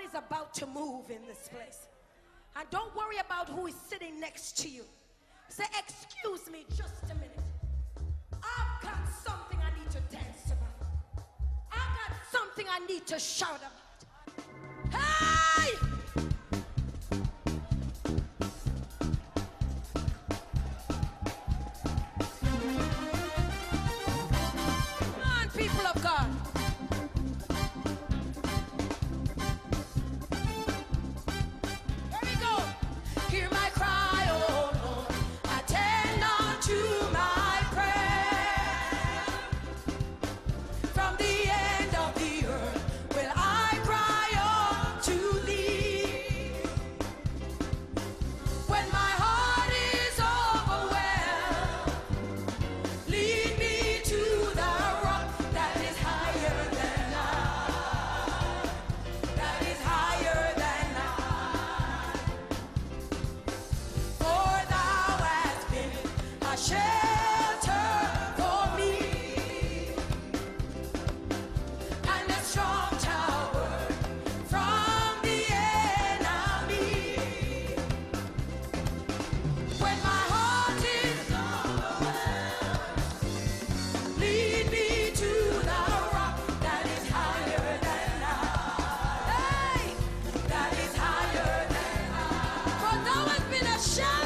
is about to move in this place. And don't worry about who is sitting next to you. Say, excuse me just a minute. I've got something I need to dance about. I've got something I need to shout about. Hey! Come on, people of God. Hear my cry, oh Lord, attend unto my prayer. From the end of the earth will I cry unto thee. When my heart is overwhelmed, lead me to the rock that is higher than I, that is higher than a shelter for me and a strong tower from the enemy. When my heart is overwhelmed, lead me to the rock that is higher than I. Hey, that is higher than I. For thou hast been a shelter.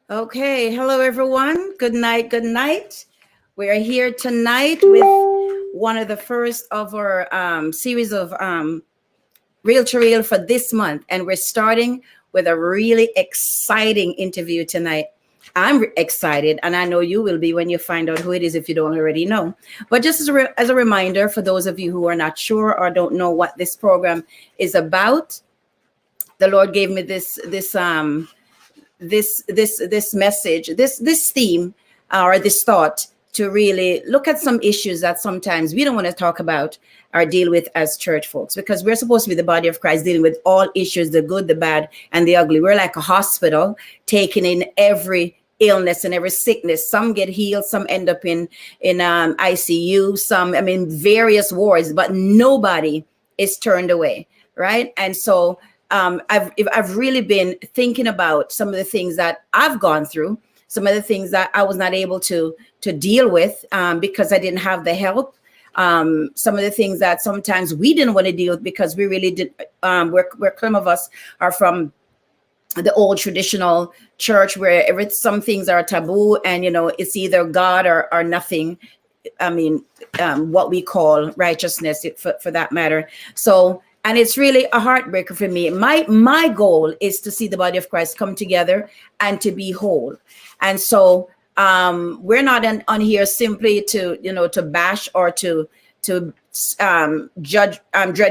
Okay, hello everyone. Good night. Good night. We are here tonight with one of the first of our series of Real to Real for this month, and we're starting with a really exciting interview tonight. I'm excited, and I know you will be when you find out who it is if you don't already know. But just as a reminder for those of you who are not sure or don't know what this program is about, the Lord gave me this message, this theme, or this thought, to really look at some issues that sometimes we don't want to talk about or deal with as church folks, because we're supposed to be the body of Christ, dealing with all issues, the good, the bad, and the ugly. We're like a hospital taking in every illness and every sickness. Some get healed, some end up in ICU, some, various wards, but nobody is turned away, right? And so I've really been thinking about some of the things that I've gone through, some of the things that I was not able to deal with because I didn't have the help. Some of the things that sometimes we didn't want to deal with because we really did. Where some of us are from the old traditional church where some things are taboo, and it's either God or nothing. I mean, what we call righteousness, for that matter. So, and it's really a heartbreaker for me. My goal is to see the body of Christ come together and to be whole. And so we're not on here simply to to bash or to dredge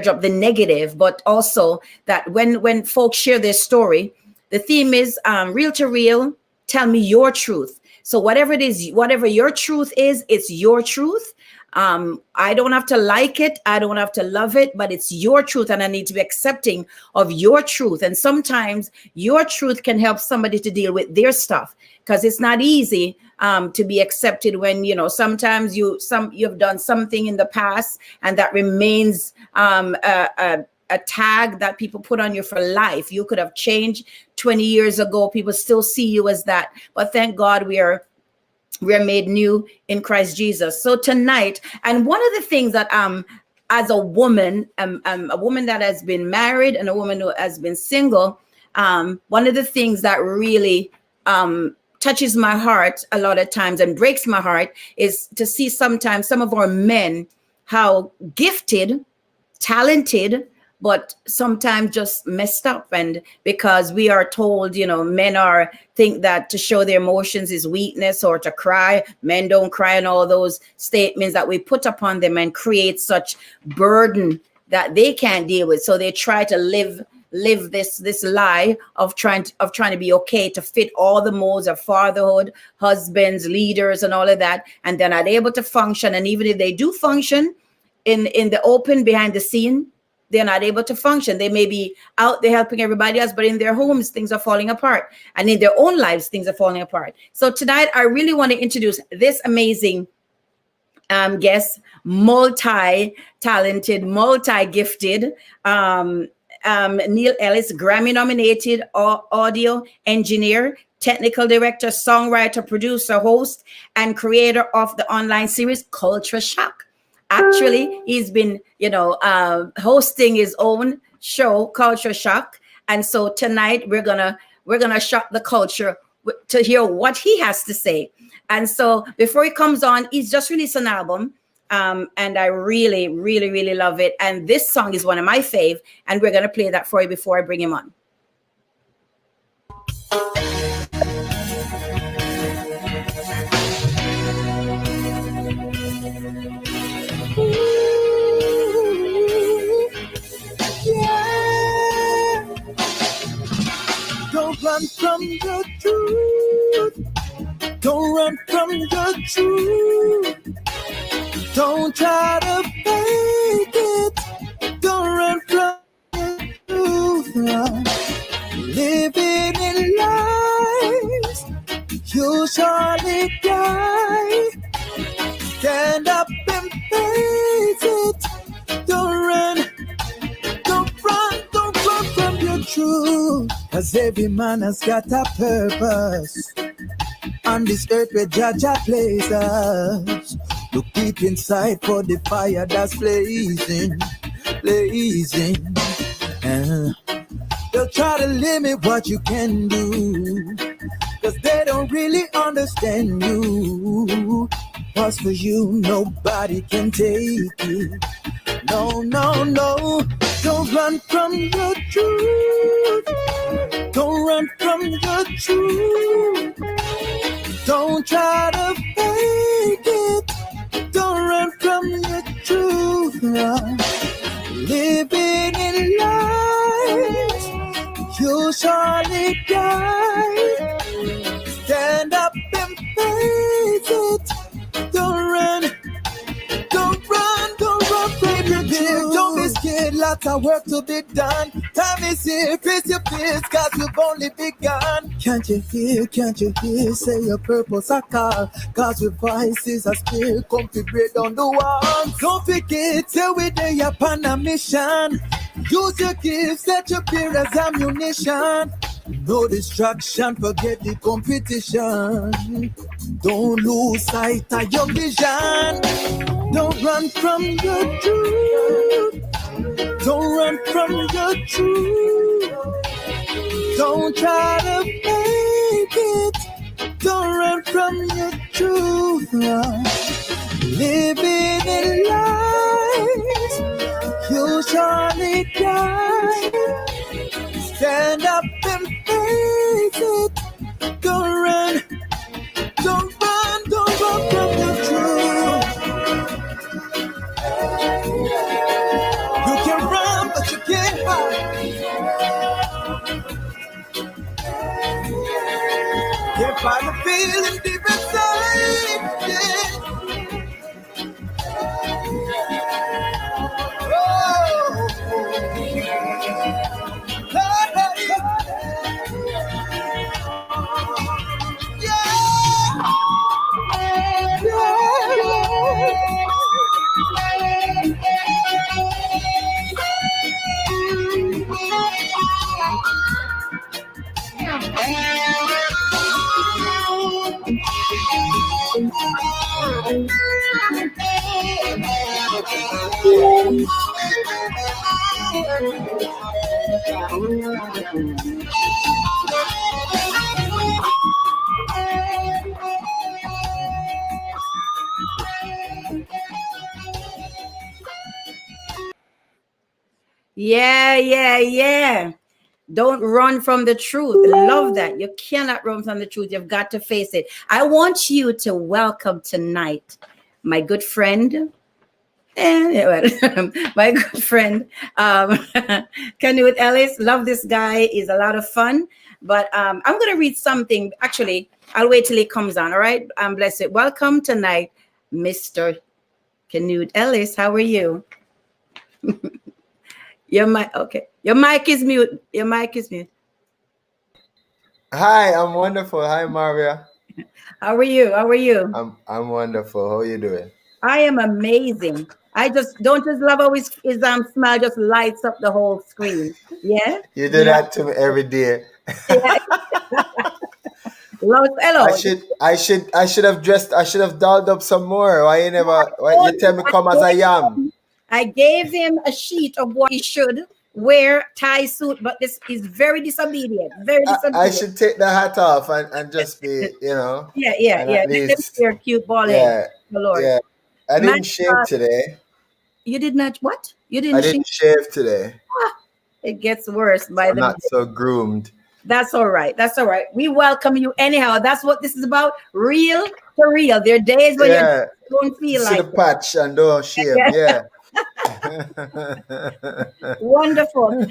up the negative, but also that when folks share their story, the theme is real to real. Tell me your truth. So whatever it is, whatever your truth is, it's your truth. I don't have to like it. I don't have to love it, but it's your truth. And I need to be accepting of your truth. And sometimes your truth can help somebody to deal with their stuff, because it's not easy to be accepted when, sometimes you've done something in the past and that remains a tag that people put on you for life. You could have changed 20 years ago. People still see you as that. But thank God we are made new in Christ Jesus. So tonight, and one of the things that as a woman that has been married and a woman who has been single, one of the things that really touches my heart a lot of times and breaks my heart is to see sometimes some of our men, how gifted, talented, but sometimes just messed up. And because we are told, men think that to show their emotions is weakness, or to cry, men don't cry, and all those statements that we put upon them and create such burden that they can't deal with. So they try to live this lie of trying to be okay, to fit all the modes of fatherhood, husbands, leaders, and all of that, and they're not able to function. And even if they do function in the open, behind the scene, they're not able to function. They may be out there helping everybody else, but in their homes, things are falling apart. And in their own lives, things are falling apart. So tonight, I really want to introduce this amazing guest, multi-talented, multi-gifted, Neil Ellis, Grammy nominated audio engineer, technical director, songwriter, producer, host, and creator of the online series Culture Shock. Actually, he's been, hosting his own show, Culture Shock. And so tonight we're gonna shock the culture to hear what he has to say. And so before he comes on, he's just released an album. And I really, really, really love it. And this song is one of my fave, and we're gonna play that for you before I bring him on. Don't run from the truth. Don't run from the truth. Don't try to fake it. Don't run from the truth. Living in lies, you'll surely die. Stand up and face it. Don't run from your truth. 'Cause every man has got a purpose. On this earth where Jaja places us. Look deep inside for the fire that's blazing. They'll try to limit what you can do, 'cause they don't really understand you. What's for you, nobody can take it. No. Don't run from the truth. Don't run from the truth. Don't try to fake it. Don't run from the truth. Living in lies, you'll surely die. Stand up and face it. Don't run from the truth. Don't be scared, lots of work to be done. Time is here, face your fears, 'cause you've only begun. Can't you hear, say your purpose a call. 'Cause with voices are still come to break down the walls. Don't forget, say we're there upon a mission. Use your gifts, let your fear as ammunition. No distraction, forget the competition. Don't lose sight of your vision. Don't run from the truth. Don't run from the truth. Don't try to fake it. Don't run from your truth. Living in lies, you'll surely die. Stand up and face it. Don't run, don't run, don't run from your truth. You can run, but you can't hide. Can't find the feeling deep inside. Yeah. Oh. Yeah. Don't run from the truth. Love that. You cannot run from the truth. You've got to face it. I want you to welcome tonight my good friend, my good friend, Canute Ellis. Love this guy. He's a lot of fun. But I'm going to read something. Actually, I'll wait till he comes on. All right. Bless it. Welcome tonight, Mr. Canute Ellis. How are you? Your mic, okay. Your mic is mute. Your mic is mute. Hi, I'm wonderful. Hi, Maria. How are you? How are you? I'm wonderful. How are you doing? I am amazing. I just love how his smile just lights up the whole screen. Yeah. You do that to me every day. Yeah. Hello. I should have dressed. I should have dolled up some more. Why you never? Why you tell me come as I am? I gave him a sheet of what he should wear, tie suit, but this is very disobedient. Very disobedient. I should take the hat off and just be, Yeah. At least, your cute ball head. Yeah. I didn't shave today. You did not what? You didn't. I didn't shave today. It gets worse by the not so groomed. That's all right. That's all right. We welcome you anyhow. That's what this is about. Real to real. There are days when you don't feel like the patch and don't shave. Yeah. Wonderful.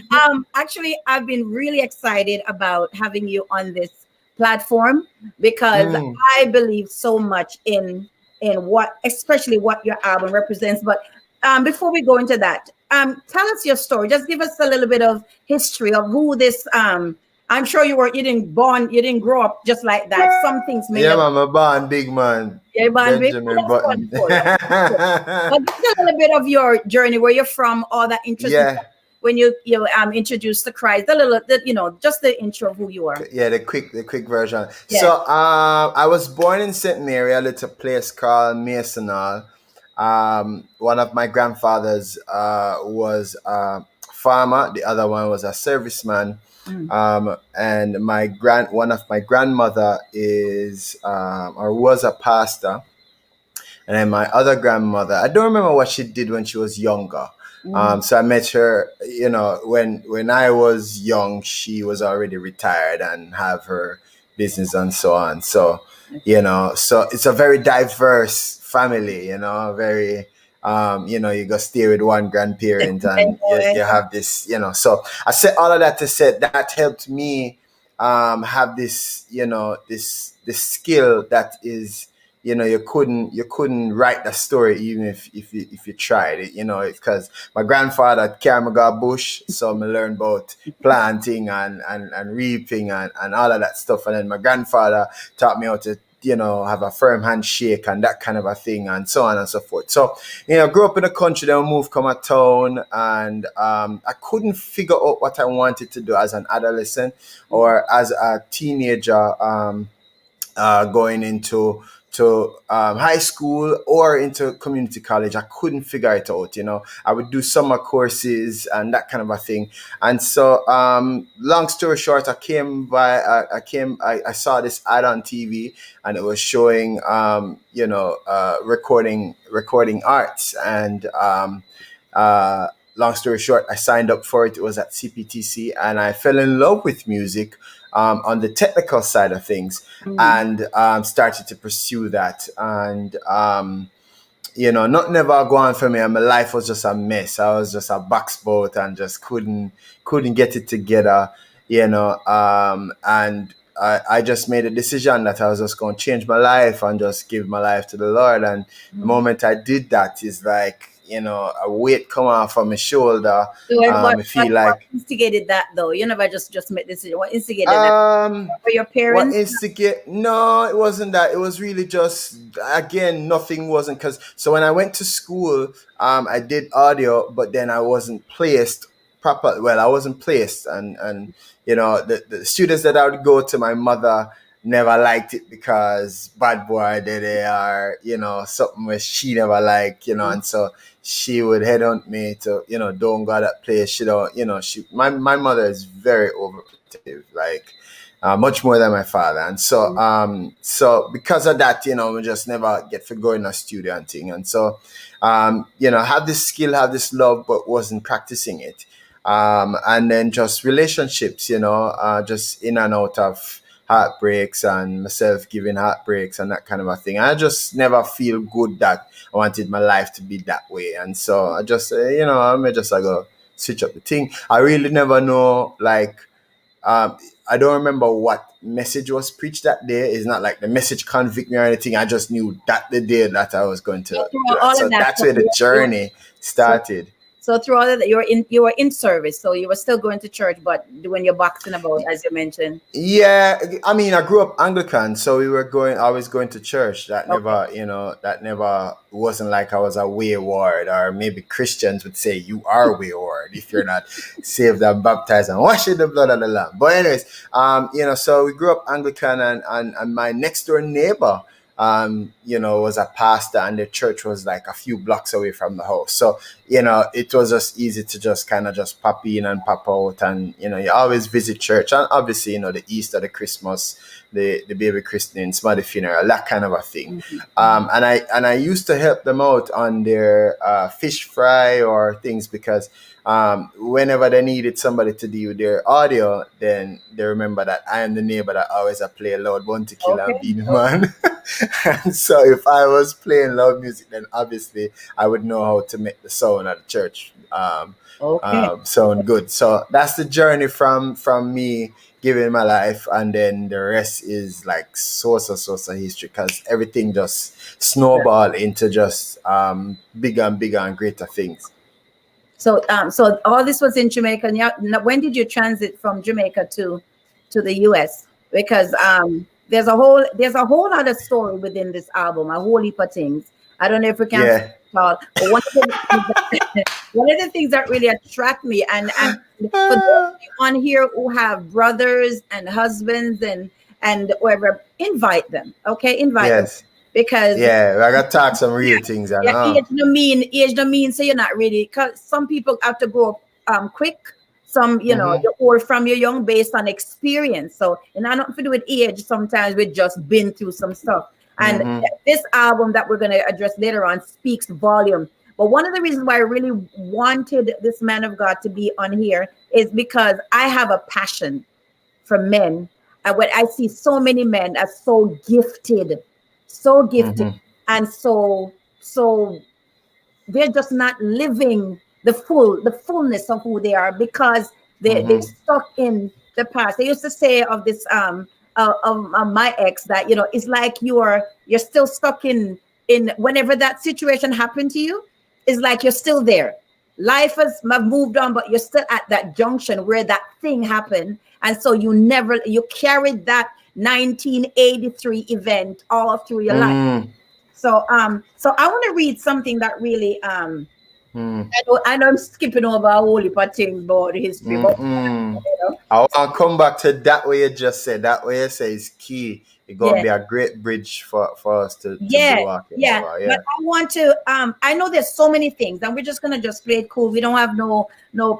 Actually, I've been really excited about having you on this platform because I believe so much in what, especially what your album represents. But before we go into that, tell us your story. Just give us a little bit of history of who this. I'm sure you didn't grow up just like that. Some things made. Yeah, I'm a born big man. Yeah, Benjamin Button. But just a little bit of your journey, where you're from, all that interesting. Yeah. When you introduced to Christ, just the intro of who you are. Yeah, the quick version. Yeah. So I was born in St. Mary, a little place called Masonal. One of my grandfathers was a farmer. The other one was a serviceman. And one of my grandmother is or was a pastor, and then my other grandmother, I don't remember what she did when she was younger. So I met her, when I was young, she was already retired and have her business and so on. So so it's a very diverse family, very. You go stay with one grandparent and you have this, So I said all of that to say that helped me have this, this skill that is, you couldn't write the story even if you tried it, because my grandfather carried me go bush, so I learned about planting and reaping and all of that stuff, and then my grandfather taught me how to have a firm handshake and that kind of a thing and so on and so forth. So, grew up in the country, then moved come a town, and I couldn't figure out what I wanted to do as an adolescent or as a teenager going into high school or into community college. I couldn't figure it out. I would do summer courses and that kind of a thing. And so, long story short, I saw this ad on TV, and it was showing, recording arts. And long story short, I signed up for it. It was at CPTC, and I fell in love with music on the technical side of things, and started to pursue that. And nothing ever going for me, and my life was just a mess. I was just a box boat and just couldn't get it together. And I just made a decision that I was just going to change my life and just give my life to the Lord. And the moment I did that, is like, a weight come off from my shoulder. So I feel like, what instigated that, though? You never just made this decision. What instigated that? For your parents? No, it wasn't that. It was really just, again, nothing wasn't, because so when I went to school, I did audio, but then I wasn't placed proper. Well, I wasn't placed, and the students that I would go to, my mother never liked it because bad boy they are, something where she never liked, and so she would headhunt me to, don't go that place. She don't, my mother is very overprotective, like much more than my father. And so, so because of that, we just never get for going to studio and thing. And so, have this skill, have this love, but wasn't practicing it. And then just relationships, just in and out of heartbreaks, and myself giving heartbreaks and that kind of a thing. I just never feel good that I wanted my life to be that way. And so I just, I may just go switch up the thing. I really never know, like, I don't remember what message was preached that day. It's not like the message convict me or anything. I just knew that the day that I was going to do that. So that's where the journey started. So through all of that, you were in service, so you were still going to church, but when you're boxing about, as you mentioned. Yeah, I mean, I grew up Anglican, so we were always going to church. That never wasn't like I was a wayward, or maybe Christians would say you are wayward if you're not saved and baptized and washed in the blood of the Lamb. But anyways, so we grew up Anglican, and my next door neighbor, was a pastor, and the church was like a few blocks away from the house. So, it was just easy to just kind of just pop in and pop out, and, you always visit church. And obviously, the Easter, the Christmas, the baby christening, Smaddy funeral, that kind of a thing. And I used to help them out on their fish fry or things, because whenever they needed somebody to do their audio, then they remember that I am the neighbor that always play loud Bounty Killer and Beanie Man. And so if I was playing loud music, then obviously I would know how to make the sound at the church sound good. So that's the journey from me giving my life, and then the rest is like source of history, because everything just snowballed into just bigger and bigger and greater things. So all this was in Jamaica. And when did you transit from Jamaica to the US? Because there's a whole other story within this album, a whole heap of things. I don't know if we can talk, but one of the things that really attract me, and for those of you on here who have brothers and husbands and whoever, invite them. Okay, invite them. Because I got to talk some real things. Age don't mean so you're not ready. Because some people have to grow up quick. Some, you're old from you're young based on experience. So, and I nothing to do with age. Sometimes we've just been through some stuff. And this album that we're going to address later on speaks volume. But one of the reasons why I really wanted this man of God to be on here is because I have a passion for men. And when I see so many men as so gifted, and so they're just not living the fullness of who they are, because they're stuck in the past. They used to say of this of my ex that it's like you're still stuck in whenever that situation happened to you, it's like you're still there. Life has moved on, but you're still at that junction where that thing happened, and so you carried that 1983 event all through your life. So I want to read something that really I know I'm skipping over a whole heap of things about history, but I want to come back to that way you just said. That way you say is key, it's gonna be a great bridge for us to be walking. Yeah. So, But I want to I know there's so many things, and we're just gonna just play it cool. We don't have no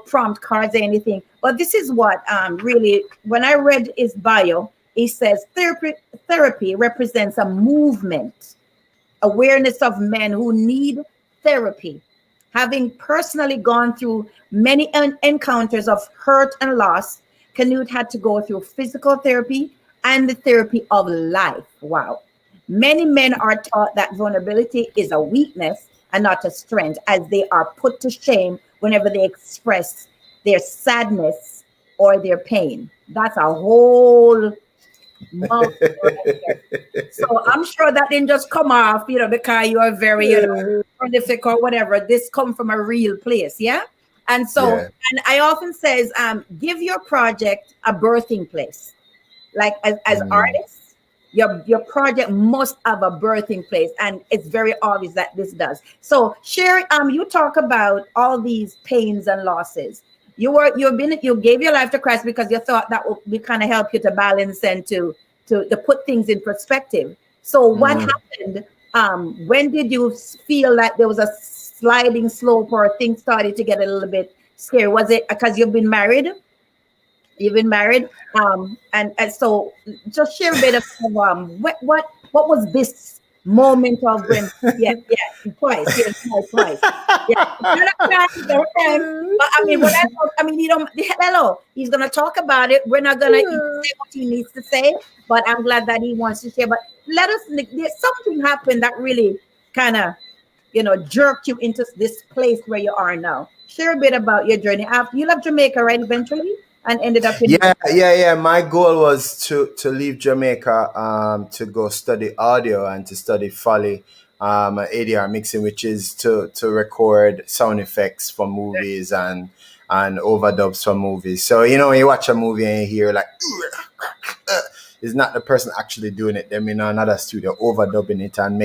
prompt cards or anything. But this is what really, when I read his bio, he says therapy represents a movement, awareness of men who need therapy. Having personally gone through many encounters of hurt and loss, Canute had to go through physical therapy and the therapy of life. Wow. Many men are taught that vulnerability is a weakness and not a strength, as they are put to shame whenever they express their sadness or their pain. That's a whole mouthful right there. So I'm sure that didn't just come off, because you are very, prolific or whatever. This come from a real place, yeah? And so, and I often says, give your project a birthing place. Like as artists, your project must have a birthing place, and it's very obvious that this does. So, Sherry, you talk about all these pains and losses. You gave your life to Christ because you thought that would kind of help you to balance and to put things in perspective. So, what happened? When did you feel like there was a sliding slope or things started to get a little bit scary? Was it because you've been married? And so just share a bit of what was this moment of when twice but I mean hello, he's gonna talk about it. We're not gonna say what he needs to say, but I'm glad that he wants to share. But there's something happened that really kind of jerked you into this place where you are now. Share a bit about your journey. After you left Jamaica, right, eventually, and ended up in My goal was to leave Jamaica to go study audio and to study Foley, ADR mixing, which is to record sound effects for movies and overdubs for movies. So when you watch a movie and you hear like it's not the person actually doing it. Them in another studio overdubbing it and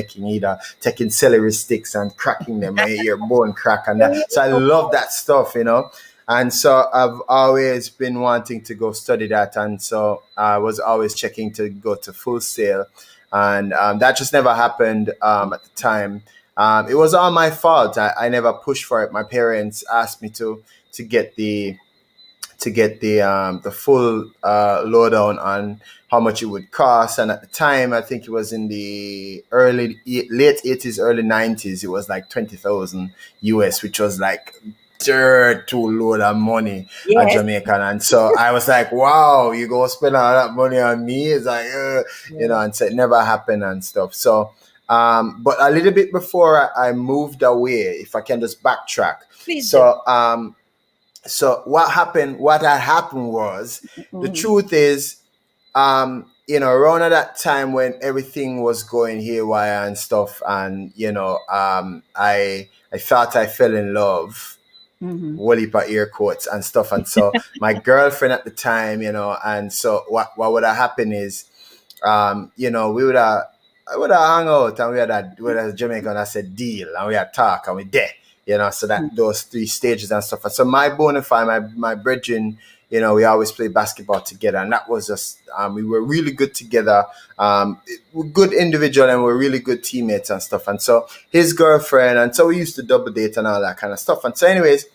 taking celery sticks and cracking them and you hear bone crack and that. So I love that stuff, And so I've always been wanting to go study that. And so I was always checking to go to Full Sail. And that just never happened at the time. It was all my fault. I never pushed for it. My parents asked me to get the full lowdown on how much it would cost. And at the time, I think it was in the late 80s, early 90s, it was like 20,000 US, which was like dirt load of money at Jamaican. And so I was like, wow, you go spend all that money on me? It's like, and so it never happened and stuff. So, but a little bit before I moved away, if I can just backtrack. Please So what happened was, the truth is, around at that time when everything was going haywire and stuff, and, I thought I fell in love, whole heap of air quotes and stuff. And so my girlfriend at the time, and so what would have happened is, I would have hung out and we had a Jamaican, I said deal, and we had talk and we there. So that those three stages and stuff. And so my bona fide, my brethren, we always played basketball together, and that was just we were really good together. We're good individual and we're really good teammates and stuff. And so his girlfriend, and so we used to double date and all that kind of stuff. And so, anyways,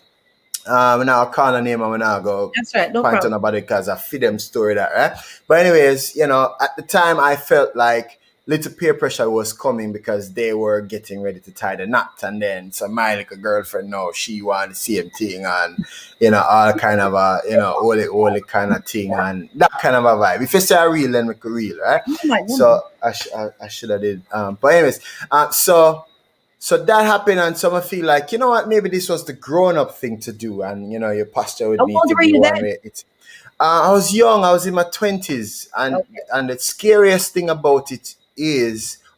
now I call her name and we now go point on about it because I feed them story that, right? But anyways, at the time I felt like little peer pressure was coming because they were getting ready to tie the knot, and then so my little girlfriend now she wanted the same thing, and all kind of holy kind of thing, and that kind of a vibe. If you say a real, then we could real, right? So I should have did. But anyways, so that happened, and some feel like what, maybe this was the grown up thing to do, and your posture would need to be one way. I was young. I was in my 20s, and the scariest thing about it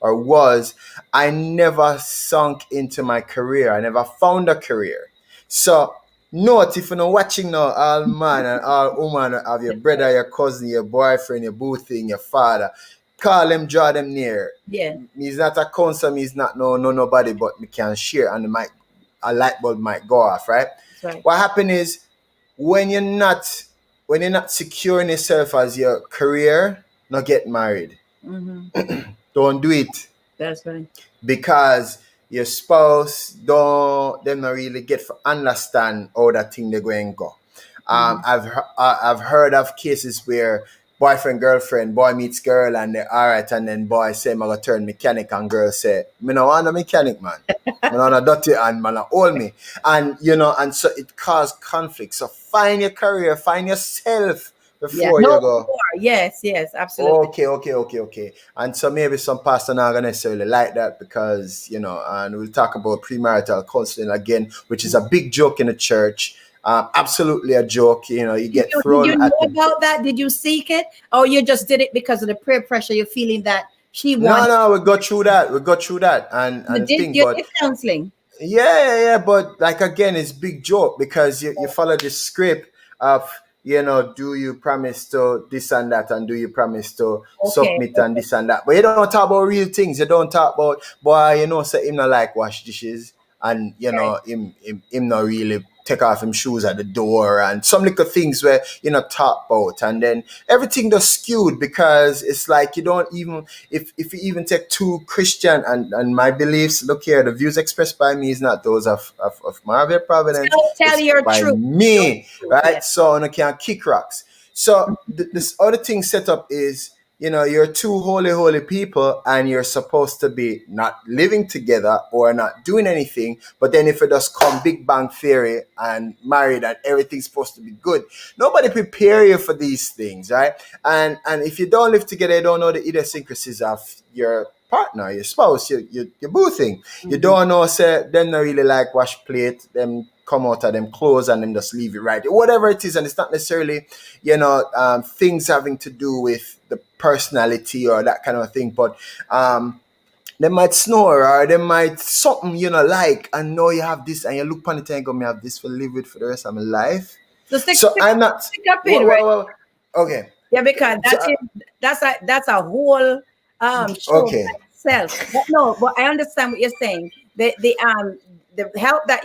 was I never sunk into my career. I never found a career. So note, if you're not watching now, all man and all woman of your brother, your cousin, your boyfriend, your boo thing, your father, call them, draw them near. Yeah. He's not a counselor, he's not nobody, but we can share, and a light bulb might go off, right? Right. What happened is when you're not securing yourself as your career, not get married. Don't do it. That's right. Because your spouse don't them not really get to understand how that thing they're going to go. I've heard of cases where boyfriend girlfriend boy meets girl and they're all right, and then boy say I'm gonna turn mechanic and girl say me no want a mechanic, man. Me no want a dirty and man hold me, and and so it caused conflict. So find your career, find yourself before you go. Yes, absolutely. Okay. And so maybe some pastor not gonna necessarily like that because and we'll talk about premarital counseling again, which is a big joke in the church. Absolutely a joke. You get thrown. Did you know about that? Did you seek it, or you just did it because of the peer pressure? You're feeling that she wanted. No, we got through that, and did you get counseling? Yeah, but like again, it's big joke because you follow the script of do you promise to this and that, and do you promise to submit and this and that, but you don't talk about real things. You don't talk about boy, say him not like wash dishes, and him not really take off him shoes at the door, and some little things where talk about, and then everything just skewed because it's like you don't even if you even take two Christian and my beliefs. Look here, the views expressed by me is not those of Marvel Providence. Tell your truth. Me, right? Yeah. So I can't kick rocks. So this other thing set up is you're two holy people, and you're supposed to be not living together or not doing anything. But then if it does come Big Bang Theory and married and everything's supposed to be good, nobody prepare you for these things, right? And if you don't live together, you don't know the idiosyncrasies of your partner, your spouse, your boo thing. You don't know, say, them not really like wash plate, them come out of them clothes and then just leave it right. Whatever it is, and it's not necessarily, things having to do with the personality or that kind of thing, but they might snore or they might something like, and know you have this, and you look upon it and go, me have this for live with for the rest of my life. So I'm not. Okay. Yeah, because that's a whole show okay. Itself. But I understand what you're saying. The help that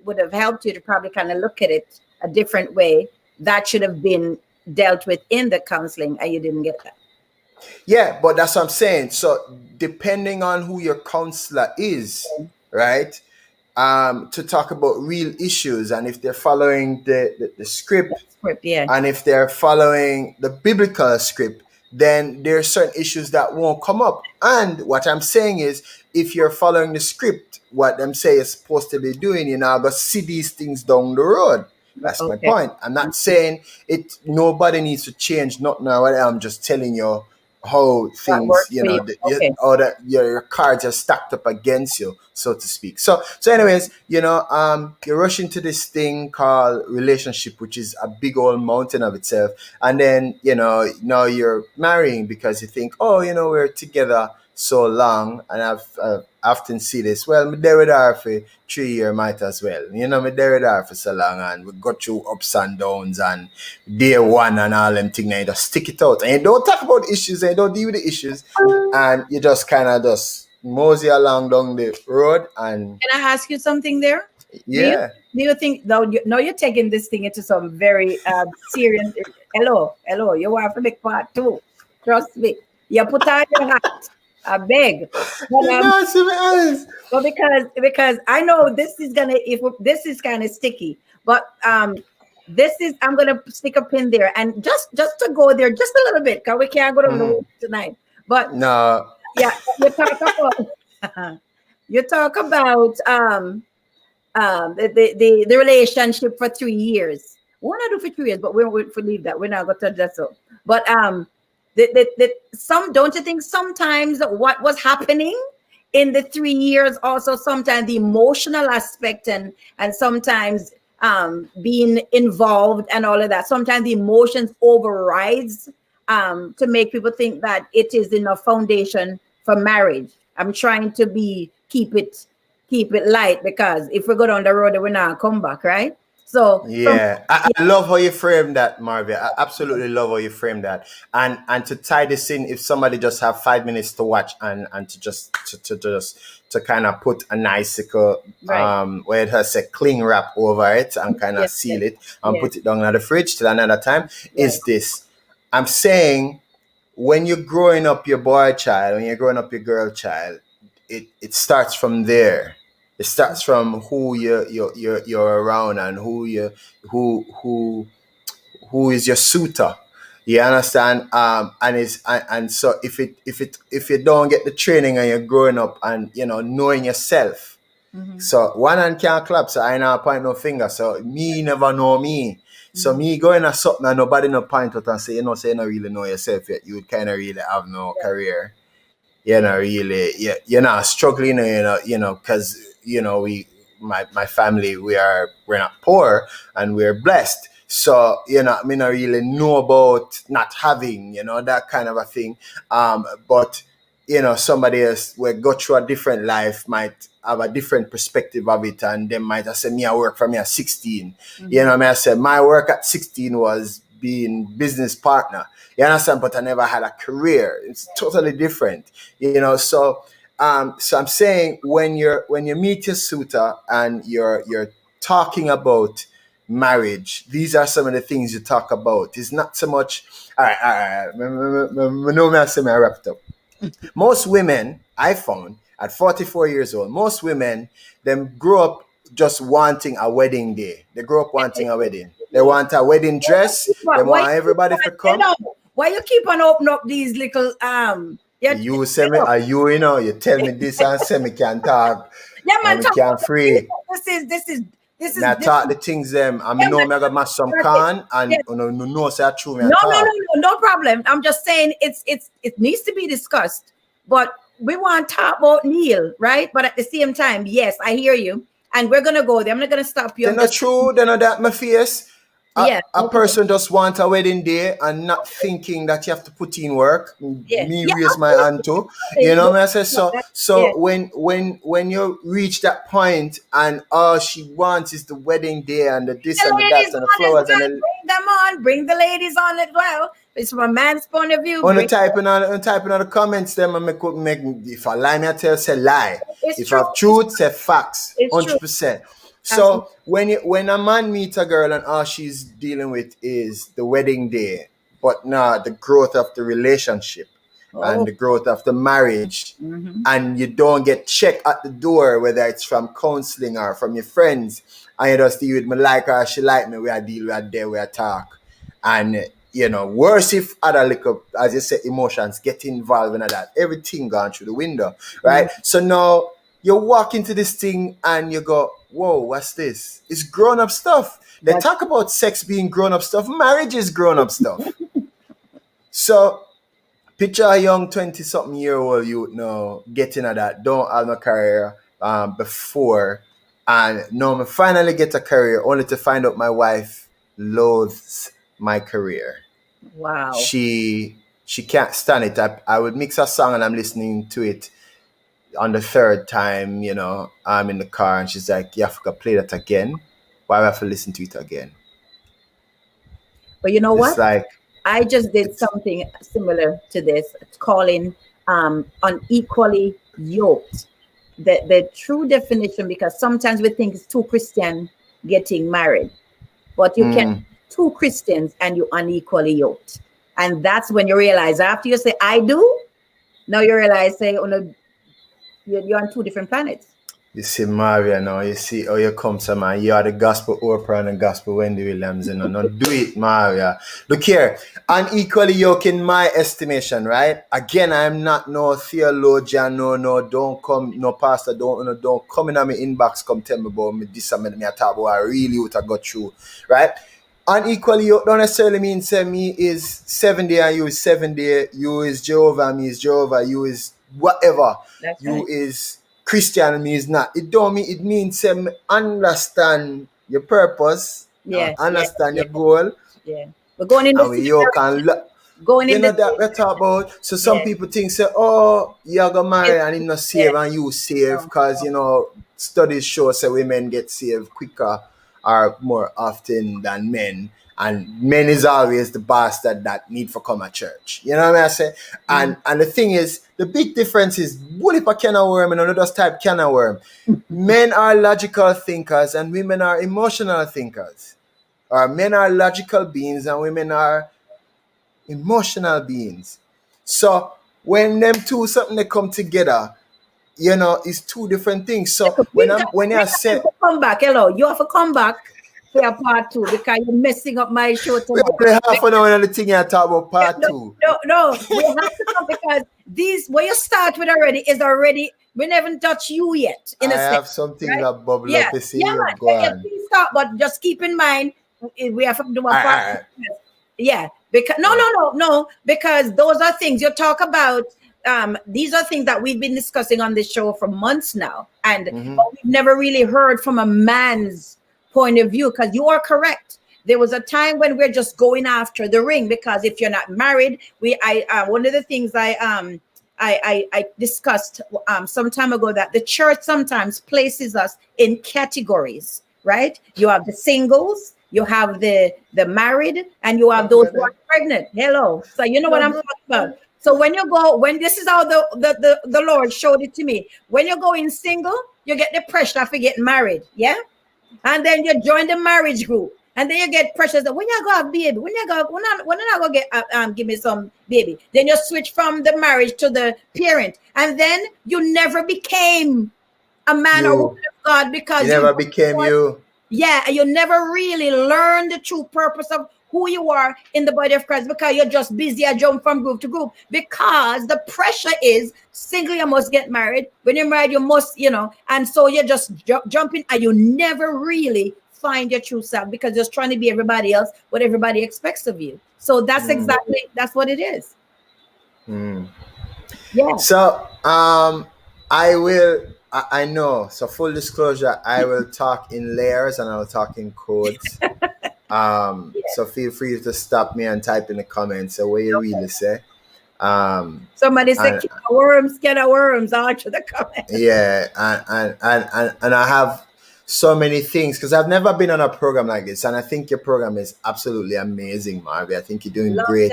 would have helped you to probably kind of look at it a different way, that should have been dealt with in the counseling, and you didn't get that. Yeah, but that's what I'm saying. So depending on who your counselor is, right? To talk about real issues, and if they're following the script, yeah, and if they're following the biblical script, then there are certain issues that won't come up. And what I'm saying is, if you're following the script, what them say is supposed to be doing, you're now going to see these things down the road. That's my point. I'm not saying it. Nobody needs to change. Not now. I'm just telling you how things, how that your cards are stacked up against you, so to speak. So anyways, you're rushing to this thing called relationship, which is a big old mountain of itself. And then, now you're marrying because you think, we're together so long, and I've often see this. Well, me there with her for 3 years, might as well. Me there with her for so long, and we go through ups and downs, and day one and all them things, and you just stick it out. And you don't talk about issues, and you don't deal with the issues, and you just kind of just mosey along down the road. And can I ask you something there? Yeah. Do you think, now you're taking this thing into some very serious, hello, you want to make part two. Trust me. You put on your hat. I beg. But because I know this is this is kind of sticky, but this is, I'm gonna stick a pin there, and just to go there just a little bit, because we can't go to the road tonight. But no, yeah, you talk about the relationship for 3 years. We're not do for 3 years, but we won't leave that. We're not gonna touch that. So, but don't you think sometimes what was happening in the 3 years, also sometimes the emotional aspect and sometimes being involved and all of that, sometimes the emotions overrides to make people think that it is enough foundation for marriage. I'm trying to keep it light, because if we go down the road, we're not come back, right? So yeah, I love how you frame that, Marvia. I absolutely love how you frame that. And to tie this in, if somebody just have 5 minutes to watch and to just to kind of put an icicle, where it has a cling wrap over it and kind of seal it and put it down in the fridge till another time, is this. I'm saying when you're growing up your boy child, when you're growing up your girl child, it starts from there. It starts from who you're around and who who is your suitor. You understand? And so if you don't get the training and you're growing up and knowing yourself, so one hand can't clap, so I now point no finger. So me never know me. So me going at something and nobody no point out and say, say you don't really know yourself yet. You would kind of really have no career. You're not struggling, because my family, we're not poor and we're blessed. So, I mean, I really know about not having, that kind of a thing. But, somebody else will go through a different life, might have a different perspective of it. And they might have said, me, I work from me at 16. I said, my work at 16 was being business partner. You understand? But I never had a career. It's totally different, So, so I'm saying when you meet your suitor and you're talking about marriage, these are some of the things you talk about. It's not so much. All right. No, I say I wrapped up. Most women, I found at 44 years old, most women them grow up just wanting a wedding day. They grow up wanting a wedding. They want a wedding dress. They want everybody to come. Why you keep on opening up these little You say me, you tell me this and say me can talk. Yeah, man, and can free. This is I talk the things them. I know I got mash some can and no say true me. No problem. I'm just saying it needs to be discussed. But we want to talk about Neil, right? But at the same time, yes, I hear you. And we're gonna go there. I'm not gonna stop you. They're not true, they're not that my face. A person just want a wedding day and not thinking that you have to put in work. Raise my hand too. You know what I say? So when you reach that point and all she wants is the wedding day and the this and the that and the flowers and the bring the ladies on as well. It's from a man's point of view. On typing on the comments, them and make if I lie, me I tell say lie. If I have truth, say facts. 100%. So when a man meets a girl and all she's dealing with is the wedding day, but not the growth of the relationship and the growth of the marriage, and you don't get checked at the door, whether it's from counseling or from your friends, and you just deal with me like her, she like me, we are deal, we are there, we are talk, and worse if other little, as you say, emotions get involved in that, everything gone through the window, right? So now you walk into this thing and you go, whoa, what's this? It's grown-up stuff. They talk about sex being grown-up stuff. Marriage is grown-up stuff. So picture a young 20-something-year-old youth now getting at that, don't have no career before, and now I finally get a career only to find out my wife loathes my career. Wow. She can't stand it. I would mix a song and I'm listening to it on the third time, I'm in the car and she's like, you have to play that again. Why do I have to listen to it again? But you know what? Like, I just did something similar to this, calling unequally yoked. The true definition, because sometimes we think it's two Christians getting married, but you can two Christians and you unequally yoked. And that's when you realize after you say, I do, now you realize, say, you're on two different planets. You see Maria now, you see how you come to man. You are the gospel Oprah and the gospel Wendy Williams, No, do it, Maria. Look here, unequally yoked in my estimation, right? Again, I'm not no theologian, don't come, no pastor, don't come in on my inbox, come tell me about me this and me talk about I really what I got through, right? Unequally yoked don't necessarily mean say me is 7 day and you is 7 day, you is Jehovah, me is Jehovah, you is whatever. That's you right. Is Christian, me is not. It don't mean, it means understand your purpose, understand your goal. Yeah, we're going in the going in that we talk about. So some people think say, oh, you're gonna marry and him not save and you save because studies show say women get saved quicker or more often than men. And men is always the bastard that need for come at church. You know what I say? And the thing is, the big difference is, what if a can of worm and another type can of worm? Men are logical thinkers and women are emotional thinkers. Or men are logical beings and women are emotional beings. So when them two something they come together, you know, it's two different things. So when I said come back, hello, you have to come back for your part two because you're messing up my show we tonight. only half an hour on the thing you talk about part No, two. no, we have to come because these what you start with already is already we never touch you yet. In I a sense, have something right? that bubble Yeah, up to see yeah, you man. go Yeah, on. please start, but just keep in mind we have to do a part. Alright. Yeah, because no, because those are things you talk about. These are things that we've been discussing on this show for months now, and but we've never really heard from a man's point of view. Because you are correct. There was a time when we're just going after the ring because if you're not married, one of the things I discussed some time ago that the church sometimes places us in categories, right? You have the singles, you have the married, and you have those who are pregnant. Hello. So you know what I'm talking about. So when this is how the Lord showed it to me. When you're going single, you get the pressure for getting married. Yeah. And then you join the marriage group. And then you get pressures that when you go have baby, when I go get give me some baby, then you switch from the marriage to the parent, and then you never became a man or woman of God because you never became you. Yeah, you never really learned the true purpose of who you are in the body of Christ because you're just busy and jump from group to group because the pressure is single, you must get married. When you're married, you must, and so you're just jumping and you never really find your true self because you're just trying to be everybody else, what everybody expects of you. So that's that's what it is. Yeah. So I know. So full disclosure, I will talk in layers and I'll talk in codes. So feel free to stop me and type in the comments what you really say. Somebody said can of worms out to the comments. Yeah, and I have so many things because I've never been on a program like this, and I think your program is absolutely amazing, Marvy. I think you're doing great.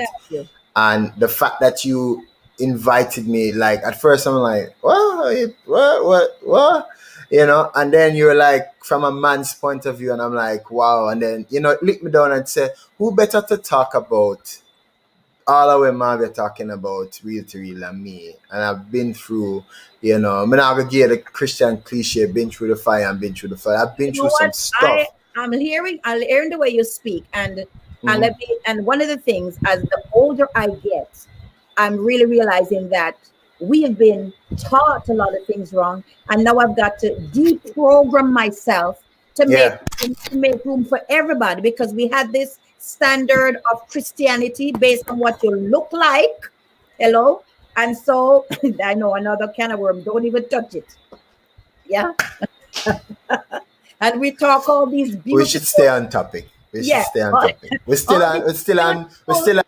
And the fact that you invited me, like at first I'm like, what? And then you're like, from a man's point of view, and I'm like, wow. And then, it licked me down and said, who better to talk about all the way Marvy talking about real to real and me. And I've been through, I'm not going to give the Christian cliche, been through the fire and been through the fire. I've been through some stuff. I'm hearing the way you speak, and one of the things, as the older I get, I'm really realizing that we have been taught a lot of things wrong, and now I've got to deprogram myself to make room for everybody, because we had this standard of Christianity based on what you look like. Hello, and so I know another can of worm. Don't even touch it. Yeah. And we talk all these beautiful. We should stay on topic. We should stay on topic. We're still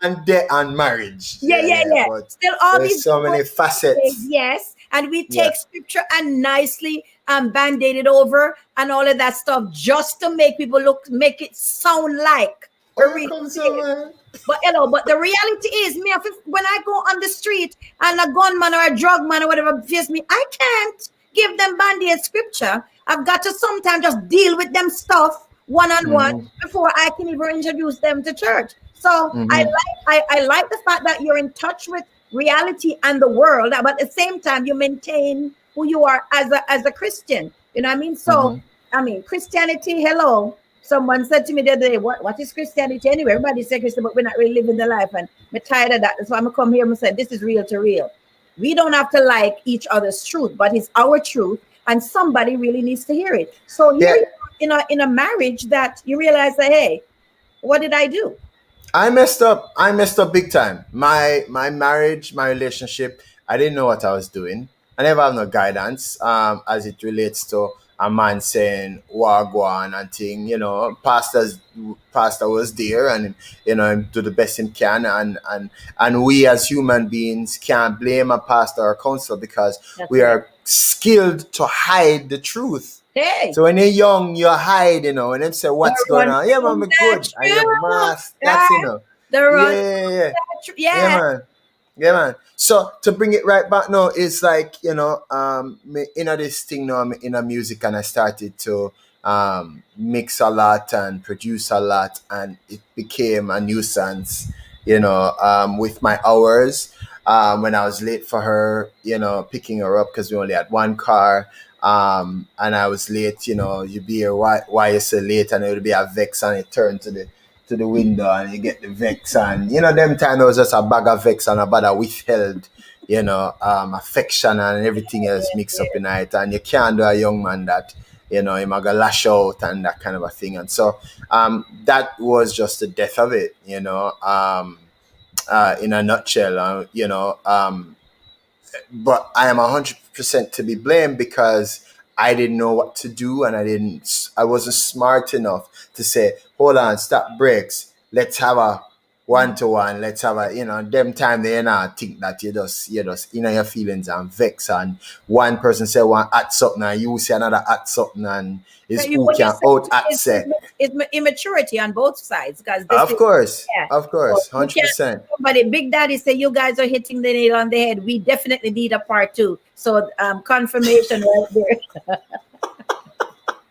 on debt and marriage. Yeah. But still all there's these so many facets. Yes. And we take scripture and nicely band-aid it over and all of that stuff just to make people make it sound like a real. But but the reality is, when I go on the street and a gunman or a drug man or whatever face me, I can't give them band-aid scripture. I've got to sometimes just deal with them stuff one-on-one before I can even introduce them to church. So I like the fact that you're in touch with reality and the world, but at the same time you maintain who you are as a Christian. You know what I mean? So Christianity, hello. Someone said to me the other day, what is Christianity anyway? Everybody say Christian, but we're not really living the life, and I'm tired of that. So I'm gonna come here and say this is real to real. We don't have to like each other's truth, but it's our truth, and somebody really needs to hear it. So here in a marriage that you realize that, hey, what did I do? I messed up big time. My marriage, my relationship, I didn't know what I was doing. I never have no guidance as it relates to a man saying wagwan and thing. Pastor was there and do the best he can, and we as human beings can't blame a pastor or counselor because we are skilled to hide the truth. Hey. So when you're young, you hide, and them say, what's going on? Yeah, man, I'm good. I am masked. That's, Yeah, man. So to bring it right back now, it's like, me in this thing now, I'm in a music, and I started to mix a lot and produce a lot, and it became a nuisance, with my hours. when I was late for her, picking her up because we only had one car. And I was late, you'd be here, why you so late? And it would be a vex, and it turned to the window, and you get the vex, and them time it was just a bag of vex and a bag of withheld, affection and everything else mixed up in it, and you can't do a young man that, he might go lash out and that kind of a thing. And so that was just the death of it, in a nutshell. But I am 100% to be blamed because I didn't know what to do, and I wasn't smart enough to say, hold on, stop brakes, let's have a one-to-one, let's have them time they not think that you just your feelings and vex, and one person say one at something and you say another at something, and is who What you're can saying out at is, say. is immaturity on both sides, because Of course, yeah. of course, So you can't- 100%. Somebody, Big Daddy say you guys are hitting the nail on the head. We definitely need a part two. So confirmation right there.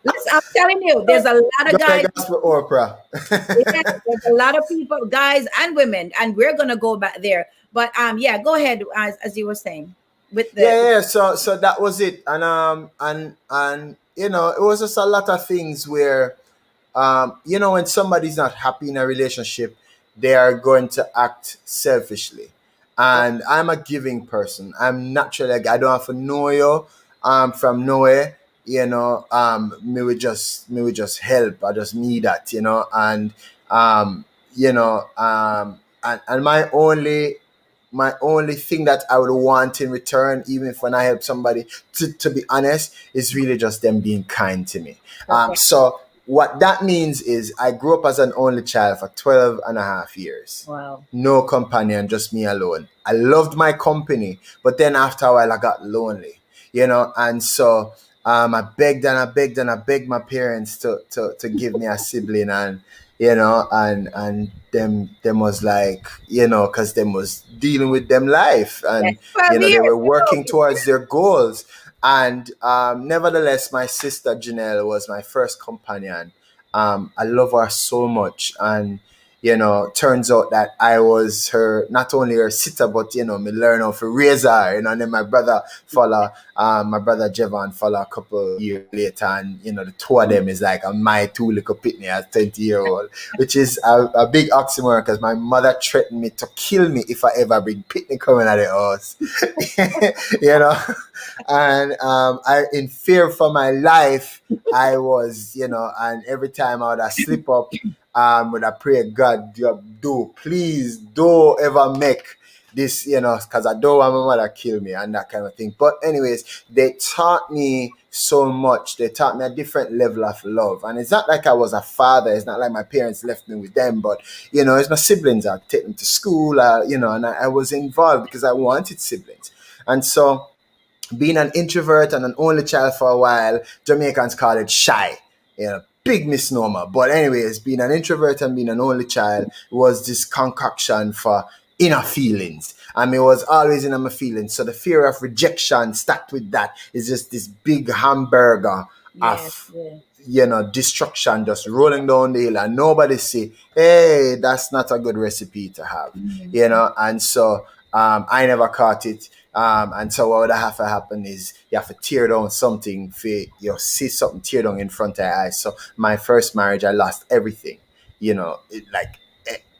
Listen, I'm telling you, there's a lot of guys. For Oprah. Yeah, there's a lot of people, guys and women, and we're gonna go back there. But yeah, go ahead as you were saying with the Yeah. So that was it, and it was just a lot of things where, when somebody's not happy in a relationship, they are going to act selfishly. And I'm a giving person. I'm naturally, I don't have to know you from nowhere. Me would just help. I just need that, and my only thing that I would want in return, even if when I help somebody, to be honest, is really just them being kind to me. So what that means is I grew up as an only child for 12 and a half years. wow. No companion, just me alone. I loved my company, but then after a while I got lonely, and so I begged and I begged and I begged my parents to give me a sibling, and and them was like, because them was dealing with them life, and they were working towards their goals. And nevertheless, my sister Janelle was my first companion. I love her so much, and turns out that I was her, not only her sitter, but me learn how to raise her. And then my brother Jevan follow a couple years later, and the two of them is like my two little pitney as 20-year-old, which is a big oxymoron, because my mother threatened me to kill me if I ever bring pitney coming at the house. And I, in fear for my life, I was, and every time I would slip up, would I pray, God, please don't ever make this, because I don't want my mother kill me and that kind of thing. But anyways, they taught me so much. They taught me a different level of love. And it's not like I was a father. It's not like my parents left me with them. But, it's my siblings. I'd take them to school, and I was involved because I wanted siblings. And so being an introvert and an only child for a while, Jamaicans call it shy. Big misnomer. But anyways, being an introvert and being an only child was this concoction for inner feelings. I mean, it was always in my feelings. So the fear of rejection stacked with that is just this big hamburger of destruction just rolling down the hill, and nobody say, hey, that's not a good recipe to have. And so I never caught it. And so what would have to happen is you have to tear down something for you see something tear down in front of your eyes. So my first marriage, I lost everything,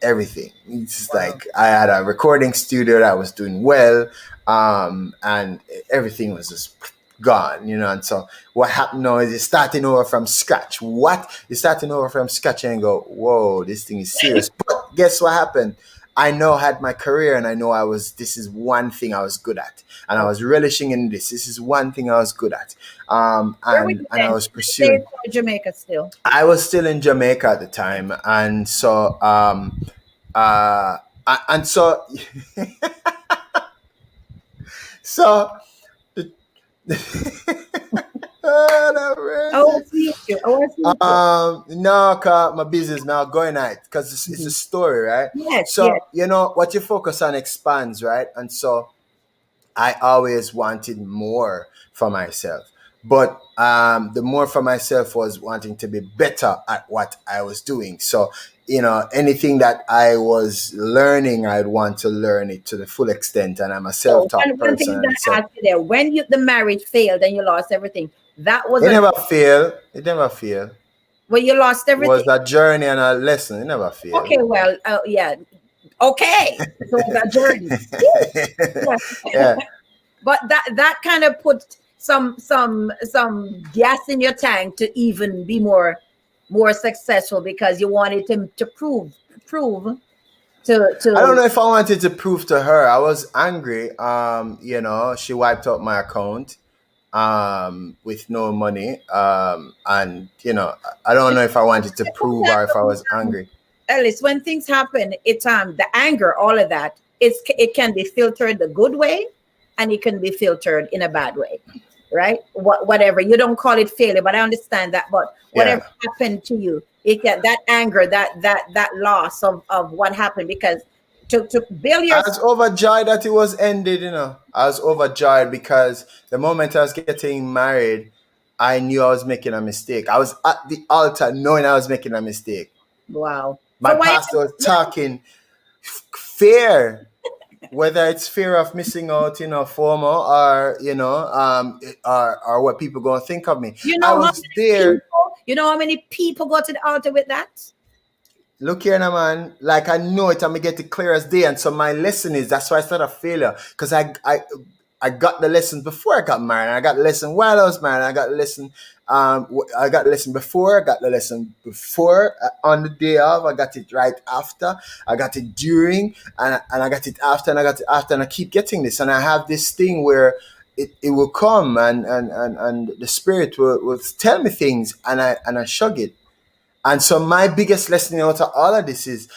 everything. It's just like I had a recording studio that was doing well, and everything was just gone, and so what happened now is you're starting over from scratch. You're starting over from scratch and go, whoa, this thing is serious. But guess what happened? I know I had my career, and I know this is one thing I was good at, and I was relishing in this. This is one thing I was good at. And I was pursuing. Jamaica still. I was still in Jamaica at the time. And so, so, I want to see you. No, cause my business now going at it, because it's a story, right? Yes. So what you focus on expands, right? And so I always wanted more for myself, But the more for myself was wanting to be better at what I was doing. So, anything that I was learning, I'd want to learn it to the full extent. And I'm a So self-taught one thing person. I'm And going to so ask you there, when the marriage failed and you lost everything, that was it never failed. It never failed. when you lost It was everything. a journey and a lesson. It never failed. Okay, well, yeah, okay. So it's a journey. Yeah. Yeah. But that kind of put some gas in your tank to even be more successful because you wanted to prove I don't to know if I wanted to prove to her. I was angry. She wiped out my account with no money. And I don't know if I wanted to prove or if I was angry. Ellis, when things happen, it's the anger, all of that, it can be filtered the good way, and it can be filtered in a bad way, right? Whatever, you don't call it failure, but I understand that. But whatever Yeah. happened to you, it can, that anger, that loss of what happened, because to build I your was overjoyed that it was ended. I was overjoyed because the moment I was getting married, I knew I was making a mistake. I was at the altar knowing I was making a mistake. wow. My So why? pastor was talking fear, whether it's fear of missing out, FOMO, or or what people gonna think of me. You I know how was many there. people? You know how many people go to the altar with that? Look here now, man. Like I know it, I'm gonna get it clear as day. And so my lesson is that's why it's not a failure. Because I got the lesson before I got married. And I got the lesson while I was married. And I got the lesson I got the lesson before, I got the lesson before on the day of, I got it right after, I got it during, and I got it after, and I got it after, and I keep getting this. And I have this thing where it will come and the spirit will tell me things and I shrug it. And so my biggest lesson out of all of this is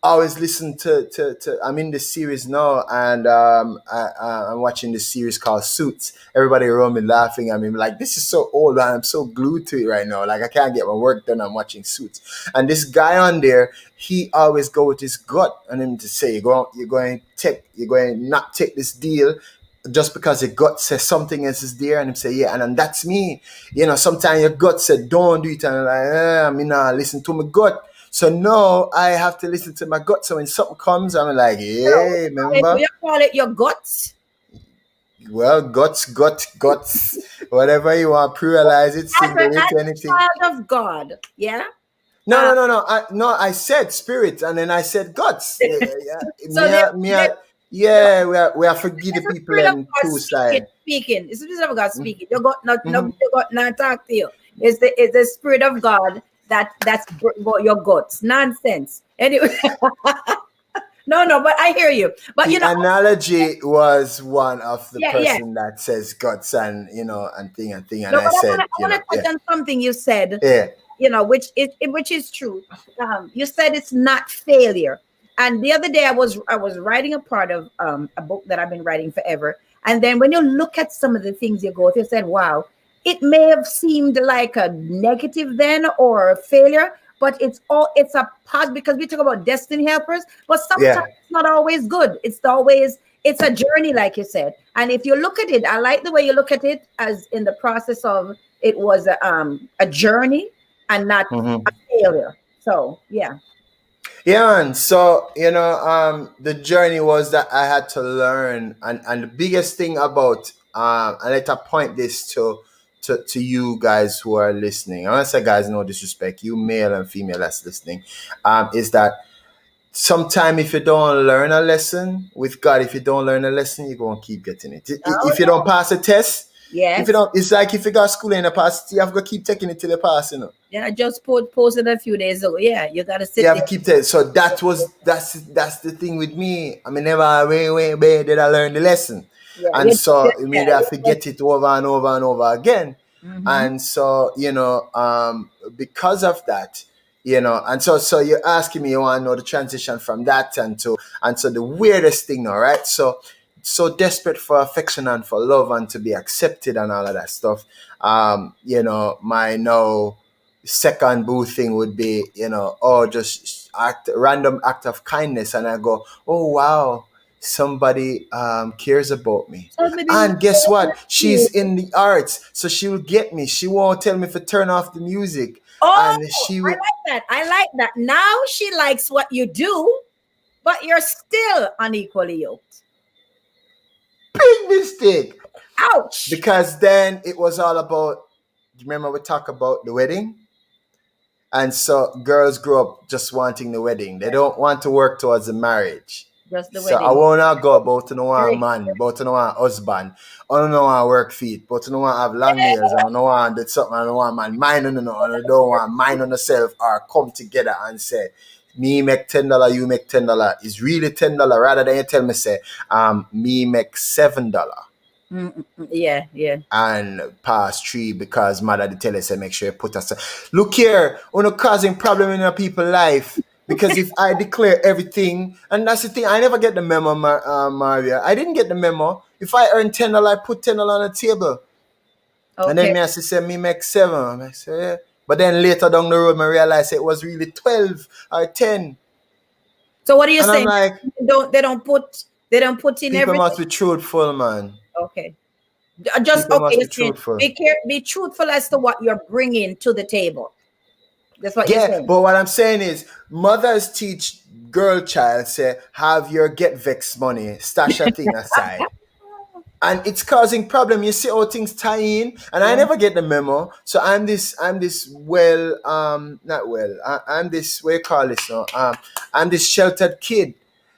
always listen to I'm in this series now, and I'm watching this series called Suits. Everybody around me laughing at me like, this is so old, and I'm so glued to it right now. Like I can't get my work done. I'm watching Suits, and this guy on there, he always go with his gut on him to say, you're going to not take this deal just because your gut says something else is there, and him say, yeah, and then that's me. Sometimes your gut said don't do it, and I'm like, I mean, listen to my gut. So now I have to listen to my gut. So when something comes, I'm like, yeah, remember? You call it your guts. Well, guts, whatever you want, pluralize it, As single it, a anything. child of God, yeah. No. I said spirit, and then I said guts. So there, Yeah, we are forgive the it's a people spirit of and God two side. speaking. It's the spirit of God speaking. You got not no, Mm-hmm. you got not talk to you. It's the spirit of God that's your guts. Nonsense. Anyway, no, but I hear you. But The analogy was one of the yeah. person that says guts and and thing, and No, I but said, I want to touch on something you said. yeah. Which is true. You said it's not failure. And the other day I was writing a part of a book that I've been writing forever. And then when you look at some of the things you go through, you said, wow, it may have seemed like a negative then or a failure, but it's a positive, because we talk about destiny helpers, but Yeah. sometimes it's not always good. It's a journey, like you said. And if you look at it, I like the way you look at it, as in the process of it was a journey and not Mm-hmm. a failure. So yeah. Yeah, and so the journey was that I had to learn, and the biggest thing about and let I point this to you guys who are listening. I want to say, guys, no disrespect, you male and female that's listening, is that sometime if you don't learn a lesson with God, if you don't learn a lesson, you're gonna keep getting it. Oh If you don't pass a test, if you yes. don't, it's like if you got school and you pass, you have to keep taking it till you pass. Yeah, I just posted a few days ago. Yeah, you gotta You sit have there. to keep that. So that's the thing with me. I mean, never way did I learn the lesson, Yeah, and so I mean, yeah, I have to get it over and over and over again, mm-hmm. and so because of that, and so you're asking me, you want to know the transition from that and to the weirdest thing now, right? So desperate for affection and for love and to be accepted and all of that stuff. My now second boo thing would be, just random act of kindness, and I go, oh wow, somebody cares about me. Somebody And guess what? loves you. She's in the arts, so she will get me. She won't tell me to turn off the music, Oh, and she I will. like that. I like that. Now she likes what you do, but you're still unequally yoked. Big mistake. Ouch. Because then it was all about. Remember we talk about the wedding, and so girls grow up just wanting the wedding. They don't want to work towards the marriage. Just the So I wedding. won't not go about to no one Great. man, about to no one husband. I don't know want work feet, but to no one have long nails. I don't know want did something. I don't want man mind on no. I don't want mind on yourself or come together and say, me make $10, you make $10. It's really $10 rather than you tell me say, me make $7 Yeah, yeah. and pass 3 because mother they tell us say make sure you put us. Look here, we're not causing problem in your people's life. Because if I declare everything, and that's the thing, I never get the memo, Maria. I didn't get the memo. If I earn $10, I put $10 on the table. And then Okay. me I say me make 7. I say, yeah. But then later down the road, I realized it was really 12 or 10. So what are you And I'm saying? like, They don't put in people everything. must be truthful, man. Okay. Just People must okay. be truthful. Be truthful as to what you're bringing to the table. That's what you're Yeah, saying. but what I'm saying is, mothers teach girl child say have your get vex money, stash a thing aside, and it's causing problem. You see how things tie in, and I Yeah. never get the memo. So I'm this well not well. I'm this what you call this now? I'm this sheltered kid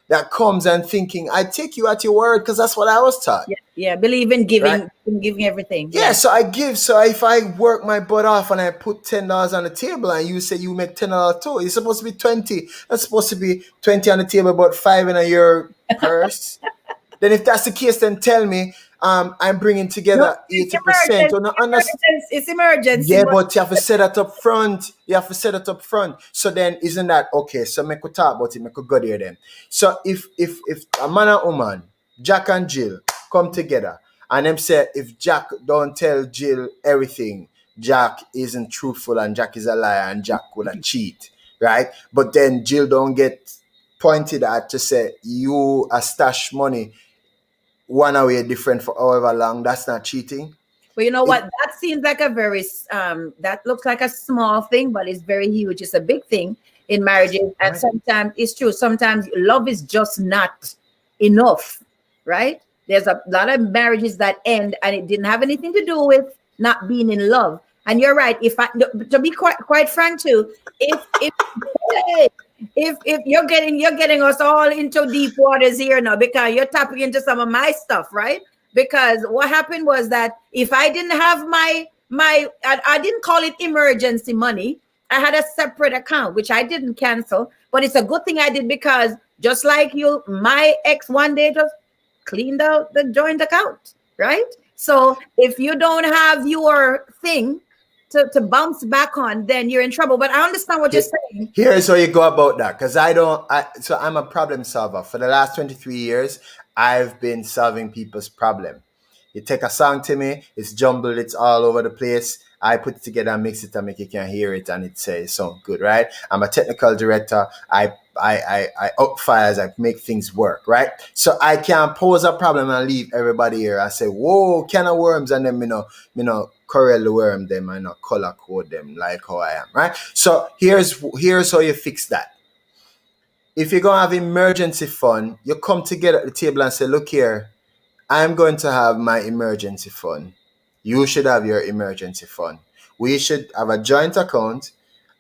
that comes and thinking I take you at your word because that's what I was taught. Yeah, yeah. Believe in Right. giving everything. Yeah, so I give. So if I work my butt off and I put $10 on the table, and you say you make $10 too, it's supposed to be 20. That's supposed to be 20 on the table, but 5 in your purse. Then if that's the case, then tell me I'm bringing No, together it's 80%. Or not, It's emergency. yeah, but you have to set that up front. You have to set it up front. So then, isn't that okay? So make we talk about it. Make we go there then. So if a man and woman, Jack and Jill, come together, and them say if Jack don't tell Jill everything, Jack isn't truthful and Jack is a liar and Jack would have cheat, right? But then Jill don't get pointed at to say you a stash money one away different for however long. That's not cheating. But you know what? That seems like a very that looks like a small thing, but it's very huge. It's a big thing in marriages. And Right. sometimes it's true. Sometimes love is just not enough, right? There's a lot of marriages that end and it didn't have anything to do with not being in love. And you're right. If I to be quite frank too, if you're getting us all into deep waters here now because you're tapping into some of my stuff, right? Because what happened was that if I didn't have I didn't call it emergency money. I had a separate account which I didn't cancel, but it's a good thing I did because just like you, my ex one day just cleaned out the joint account, right? So if you don't have your thing to bounce back on, then you're in trouble. But I understand what you're saying. Here's how you go about that, because so I'm a problem solver. For the last 23 years, I've been solving people's problem. You take a song to me, it's jumbled, it's all over the place. I put it together and mix it and make you can hear it and it sounds good, right? I'm a technical director. I up fires, I make things work, right? So I can pose a problem and leave everybody here. I say, whoa, can of worms, and then corral the worm them and color code them like how I am, right? So here's how you fix that. If you're gonna have emergency fund, you come together at the table and say, look here, I'm going to have my emergency fund. You should have your emergency fund. We should have a joint account.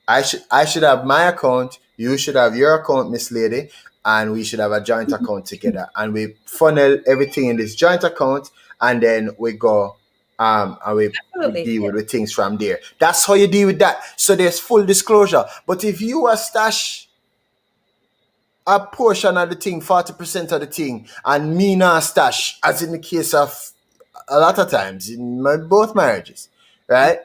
I should have my account. You should have your account, Miss Lady, and we should have a joint account together. And we funnel everything in this joint account, and then we go and we deal with the things from there. That's how you deal with that. So there's full disclosure. But if you are stash a portion of the thing, 40% of the thing, and me not stash, as in the case of a lot of times in both marriages, right?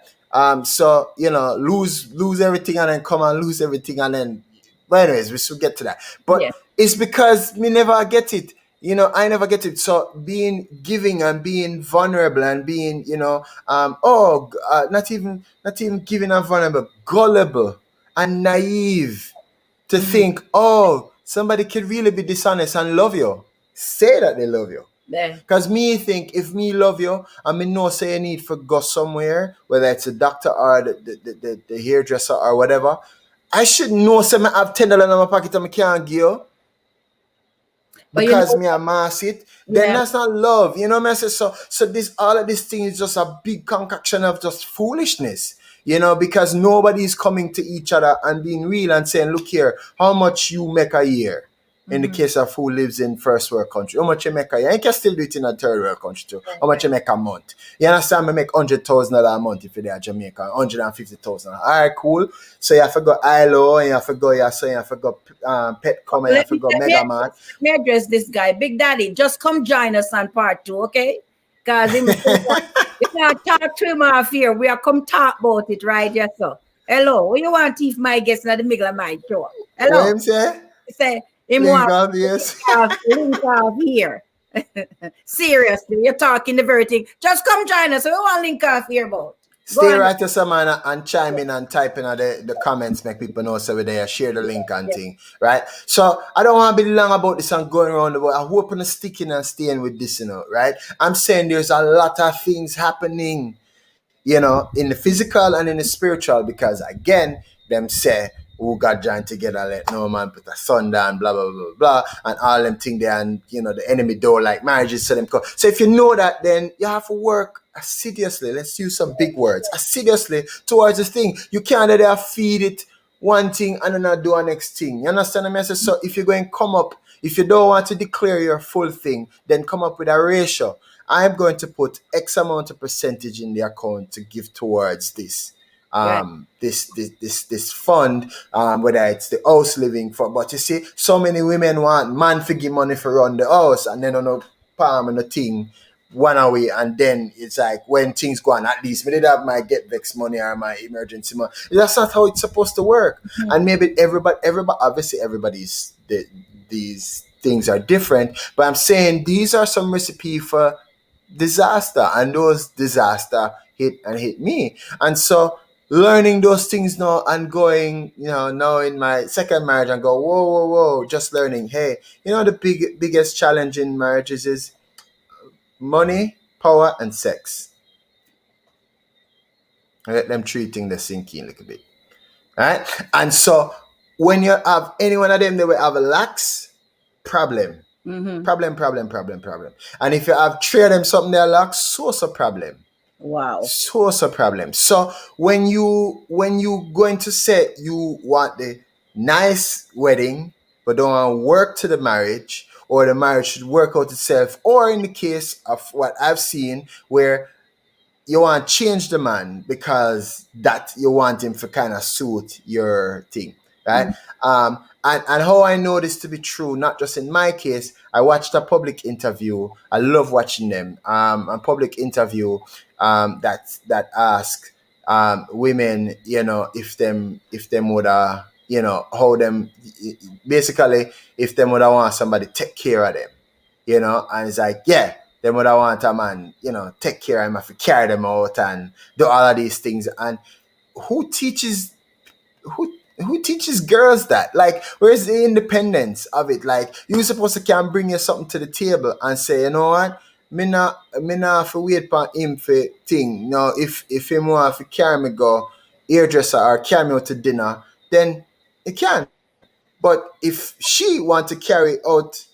So lose everything and then come and lose everything and then. But anyways, we should get to that. But it's because me never get it. I never get it. So being giving and being vulnerable and being, not even giving and vulnerable, gullible and naive to think, somebody could really be dishonest and love you. say that they love you. Yeah. Because me think if me love you and me know say you need for go somewhere, whether it's a doctor or the hairdresser or whatever, I should know say I have $10 in my pocket and I can't give you But you because know, me amass it, then yeah. that's not love. You know what I say? So this all of this thing is just a big concoction of just foolishness. You know, because nobody is coming to each other and being real and saying, look here, how much you make a year? In the case of who lives in first world country, how much you make a year? You can still do it in a third world country too. How much you make a month? You understand? Me make $100,000 a month if you're Jamaica, $150,000. All right, cool. So you have to go ILO, and you have to go, you have to go Petcom, and you have to go Megamart. Let me address this guy, Big Daddy. Just come join us on part 2, okay? Because you can't talk to him off here. We are come talk about it, right? Yes, sir. Hello. What you want if my guest in the middle of my show? Hello. What him say? He say, him Link want up, yes. link off here. Seriously, you're talking the very thing. Just come join us. We want link off here, about. Stay right to some man and chime in and type in the comments, make people know so we're there, share the link and thing, right? So I don't want to be long about this and going around the world. I hope I'm sticking and staying with this, you know, right? I'm saying there's a lot of things happening, you know, in the physical and in the spiritual, because again, them say, who got joined together, let no man put a son down, blah, blah, blah, blah, and all them thing there, and, you know, the enemy don't like marriages, so them come. So if you know that, then you have to work assiduously, let's use some big words, assiduously towards this thing. You can't let them feed it one thing and then not do a next thing. You understand the message? So if you're going to come up, if you don't want to declare your full thing, then come up with a ratio. I'm going to put X amount of percentage in the account to give towards this. This fund, whether it's the house living for, but you see, so many women want man to give money for run the house, and then on a palm and a thing one away, and then it's like when things go on, at least me did have my get vex money or my emergency money. That's not how it's supposed to work. And maybe everybody, obviously everybody's these things are different, but I'm saying these are some recipe for disaster, and those disaster hit me, and so learning those things now and going, you know, now in my second marriage and go, whoa, just learning, hey, you know, the biggest challenge in marriages is money, power, and sex. I let them three things they sink in a little bit. Right? And so when you have any one of them, they will have a lax problem. Problem. And if you have three of them, something they lack, source of problem. Wow. Source of problem. So when you going to say you want the nice wedding, but don't want to work to the marriage, or the marriage should work out itself, or in the case of what I've seen where you want to change the man because that you want him to kind of suit your thing, right? And how I know this to be true, not just in my case, I watched a public interview. I love watching them. A public interview that ask women, you know, if them would you know, how them basically if them would want somebody take care of them, you know, and it's like, yeah, them would want a man, you know, take care of him, have to carry them out and do all of these things. And who teaches girls that? Like, where's the independence of it? Like, you're supposed to can bring you something to the table and say, you know what, me not have to wait for him for thing. No, if him want to carry me go hairdresser or carry me out to dinner, then he can. But if she want to carry out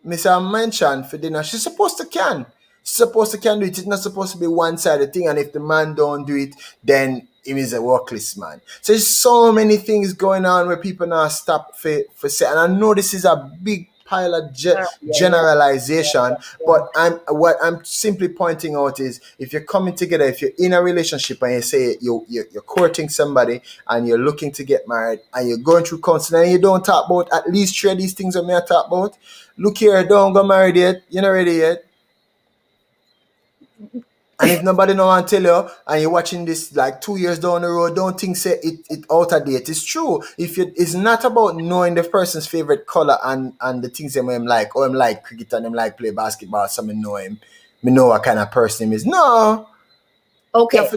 Mr. Mention for dinner, she's supposed to can. She's supposed to can do it. It's not supposed to be one-sided thing. And if the man don't do it, then he is a workless man. So there's so many things going on where people now stop for say. And I know this is a big pile of generalization, but what I'm simply pointing out is if you're coming together, if you're in a relationship and you say you're courting somebody and you're looking to get married and you're going through counseling and you don't talk about at least three of these things that may I talk about. Look here, don't go married yet. You're not ready yet. And if nobody know and tell you, and you're watching this like 2 years down the road, don't think say it out of date. It's true. It's not about knowing the person's favorite color and the things that him like. Oh, him like cricket and him like play basketball, so me know him. Me know what kind of person him is. No. Okay. You have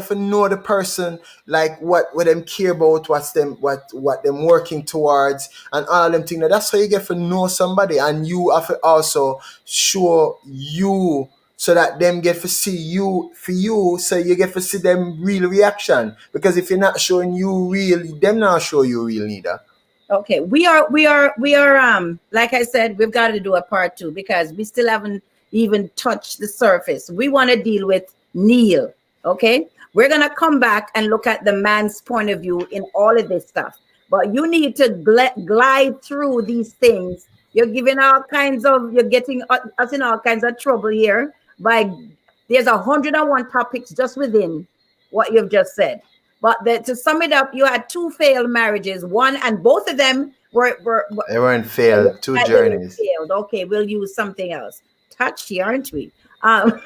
to know the person, like what them care about, what them working towards, and all them things. That's how you get to know somebody, and you have to also show you so that them get to see you for you, so you get to see them real reaction. Because if you're not showing you real, them not show you real neither. Okay, like I said, we've got to do a part two because we still haven't even touched the surface. We want to deal with Neil. Okay, we're gonna come back and look at the man's point of view in all of this stuff. But you need to glide through these things. You're getting us in all kinds of trouble here by there's 101 topics just within what you've just said. But to sum it up, you had two failed marriages. One and both of them were They weren't failed. Two journeys. failed. Okay, we'll use something else. Touchy, aren't we? Well,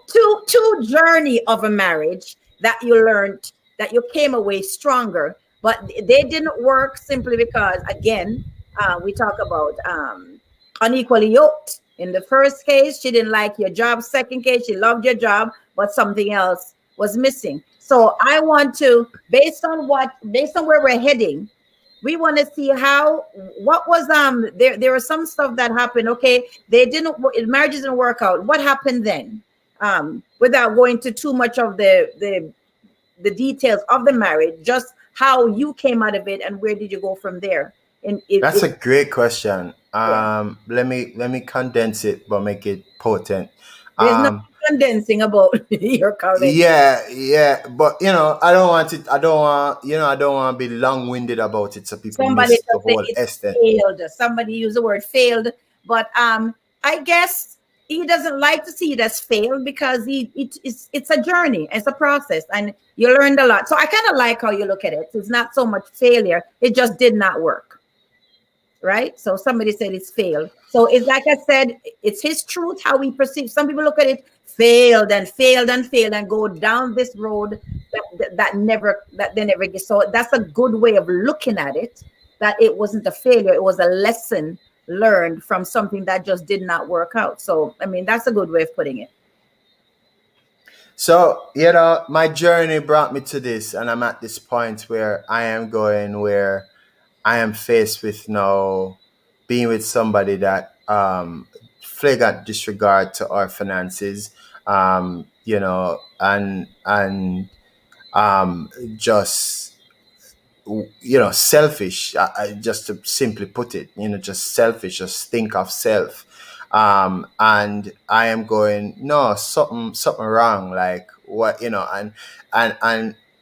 two journey of a marriage that you learned that you came away stronger, but they didn't work simply because again, we talk about unequally yoked. In the first case, she didn't like your job. Second case, she loved your job, but something else was missing. So I want to, based on where we're heading, we want to see what was there was some stuff that happened. Okay, marriages didn't work out. What happened then? Without going to too much of the details of the marriage, just how you came out of it and where did you go from there? That's a great question. Let me condense it but make it potent. There's no condensing about your comment. Yeah, but I don't want to be long-winded about it so people miss the whole extent. Somebody used the word failed, but I guess he doesn't like to see it as failed because it's a journey, it's a process, and you learned a lot. So I kind of like how you look at it. It's not so much failure, it just did not work. Right? So somebody said it's failed. So it's like I said, it's his truth, how we perceive. Some people look at it, failed and go down this road that they never get. So that's a good way of looking at it, that it wasn't a failure, it was a lesson learned from something that just did not work out. So, I mean, that's a good way of putting it. So, my journey brought me to this, and I'm at this point where I am faced with now being with somebody that flagrant disregard to our finances, and just selfish. Just to simply put it, just selfish, just think of self. And I am going, no, something wrong. Like what, and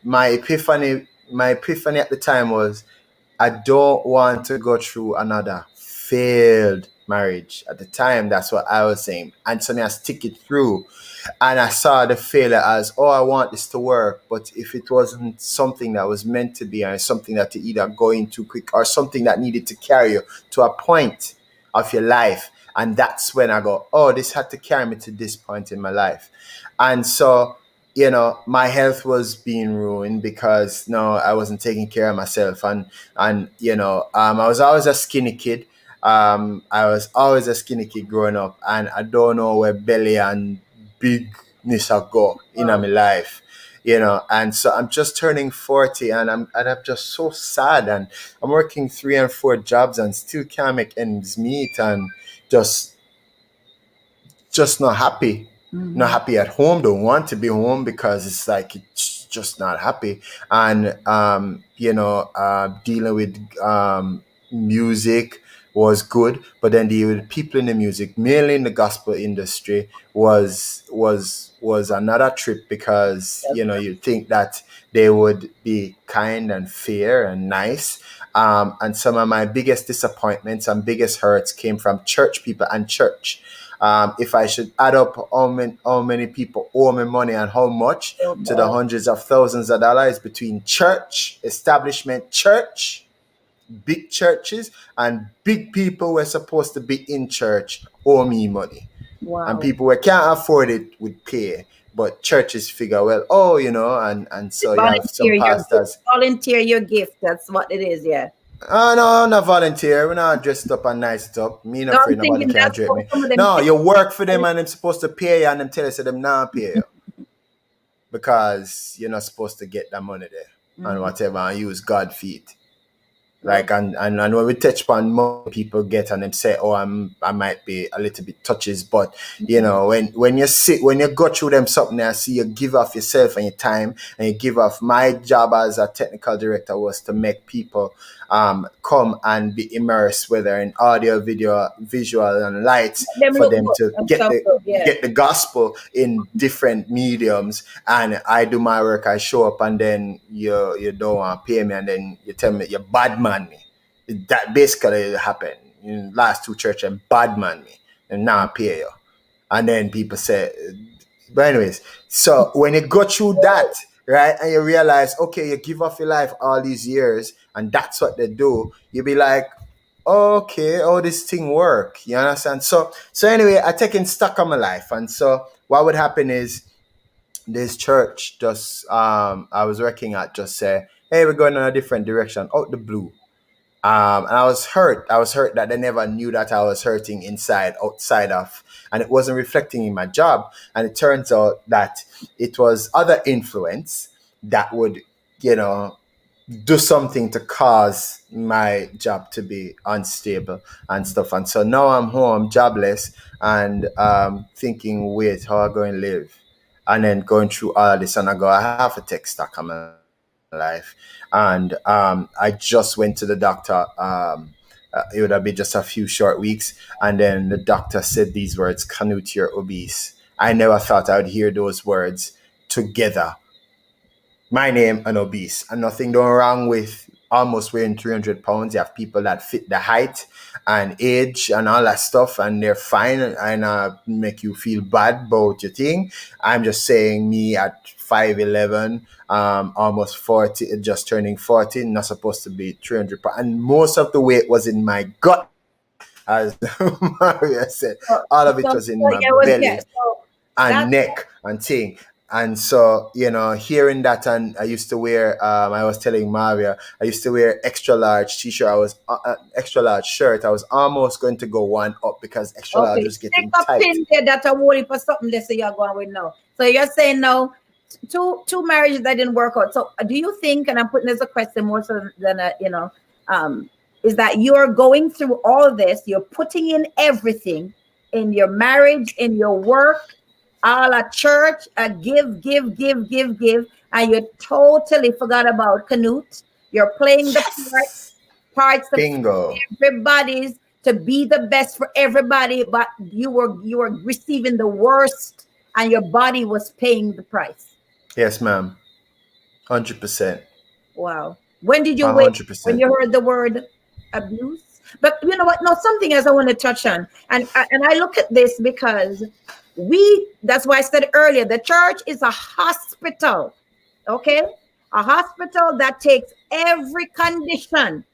my epiphany at the time was, I don't want to go through another failed marriage. At the time, that's what I was saying. And so I stick it through. And I saw the failure as, I want this to work. But if it wasn't something that was meant to be, or something that you either go into quick, or something that needed to carry you to a point of your life. And that's when I go, this had to carry me to this point in my life. And so, my health was being ruined because I wasn't taking care of myself, and I was always a skinny kid. Growing up, and I don't know where belly and bigness go in my life, and so I'm just turning 40, and I'm just so sad, and I'm working 3 and 4 jobs and still can't make ends meet, and just not happy. Mm-hmm. Not happy at home, don't want to be home because it's like it's just not happy. And dealing with music was good, but then dealing with people in the music, mainly in the gospel industry, was another trip, because you think that they would be kind and fair and nice. And some of my biggest disappointments and biggest hurts came from church people and church. If I should add up how many people owe me money and how much, to the hundreds of thousands of dollars between church, establishment church, big churches, and big people who are supposed to be in church owe me money. Wow. And people who can't afford it would pay. But churches figure, and so you have some pastors. Volunteer your gift. That's what it is, yeah. No, not volunteer. We're not dressed up and nice up. Me not afraid nobody can drape me. No, you work for them and them supposed to pay you, and them tell you so them not pay you. because you're not supposed to get that money there and whatever, and use God feet. Like and when we touch upon more people get and them say, oh, I might be a little bit touches, but you know, when you go through them something, I see you give off yourself and your time, and you give off. My job as a technical director was to make people come and be immersed, whether in audio, video, visual, and lights, for them to get the gospel in different mediums. And I do my work, I show up, and then you don't want to pay me, and then you tell me you're bad man me. That basically happened in last two churches, and bad man me, and now I pay you. And then people say, but anyways, so when you go through that, right, and you realize, okay, you give up your life all these years, and that's what they do, you be like, okay, this thing work. You understand? So anyway, I taking stock of my life, and so what would happen is this church just I was working at just say, hey, we're going in a different direction, out the blue. And I was hurt that they never knew that I was hurting outside of, and it wasn't reflecting in my job. And it turns out that it was other influence that would, do something to cause my job to be unstable and stuff. And so now I'm home, jobless, and thinking, wait, how am I going to live? And then going through all of this, and I have to take stock of my life. And I just went to the doctor. It would have been just a few short weeks, and then the doctor said these words, Canute, you're obese. I never thought I would hear those words together. My name and obese, and nothing done wrong with almost weighing 300 pounds. You have people that fit the height and age and all that stuff, and they're fine, and make you feel bad about your thing. I'm just saying, me at 5'11", almost 40, just turning 40, not supposed to be 300 pounds, and most of the weight was in my gut, as Maria said. All of it was in my belly and neck and thing. And so, hearing that, and I used to wear, I was telling Maria, I used to wear extra large t-shirt. I was extra large shirt. I was almost going to go one up because extra large was getting tight. That's a worry for something that you're going with now. So you're saying now, two marriages that didn't work out. So do you think, and I'm putting this a question more so than is that you're going through all this, you're putting in everything in your marriage, in your work, all at church, give, and you totally forgot about Canute. You're playing the parts of everybody's to be the best for everybody, but you were receiving the worst, and your body was paying the price. Yes, ma'am. 100%. Wow. When did you wait? When you heard the word abuse? But you know what? No, something else I want to touch on, and I look at this because that's why I said earlier, the church is a hospital, okay? A hospital that takes every condition.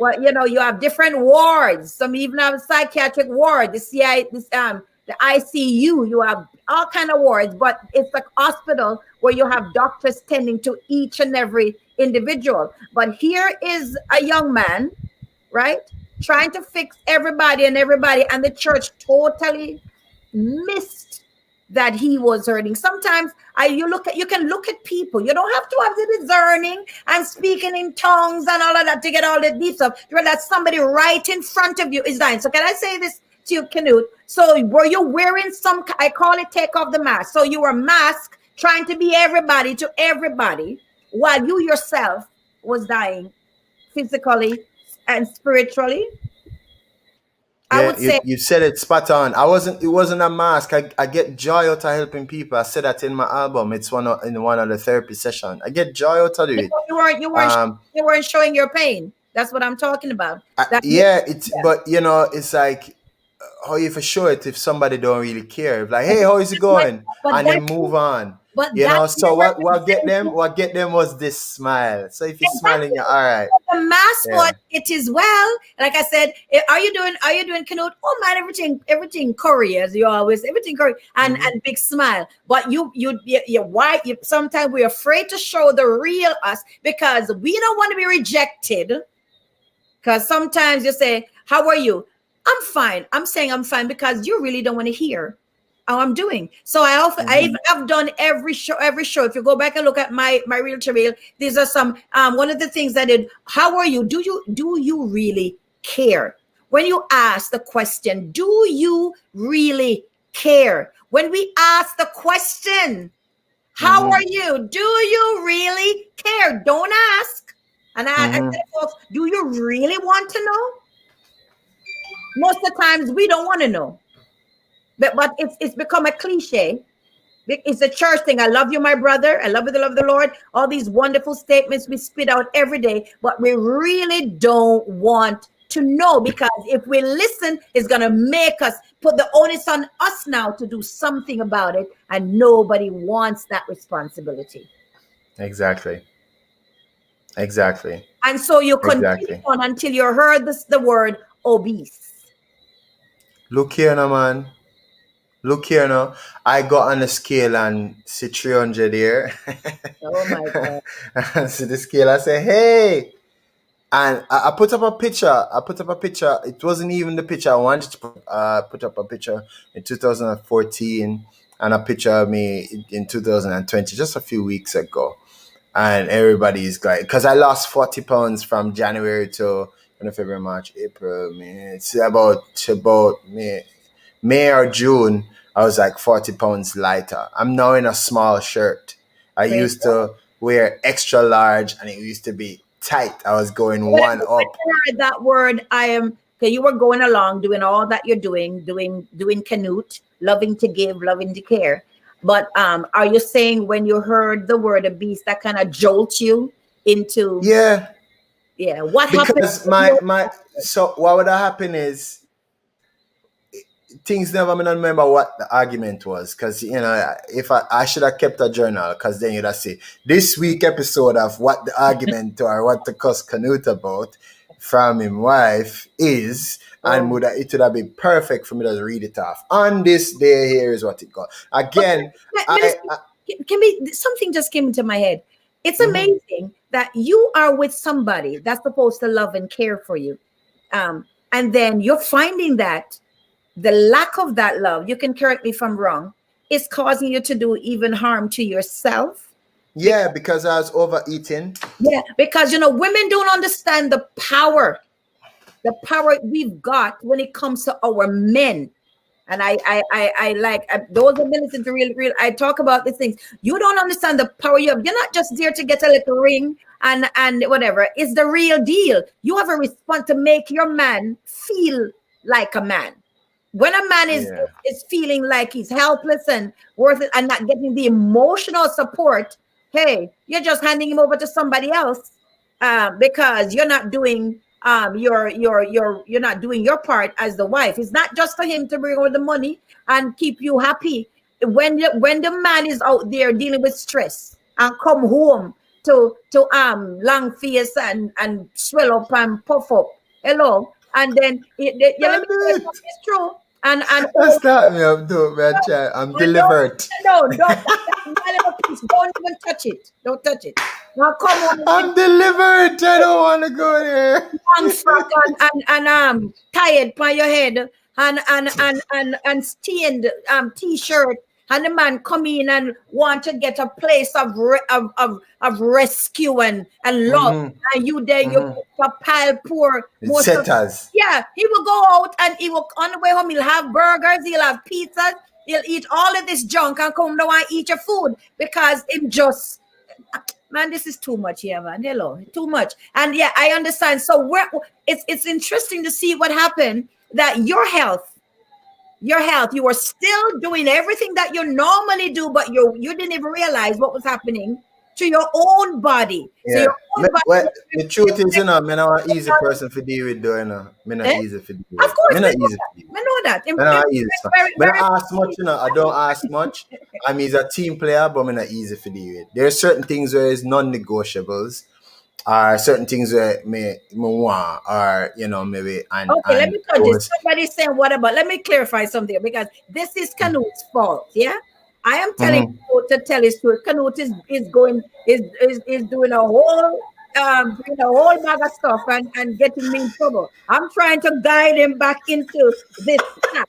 Well, you have different wards. Some even have a psychiatric ward, the ICU, you have all kind of wards, but it's a hospital where you have doctors tending to each and every individual. But here is a young man, right, trying to fix everybody, and the church totally missed that he was hurting. Sometimes you can look at people. You don't have to have the discerning and speaking in tongues and all of that to get all the deep stuff. That somebody right in front of you is dying. So can I say this to you, Canute? So were you wearing I call it take off the mask. So you were masked, trying to be everybody to everybody, while you yourself was dying physically and spiritually? Yeah, I would say you said it spot on. It wasn't a mask. I get joy out of helping people. I said that in my album. It's in one of the therapy session. I get joy out of it. You weren't showing your pain. That's what I'm talking about. But it's like, how you for sure it if somebody don't really care. Like, hey, how is it going? And then move on. But so what get them was this smile. So if you're smiling, you're all right. The mask it is well. Like I said, are you doing Canute? Oh man, everything curry, as you always, everything curry, and big smile. But you sometimes we're afraid to show the real us because we don't want to be rejected. Because sometimes you say, how are you? I'm fine. I'm saying I'm fine because you really don't want to hear how I'm doing. So I often, I've done every show. If you go back and look at my Real to Real, these are some, one of the things I did. How are you? Do you really care? When you ask the question, do you really care? When we ask the question, how are you? Do you really care? Don't ask. And I tell folks, do you really want to know? Most of the times we don't want to know. But it's become a cliche. It's a church thing. I love you, my brother. I love you, the love of the Lord. All these wonderful statements we spit out every day, but we really don't want to know, because if we listen, it's going to make us put the onus on us now to do something about it, and nobody wants that responsibility. Exactly. And so you continue on until you heard the word obese. Look here now, man. Look here now. I got on the scale and see 300 here. Oh my God. I see the scale. I say, hey. And I put up a picture. It wasn't even the picture I wanted to put up a picture in 2014 and a picture of me in 2020, just a few weeks ago. And everybody's like, because I lost 40 pounds from January to February, March, April. It's about May or June. I was like 40 pounds lighter. I'm now in a small shirt. I used to wear extra large, and it used to be tight. I was going one up. I heard that word. Okay, you were going along doing all that you're doing Canute, loving to give, loving to care. But are you saying when you heard the word obese, that kind of jolts you into? Yeah. What happened? Because so what would happen is, things never, I remember what the argument was, because if I should have kept a journal, because then you'd have say this week episode of what the argument or what the cuss Canute about from his wife is, and it would have been perfect for me to read it off. On this day, here is what it got. Again, something just came into my head. It's amazing that you are with somebody that's supposed to love and care for you, and then you're finding that the lack of that love, you can correct me if I'm wrong, is causing you to do even harm to yourself. Yeah, because I was overeating. Yeah, because women don't understand the power we've got when it comes to our men. And I like those are militant to real. I talk about these things. You don't understand the power you have. You're not just there to get a little ring and whatever. It's the real deal. You have a response to make your man feel like a man. When a man is feeling like he's helpless and worthless and not getting the emotional support, hey, you're just handing him over to somebody else because you're not doing you're not doing your part as the wife. It's not just for him to bring over the money and keep you happy. When the man is out there dealing with stress and come home to long face and swell up and puff up, hello, and then it's true. And start me up, man. I'm delivered. Don't even touch it. Don't touch it. Now come on. I'm delivered. I don't want to go there. Long frock and tired by your head and stained t-shirt, and the man come in and want to get a place of rescue and love, and you there you a pile poor. Setters. He will go out and he will on the way home. He'll have burgers. He'll have pizzas. He'll eat all of this junk and come down and eat your food because it just. Man, this is too much here, man. Hello, too much. And I understand. So it's interesting to see what happened. That your health, you were still doing everything that you normally do, but you didn't even realize what was happening to your own body. Yeah. So the truth is, I'm not an easy person to deal with, though. I'm not easy to deal with. Of course, I know that. I'm not easy. I don't ask much, I don't ask much. He's a team player, but I'm not easy to deal with. There are certain things where it's non-negotiables. Or certain things that me want, or maybe. Let me cut this. Somebody's saying, "What about?" Let me clarify something, because this is Canute's fault. Yeah, I am telling Canute to tell his truth. Canute is doing a whole bag of stuff and getting me in trouble. I'm trying to guide him back into this path.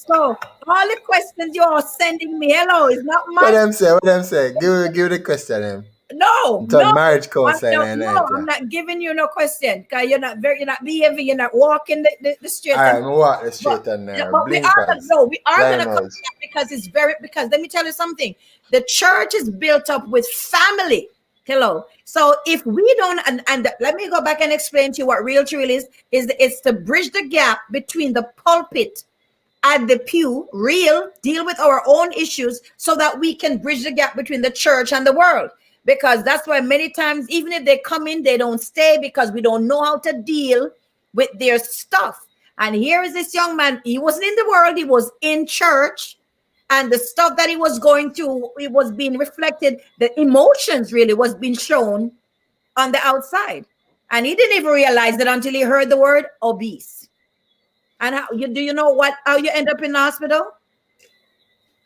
So all the questions you're sending me, hello, is not What mine. them say? What them say? Give the question him. No, Turn no. marriage I counseling don't and know. I'm anything. not giving you no question because you're not behaving, you're not walking the straight. All right, me walk the But, straight and yeah, narrow. but we are gonna Blinkers. no, we are gonna come Limos. back because it's very because let me tell you something. The church is built up with family. Hello. So if we don't and let me go back and explain to you what real to real is it's to bridge the gap between the pulpit and the pew, real, deal with our own issues so that we can bridge the gap between the church and the world. Because that's why many times, even if they come in, they don't stay because we don't know how to deal with their stuff. And here is this young man, he wasn't in the world, he was in church. And the stuff that he was going through, it was being reflected, the emotions really was being shown on the outside. And he didn't even realize it until he heard the word obese. And how you do you know what how you end up in the hospital?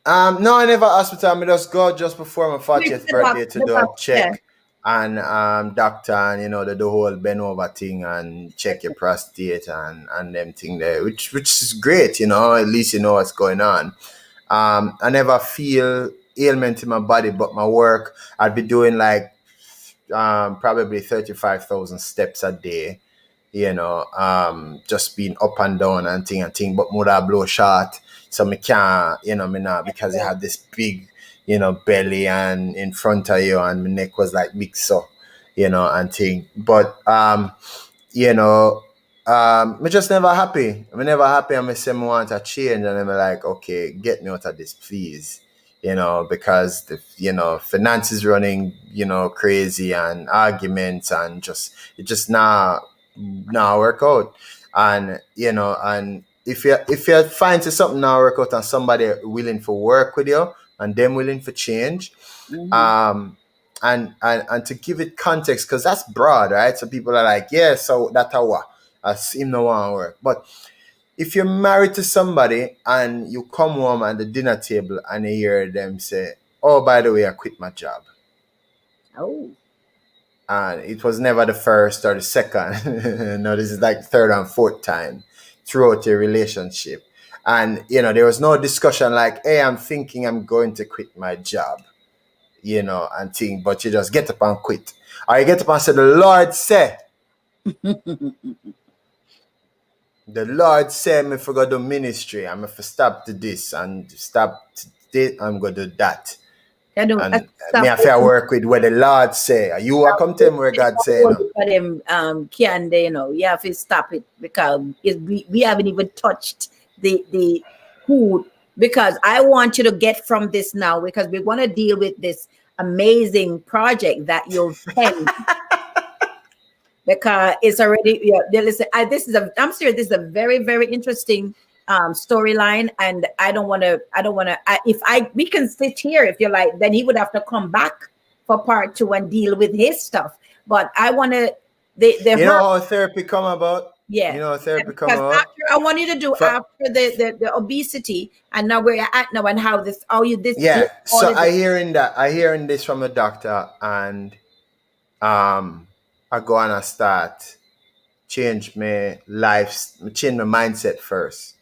No, I never hospital. I just go just before my With 40th birthday to the do a doc, yeah. check and doctor and the whole bend over thing and check your prostate and them thing there, which is great, at least you know what's going on. I never feel ailment in my body, but my work, I'd be doing like probably 35,000 steps a day, just being up and down and thing, but more that blow short. So me can't, me not, because you have this big, belly and in front of you and my neck was like big so, and thing. But, you know, me just never happy. I'm never happy. I'm saying I want to change and I'm like, okay, get me out of this, please. Because finance is running, crazy and arguments and it just now work out. And and if you find something now work out and somebody willing to work with you and them willing to change, and to give it context, because that's broad, right? So people are like, yeah, so that's how what I seem no want to work. But if you're married to somebody and you come home at the dinner table and you hear them say, oh, by the way, I quit my job. Oh. And it was never the first or the second. No, this is like third and fourth time throughout your relationship. And, there was no discussion like, hey, I'm thinking I'm going to quit my job, and think, but you just get up and quit. Or you get up and say, the Lord say, the Lord said me for go do ministry. I'm for stop to this and stop to this. I'm going to do that. And me have to work with what the Lord say. You are come tell me where God say. Can they, you have to stop it because we haven't even touched the who, because I want you to get from this now because we want to deal with this amazing project that you've penned. Because it's already listen, I'm serious, this is a very, very interesting storyline, and I don't want to we can sit here if you like, then he would have to come back for part 2 and deal with his stuff. But I want to how therapy come about. Therapy come about. I want you to do after the obesity and now where you're at now and how this so I hearing this from a doctor, and I go and I start change my mindset first.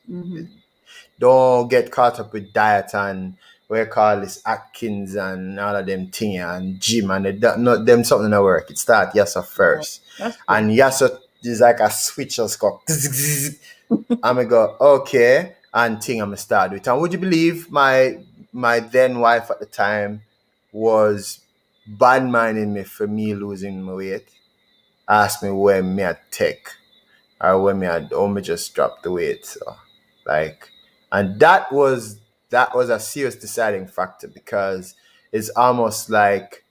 Don't get caught up with diet and what you call this Atkins and all of them thing and gym and them something that work. It start first. And is like a switch just go I'm gonna go okay and thing I'm gonna start with. And would you believe my then wife at the time was bad minding me for me losing my weight? Asked me where me I take or when me just dropped the weight. So and that was a serious deciding factor, because it's almost like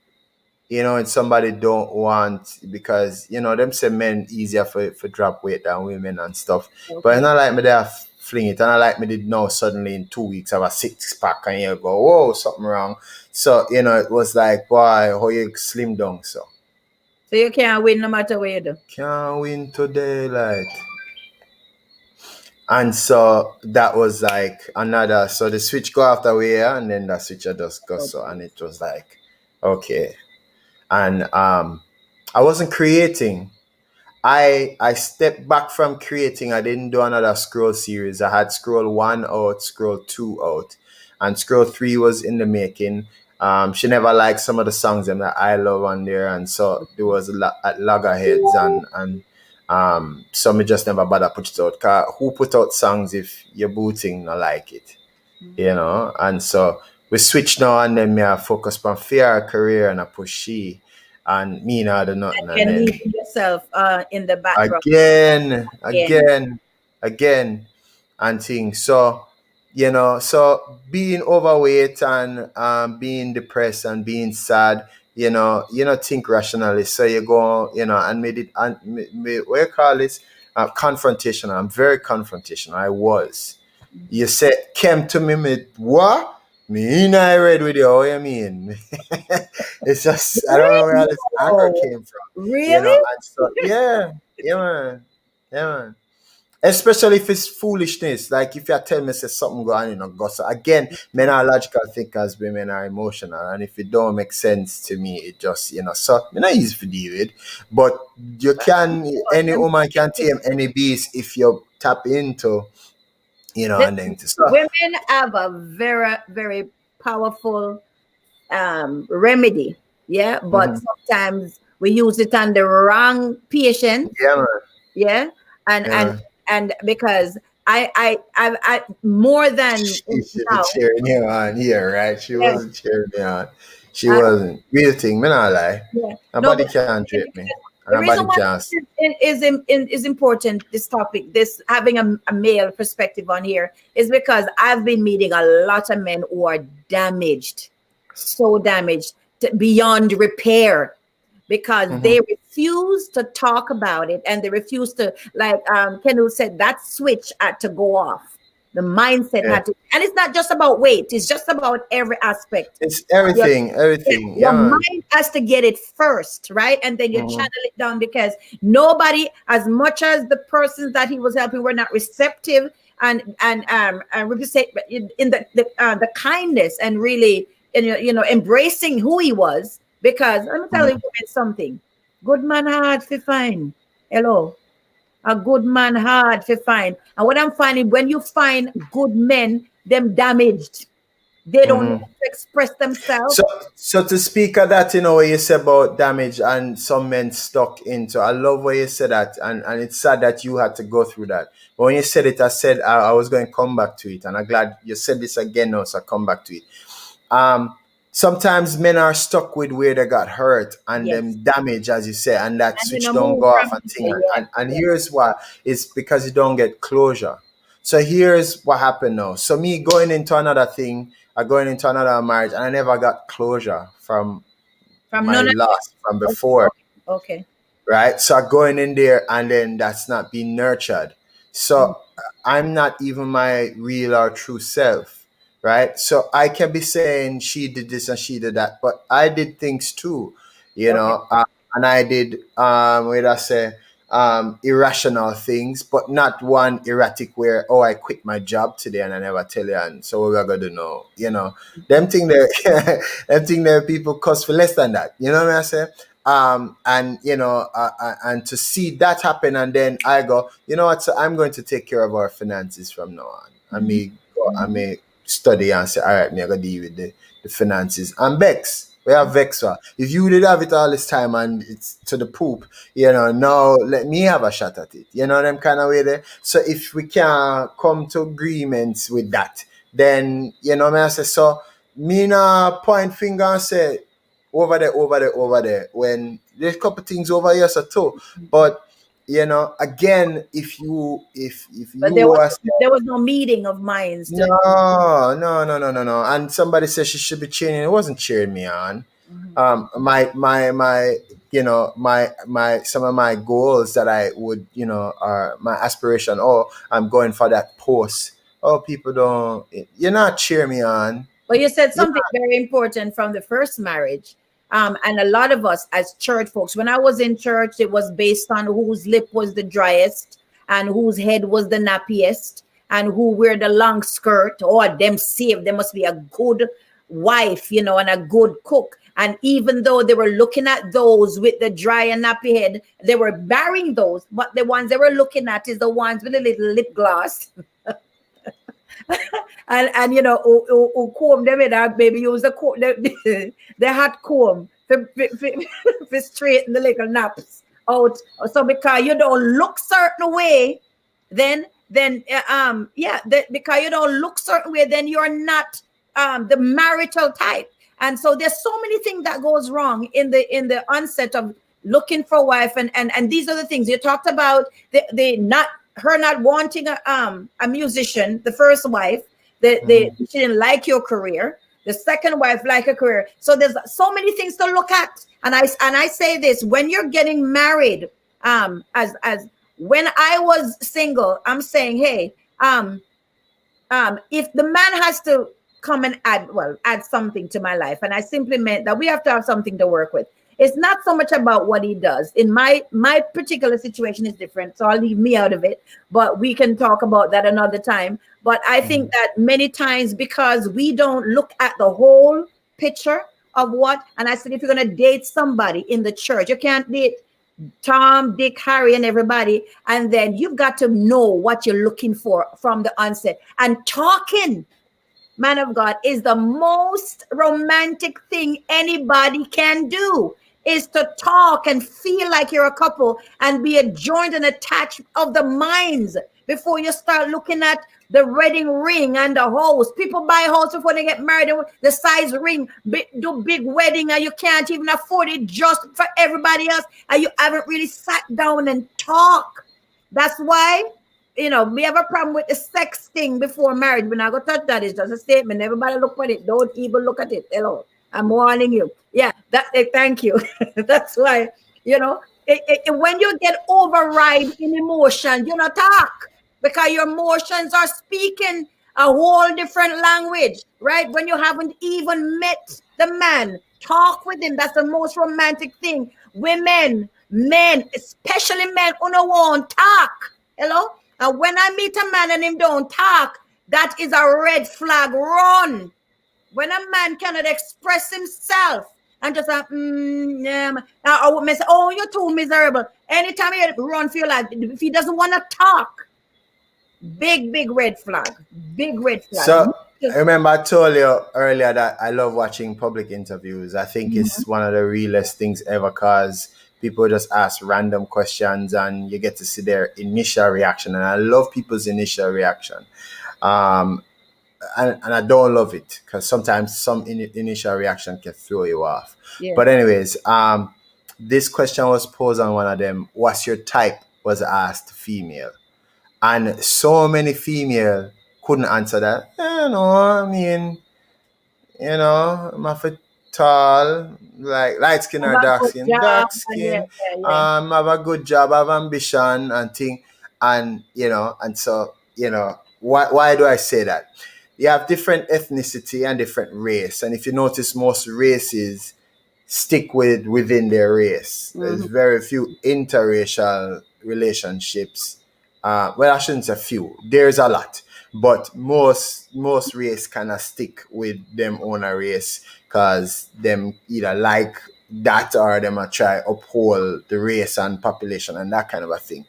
and somebody don't want, because them say men easier for drop weight than women and stuff. Okay. But it's not like me there fling it, and I like me did now suddenly in 2 weeks have a 6-pack and you go, whoa, something wrong. So it was like, boy, how you slim down so you can't win no matter what you do. Can't win today, like. And so that was like another. So the switch go after we and then the switcher just go so, and it was like, okay. And I wasn't creating. I stepped back from creating. I didn't do another scroll series. I had scroll 1 out, scroll 2 out, and scroll 3 was in the making. She never liked some of the songs them that I love on there, and so there was at loggerheads and so me just never bother put it out. 'Cause who put out songs if your booting not like it, And so we switch now, and then me I focus on fair career and I push she, and me not do nothing, and And then leave yourself in the background. again and things. So so being overweight and being depressed and being sad, you don't think rationally. So you go, and made it, and what you call this, confrontational. I'm very confrontational. I was. You said came to me, what? Me and I read with you. What you mean? It's just I don't know where all this anger came from. Really? And so man. Especially if it's foolishness, like if you tell me say something go on, gossip. Again, men are logical thinkers, women are emotional, and if it don't make sense to me, it just so me not easy to deal with. But you can, any woman can tame any beast if you tap into, and then to start. Women have a very, very powerful remedy, but sometimes we use it on the wrong patient. Yeah, man. And because I more than she should be cheering you on here, right? She wasn't cheering me on. She wasn't. Real thing, me not lie. Nobody can drape me. The reason why is important, this topic, this having a male perspective on here, is because I've been meeting a lot of men who are damaged, so damaged beyond repair, because they refuse to talk about it, and they refuse to, like Kenu said, that switch had to go off. The mindset had to, and it's not just about weight, it's just about every aspect. It's everything. Your mind has to get it first, right? And then you channel it down, because nobody, as much as the persons that he was helping were not receptive and in the kindness and really embracing who he was. Because let me tell you something. Good man hard to find. Hello. A good man hard to find. And what I'm finding, when you find good men, them damaged. They don't express themselves. So to speak of that, what you said about damage and some men stuck into, I love what you said that, and it's sad that you had to go through that. But when you said it, I said I was going to come back to it, and I'm glad you said this again now, so I come back to it. Sometimes men are stuck with where they got hurt and them damage, as you say, and that switch don't go off and thing. And here's why. It's because you don't get closure. So here's what happened now. So me going into another thing, going into another marriage, and I never got closure from my loss from before. Okay. Right? So going in there, and then that's not being nurtured. So I'm not even my real or true self. Right. So I can be saying she did this and she did that, but I did things too, and I did, irrational things, but not one erratic where, I quit my job today and I never tell you. And so we're going to know, them thing there, people cost for less than that. You know what I say? And to see that happen, and then I go, you know what? So I'm going to take care of our finances from now on. I may study and say, all right, me I gotta deal with the finances. And Vex, we have Vex. If you did have it all this time and it's to the poop, now let me have a shot at it. Them kind of way there. So if we can come to agreements with that, then me I say, so me na point finger and say over there. When there's a couple things over here so too. But again, if there was no meeting of minds. No. And somebody said she should be cheering. It wasn't cheering me on. My some of my goals that I would, are my aspiration. Oh, I'm going for that post. Oh, people don't. You're not cheering me on. But you said something very important from the first marriage. And a lot of us as church folks, when I was in church, it was based on whose lip was the driest and whose head was the nappiest and who wear the long skirt. Them saved. They must be a good wife, and a good cook. And even though they were looking at those with the dry and nappy head, they were burying those. But the ones they were looking at is the ones with a little lip gloss. and you know, who comb them in, maybe use the hot comb to straighten the little naps out. So because you don't look certain way, then because you don't look certain way, then you're not the marital type. And so there's so many things that goes wrong in the onset of looking for a wife, and these are the things you talked about. The not her not wanting a musician, the first wife, she didn't like your career. The second wife liked a career. So there's so many things to look at. And I say this, when you're getting married, as when I was single, I'm saying, hey, if the man has to come and add something to my life, and I simply meant that we have to have something to work with. It's not so much about what he does. In my particular situation is different, so I'll leave me out of it, but we can talk about that another time. But I think that many times, because we don't look at the whole picture of what, and I said, if you're going to date somebody in the church, you can't date Tom, Dick, Harry, and everybody. And then you've got to know what you're looking for from the onset. And talking, man of God, is the most romantic thing anybody can do, is to talk and feel like you're a couple and be joined and attached of the minds before you start looking at the wedding ring and the house. People buy a house before they get married, the size ring, do big wedding, and you can't even afford it just for everybody else, and you haven't really sat down and talk. That's why, you know, we have a problem with the sex thing before marriage. We're not going to touch that. It's just a statement. Everybody look at it. Don't even look at it. Hello. I'm warning you. Yeah, thank you. That's why, you know, when you get override in emotion, you don't talk, because your emotions are speaking a whole different language, right? When you haven't even met the man, talk with him. That's the most romantic thing. Women, men, especially men, who don't want talk. Hello? And when I meet a man and him don't talk, that is a red flag. Run. When a man cannot express himself and just I would say, oh, you're too miserable. Anytime you run for your life, if he doesn't want to talk, big red flag. Big red flag. So I remember I told you earlier that I love watching public interviews. I think it's one of the realest things ever, because people just ask random questions and you get to see their initial reaction. And I love people's initial reaction. And I don't love it, because sometimes some initial reaction can throw you off. Yeah. But anyways, this question was posed on one of them. What's your type? Was asked female. And so many female couldn't answer that. I mean, I'm a tall, like light skin or dark skin. Dark skin. Have a good job, have ambition and thing. And, and so, why do I say that? You have different ethnicity and different race. And if you notice, most races stick within their race. There's very few interracial relationships. Well, I shouldn't say few. There's a lot. But most race kind of stick with them own a race, because them either like that or them a try uphold the race and population and that kind of a thing.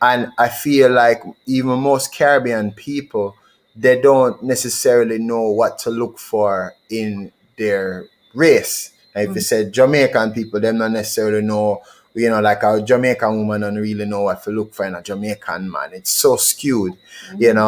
And I feel like even most Caribbean people, they don't necessarily know what to look for in their race. If you said Jamaican people, they don't necessarily know, like a Jamaican woman don't really know what to look for in a Jamaican man. It's so skewed, and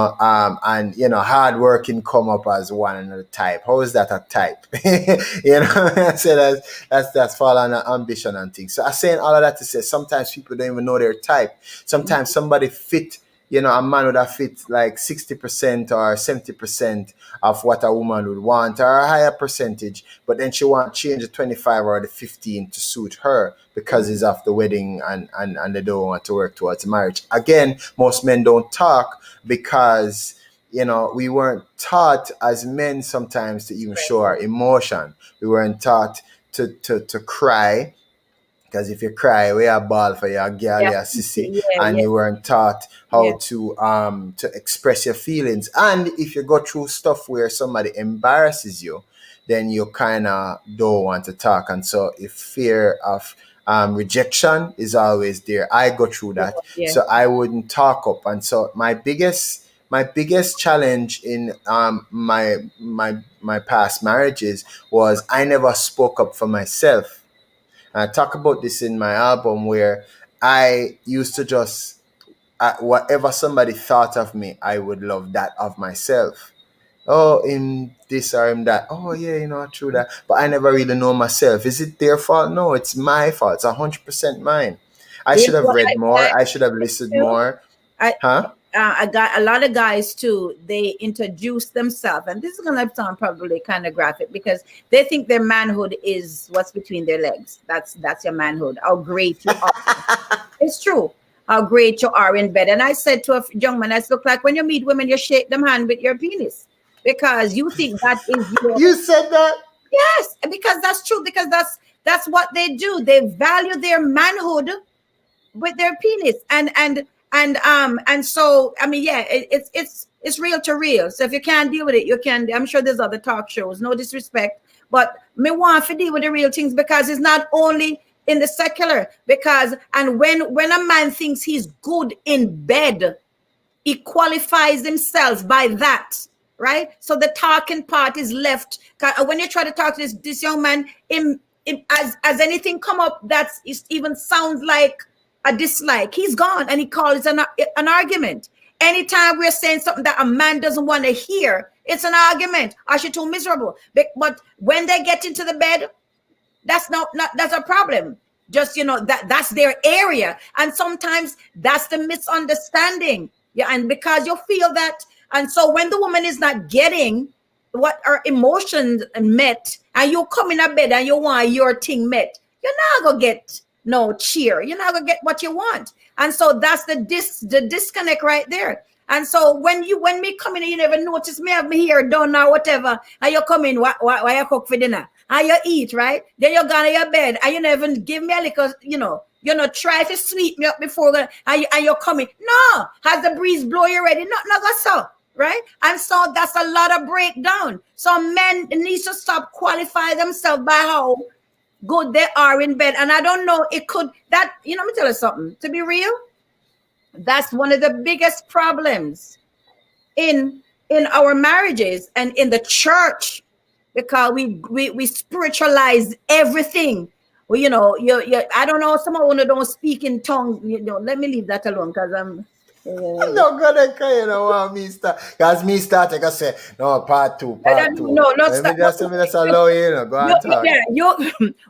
hard working come up as one another type. How is that a type? I say that's fall under ambition and things. So I'm saying all of that to say sometimes people don't even know their type. Sometimes somebody fit, a man would have fit like 60% or 70% of what a woman would want, or a higher percentage, but then she want to change the 25 or the 15 to suit her because it's of the wedding and they don't want to work towards marriage. Again, most men don't talk because, we weren't taught as men sometimes to even show our emotion. We weren't taught to cry. Because if you cry, we are ball for your girl, your sissy, you weren't taught how to express your feelings. And if you go through stuff where somebody embarrasses you, then you kind of don't want to talk. And so if fear of rejection is always there, I go through that. Yeah. So I wouldn't talk up. And so my biggest challenge in my past marriages was I never spoke up for myself. And I talk about this in my album, where I used to just whatever somebody thought of me, I would love that of myself. Oh, in this or in that. Oh, yeah, true that. But I never really know myself. Is it their fault? No, it's my fault. It's 100% mine. I You should know have what read more. I should have I listened too? more. I Huh? I got a lot of guys too. They introduce themselves, and this is gonna sound probably kind of graphic because they think their manhood is what's between their legs. That's your manhood. How great you are. It's true. How great you are in bed. And I said to a young man, I said, look, like when you meet women, you shake them hand with your penis because you think that is your. You said that? Yes, because that's true. Because that's what they do. They value their manhood with their penis, and so I mean, yeah, it's real to real. So if you can't deal with it, you can. I'm sure there's other talk shows. No disrespect, but me want to deal with the real things because it's not only in the secular. Because and when a man thinks he's good in bed, he qualifies himself by that, right? So the talking part is left. When you try to talk to this young man, as anything come up that even sounds like a dislike, he's gone and he calls it an argument. Anytime we're saying something that a man doesn't want to hear, it's an argument. Are she too miserable? But when they get into the bed, that's not that's a problem. Just that's their area, and sometimes that's the misunderstanding. Yeah, and because you feel that, and so when the woman is not getting what her emotions met, and you come in a bed and you want your thing met, you're not gonna get no cheer. You're not gonna get what you want, and so that's the disconnect right there. And so when me come in and you never notice me have me hair done or whatever, and you come in, why you cook for dinner? And you eat, right? Then you go to your bed and you never give me a little, try to sweep me up before and you're coming. No, has the breeze blow you ready? No, go so, right? And so that's a lot of breakdown. So men need to stop qualifying themselves by how good they are in bed. And I don't know, it could, let me tell you something. To be real, that's one of the biggest problems in our marriages and in the church, because we spiritualize everything. Well, you I don't know, some of you don't speak in tongues. Let me leave that alone because I'm No, gonna me start. Cause me start, I say, no, part two. no, Let me just allow you, go and talk. Yeah,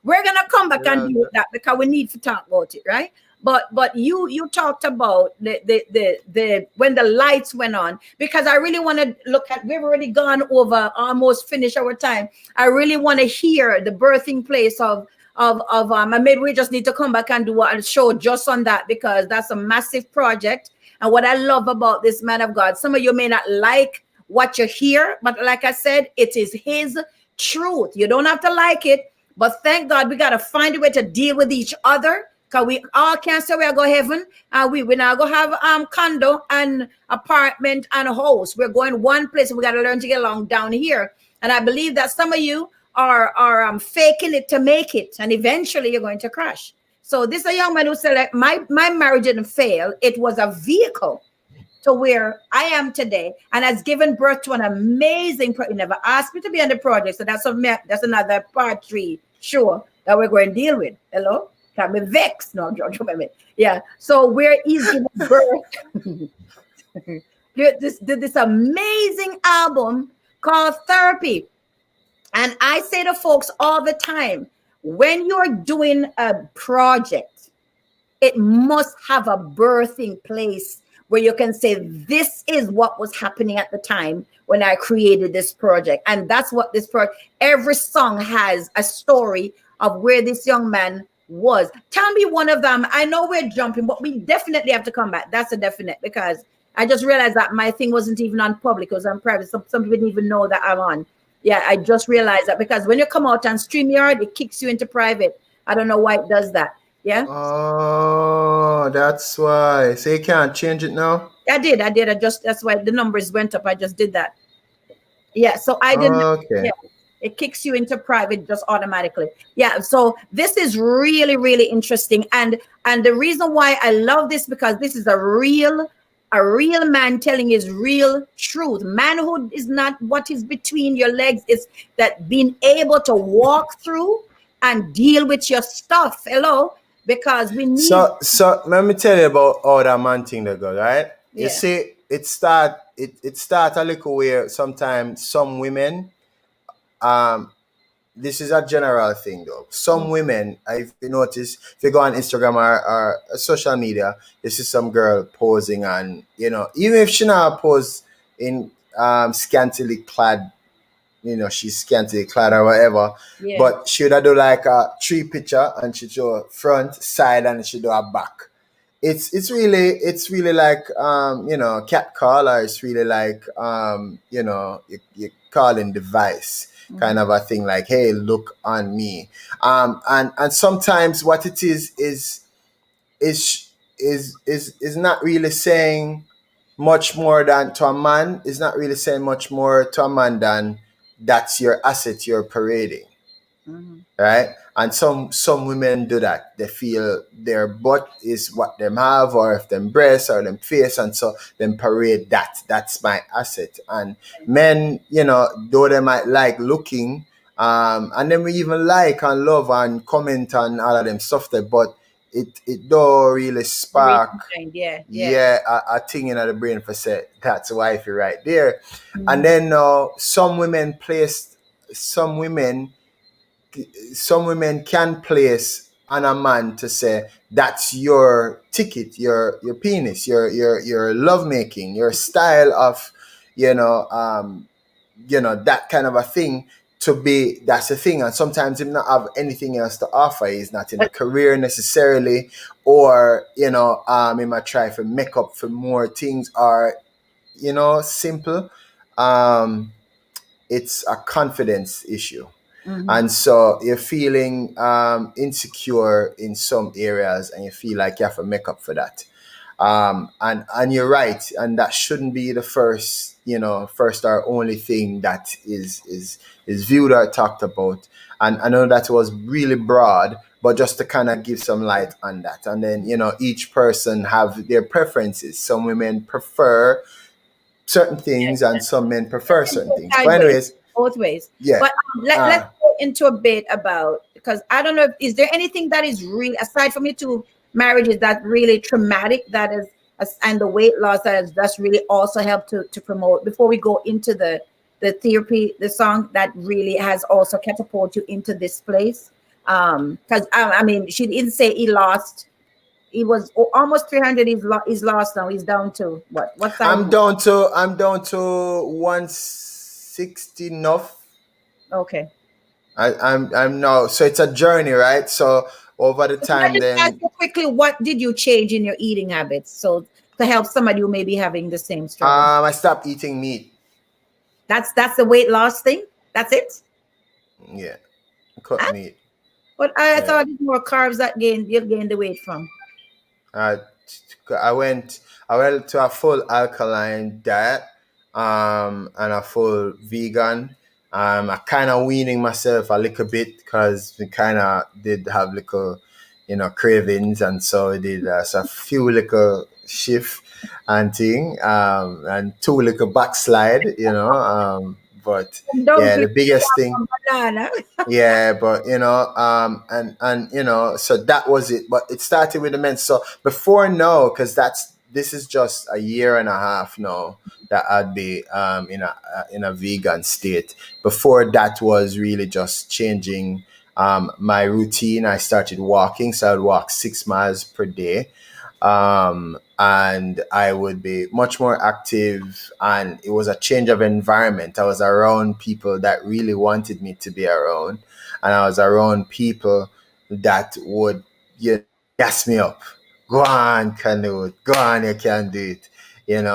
we're gonna come back and deal with that because we need to talk about it, right? But you talked about the when the lights went on, because I really want to look at, we've already gone over, almost finished our time. I really want to hear the birthing place of and maybe we just need to come back and do a show just on that, because that's a massive project. And what I love about this man of God, some of you may not like what you hear, but like I said, it is his truth. You don't have to like it, but thank God we got to find a way to deal with each other, because we all can't say we're going to heaven. We now go have condo and apartment and a house. We're going one place, and we got to learn to get along down here. And I believe that some of you are faking it to make it, and eventually you're going to crash. So this is a young man who said, like, my marriage didn't fail. It was a vehicle to where I am today, and has given birth to an amazing. He never asked me to be on the project, so that's another part 3 show that we're going to deal with. Hello, can be vexed, no, George. Yeah. So where is giving birth? this amazing album called Therapy. And I say to folks all the time, when you're doing a project, it must have a birthing place where you can say, this is what was happening at the time when I created this project. And that's what this project, every song has a story of where this young man was. Tell me one of them. I know we're jumping, but we definitely have to come back. That's a definite, because I just realized that my thing wasn't even on public, it was on private. Some people didn't even know that I'm on. Yeah, I just realized that, because when you come out on StreamYard, it kicks you into private. I don't know why it does that. Yeah. Oh, that's why. So you can't change it now? I did. That's why the numbers went up. I just did that. Yeah. So I didn't. Okay. Yeah. It kicks you into private just automatically. Yeah. So this is really, really interesting. And the reason why I love this, because this is a real man telling his real truth. Manhood is not what is between your legs. It's that being able to walk through and deal with your stuff. Hello? Because we need. So let me tell you about how that man thing they go, right? You Yeah. see, it start a little where sometimes some women, um, this is a general thing though. Some women, if you notice, if you go on Instagram or social media, you see some girl posing, and even if she not pose in scantily clad, she's scantily clad or whatever, Yeah. but she would do like a tree picture, and she do front, side, and she do a back. It's really like cat call, or it's really like you calling device kind of a thing, like, hey, look on me. And sometimes what it is not really saying much more than to a man, is not really saying much more to a man than that's your asset you're parading, right? And some women do that. They feel their butt is what them have, or if them breasts or them face, and so them parade that's my asset. And men, though they might like looking, and then we even like and love and comment on all of them stuff there, but it don't really spark, Yeah. a thing in the brain for say that's wifey right there. And then some women can place on a man to say that's your ticket, your penis, your lovemaking, your style of, that kind of a thing, to be that's the thing. And sometimes him not have anything else to offer. He's not in a career necessarily, or he might try for make up for more things, or simple. It's a confidence issue. And so you're feeling insecure in some areas, and you feel like you have to make up for that. And you're right, and that shouldn't be the first or only thing that is viewed or talked about. And I know that was really broad, but just to kind of give some light on that. And then each person have their preferences. Some women prefer certain things, and some men prefer certain things. But anyways, Both ways. yeah. But let's go into a bit about, because I don't know, is there anything that is real, aside from your two marriages, that really traumatic, that is, and the weight loss that has just really also helped to promote, before we go into the therapy, the song that really has also catapulted you into this place? Because I mean, she didn't say he lost. He was almost 300. He's lost now. He's down to what? What's that? I'm down to 160 enough. Okay. I'm now, so it's a journey, right? So over the time, Just then ask you quickly, what did you change in your eating habits, so to help somebody who may be having the same struggle? I stopped eating meat. That's the weight loss thing. That's it. Yeah, cut meat. But I thought it's more carbs that you gain the weight from. I went to a full alkaline diet, and a full vegan. I kind of weaning myself a little bit, because we kind of did have little, cravings, and so I did a few little shift and thing, and two little backslide, but the biggest thing. Yeah, but so that was it. But it started with the men. So before now, because this is just a year and a half now that I'd be in a vegan state. Before that was really just changing my routine. I started walking, so I'd walk 6 miles per day. And I would be much more active, and it was a change of environment. I was around people that really wanted me to be around, and I was around people that would gas me up. Go on, can do it. Go on, you can do it. And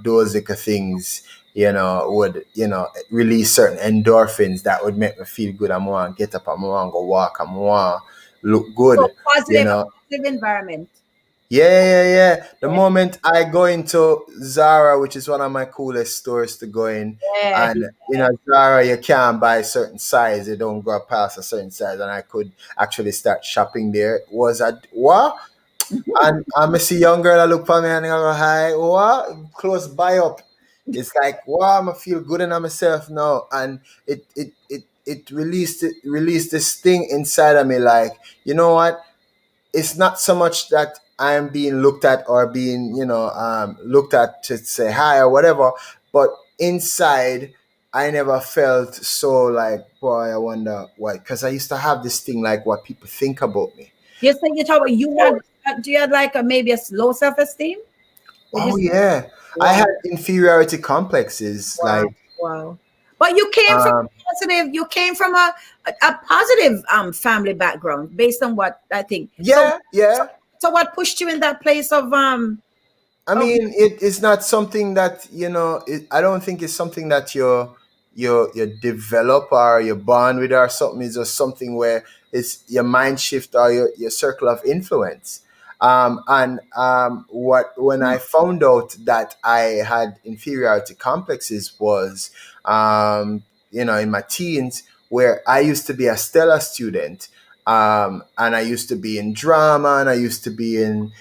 those little things, would release certain endorphins that would make me feel good. I want to get up, I want to go walk, I want to look good. So positive environment. Yeah. The moment I go into Zara, which is one of my coolest stores to go in, Yeah. and Zara, you can't buy a certain size. You don't go past a certain size, and I could actually start shopping there. Was at what? And I see young girl that look for me and I go, hi, what? Close buy up. It's like, wow, I feel good in myself now. And it released this thing inside of me, like, you know what? It's not so much that I'm being looked at or being, looked at to say hi or whatever, but inside I never felt so like, boy, I wonder why. Because I used to have this thing like what people think about me. You think you talk about you had do you have like a maybe a low self-esteem? Would you Oh say? yeah, I Wow. had inferiority complexes. Wow. Like, Wow. But you came from um, positive, you came from a positive family background based on what I think. So yeah, so yeah. so what pushed you in that place I of mean, it's not something that I don't think it's something that you develop or you bond with or something. It's just something where it's your mind shift or your circle of influence. And what when I found out that I had inferiority complexes was in my teens, where I used to be a stellar student, and I used to be in drama, and I used to be in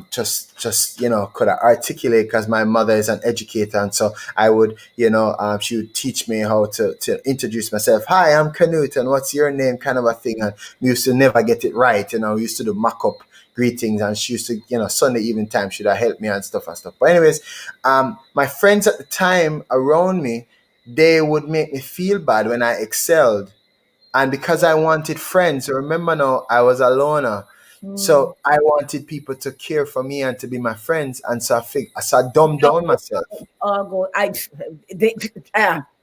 just could I articulate because my mother is an educator, and so I would she would teach me how to introduce myself. Hi, I'm Canute, and what's your name, kind of a thing. And we used to never get it right. We used to do mock up greetings, and she used to Sunday evening time should have helped me and stuff. But anyways, my friends at the time around me, they would make me feel bad when I excelled, and because I wanted friends, remember now, I was a loner. mm, So I wanted people to care for me and to be my friends. And so I dumbed down myself. go they,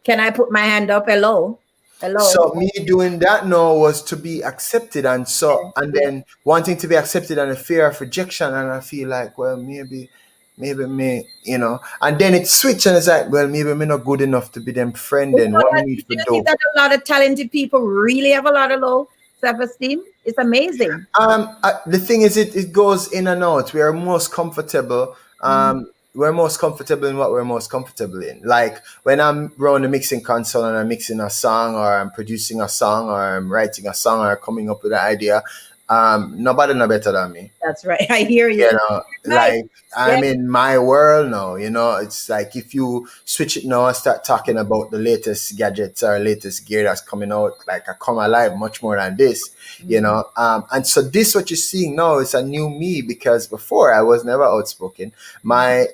can I put my hand up? Hello. Hello. So me doing that now was to be accepted. And Yeah, so, and yeah. then wanting to be accepted and a fear of rejection. And I feel like, well, maybe me, and then it switched and it's like, well, maybe me not good enough to be them friend. But you Then know what we that, need do for you think dope. that a lot of talented people really have a lot of low self-esteem? It's amazing. The thing is, it goes in and out. We are most comfortable. Mm. We're most comfortable in what we're most comfortable in. Like when I'm around the mixing console and I'm mixing a song, or I'm producing a song, or I'm writing a song, or coming up with an idea. Nobody no better than me. That's right. I hear you. Right. Like Yeah. I'm in my world now. It's like if you switch it now and start talking about the latest gadgets or latest gear that's coming out, like I come alive much more than this. And so this what you're seeing now is a new me, because before I was never outspoken. My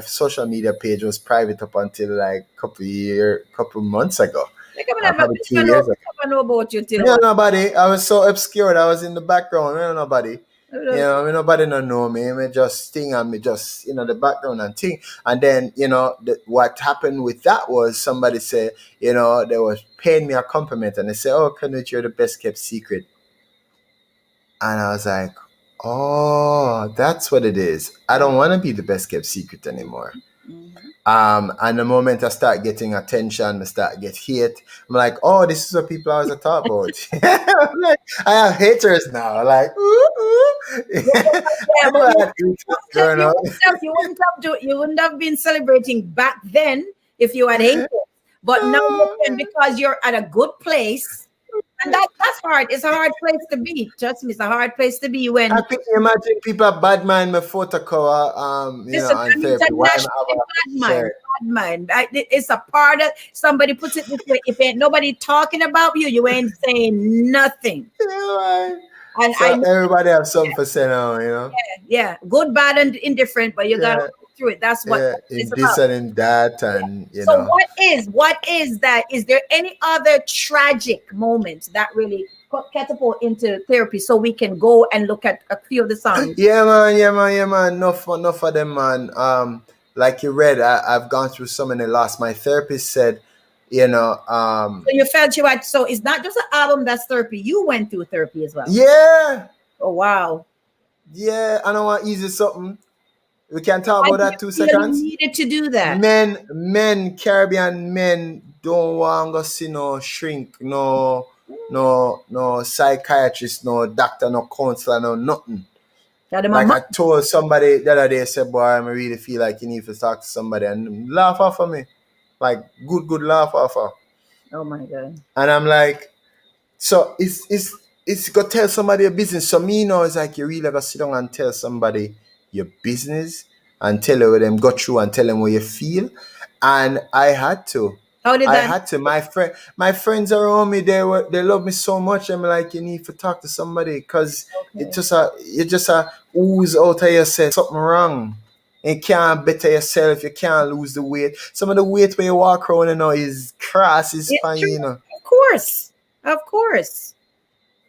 social media page was private up until like couple months ago, Like, I mean, probably 2 years ago. I know about you till Yeah, what? nobody. I was so obscured. I was in the background. Nobody. Nobody no know me. Me just thing and me just the background and thing. And then what happened with that was somebody said they was paying me a compliment, and they said, "Oh, Canute, you're the best kept secret." And I was like, "Oh, that's what it is. I don't want to be the best kept secret anymore." Mhm. And the moment I start getting attention, I start get hate. I'm like, oh, this is what people always talk about. I'm like, I have haters now. Like, ooh, ooh. Yeah, I but know I had haters growing up. you wouldn't have been celebrating back then if you had hated. But now you can, because you're at a good place. And that's hard. It's a hard place to be. Trust me, it's a hard place to be I when think imagine people are bad mind me photo cover, listen, on I'm therapy. Why am I internationally have bad a mind. shirt? Bad mind. It's a part of, somebody puts it this way: if ain't nobody talking about you, you ain't saying nothing. Yeah, man. And I So know, everybody have something for say now. yeah, good, bad, and indifferent, but you gotta Yeah, go through it. That's what yeah. it's In this about. and in that, Yeah. and So what is that? Is there any other tragic moment that really catapult into therapy so we can go and look at a few of the songs? Yeah, man. Enough of them, man. Like you read, I've gone through so many loss. My therapist said, you know, um, So you felt you had, so it's not just an album that's therapy. You went through therapy as well. yeah, Oh wow. yeah. I don't want easy something. We can talk Why about do you that two feel you seconds. needed to do that? Caribbean men don't want to see no shrink, no psychiatrist, no doctor, no counselor, no nothing. Like I told somebody the other day, I said, boy, I really feel like you need to talk to somebody, and laugh off of me. Like good laugh off of. Oh my God. And I'm like, so it's go tell somebody your business. So me know it's like you really gotta sit down and tell somebody your business and tell them go through and tell them what you feel. And I had to. How did I that? had to. My friends around me, they love me so much. I'm like, you need to talk to somebody because Okay. you just ooze out of yourself something wrong. You can't better yourself. You can't lose the weight. Some of the weight when you walk around, is crass, is It's fine, true. Of course.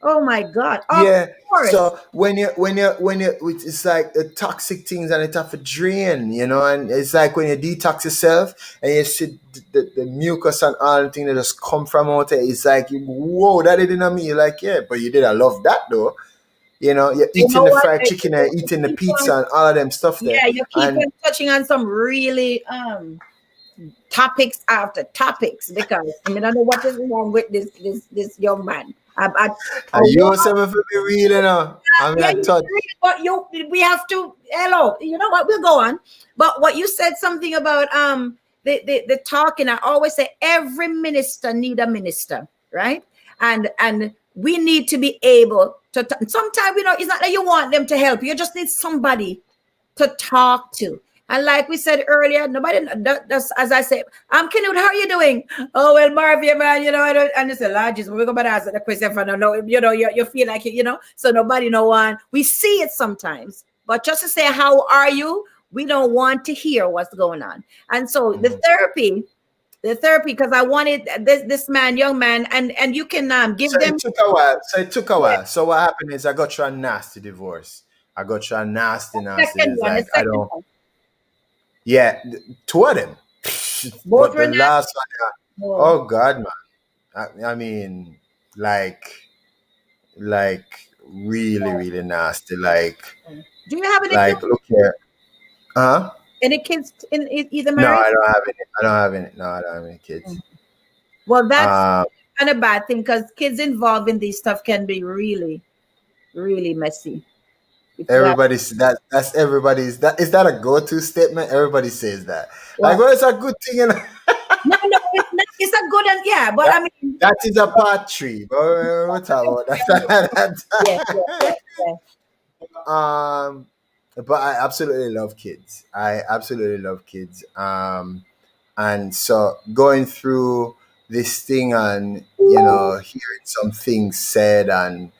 Oh my God. Of Yeah. course. So when you it's like the toxic things and it have to drain, and it's like when you detox yourself and you see the mucus and all the things that just come from out there, it's like, whoa, that didn't mean. You're like, yeah, but you did. I love that though. You're You eating know the what? fried chicken and eating the keep pizza on, and all of them stuff there. you keep And on touching on some really topics after topics because I mean I don't know what is wrong with this young man. I you want, yourself have to be real, I mean, yeah, I thought, but we have to hello. You know what? We'll go on. But what you said something about the talking. I always say every minister need a minister, right? And we need to be able to. Sometimes it's not that you want them to help. You just need somebody to talk to. And like we said earlier, nobody that's as I said, I'm Knut, how are you doing? Oh well, Marvin, man, I don't and it's a large we're gonna answer the question for no, you feel like it, so nobody know one. We see it sometimes, but just to say how are you, we don't want to hear what's going on. And so the therapy, because I wanted this young man, and you can give them. It took a while. So what happened is I got through a nasty divorce. I got through a nasty. Second It's one, the like I second don't. one. Yeah, two of them. Both But were the not. last one, oh God, man. I mean, like really nasty. Do you have any Like kids? look here. Huh? Any kids in either No, married? I don't have any. I don't have any. No, I don't have any kids. Well, that's Um, kind of bad thing because kids involved in this stuff can be really, really messy. everybody's that's everybody's that is that a go-to statement? Everybody says that. Like, Well, well, it's a good thing, no, it's not. It's a good and yeah, but I mean, That is a part three. But we'll talk about yeah, that. yeah. But I absolutely love kids. I absolutely love kids. And so going through this thing and hearing some things said and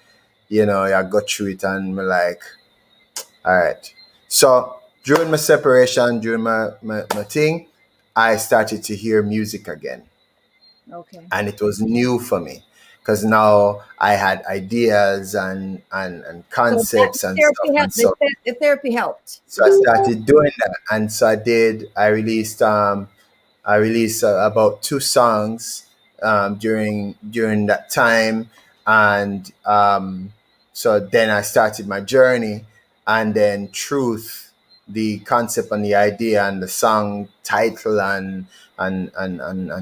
I got through it and we're like, all right. So during my separation, during my thing, I started to hear music again. Okay. And it was new for me because now I had ideas and So that concepts and stuff, therapy and helped. so The therapy helped. I started doing that, and so I released about two songs during that time, and so then I started my journey, and then truth, the concept and the idea and the song title and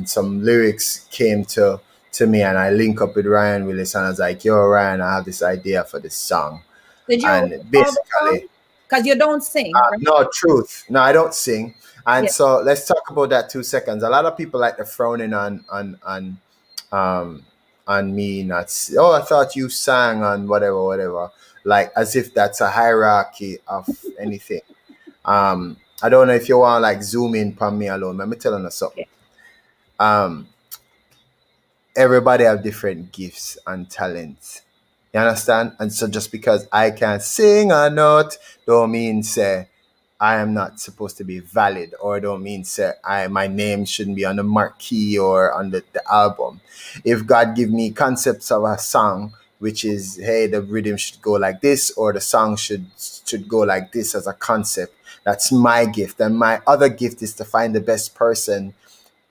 some lyrics came to me, and I link up with Ryan Willis, and I was like, yo, Ryan, I have this idea for this song. Did you And all the song? basically, Because you don't sing, right? no, truth. No, I don't sing. And Yeah. so let's talk about that 2 seconds. A lot of people like to frowning um on me not oh, I thought you sang on whatever, like as if that's a hierarchy of anything. I don't know if you want like zoom in upon me alone. Let me tell you something. Okay. Everybody have different gifts and talents. You understand? And so just because I can sing a note, don't mean say I am not supposed to be valid, or don't mean say my name shouldn't be on the marquee or on the album. If God give me concepts of a song, which is, hey, the rhythm should go like this, or the song should go like this as a concept, that's my gift. And my other gift is to find the best person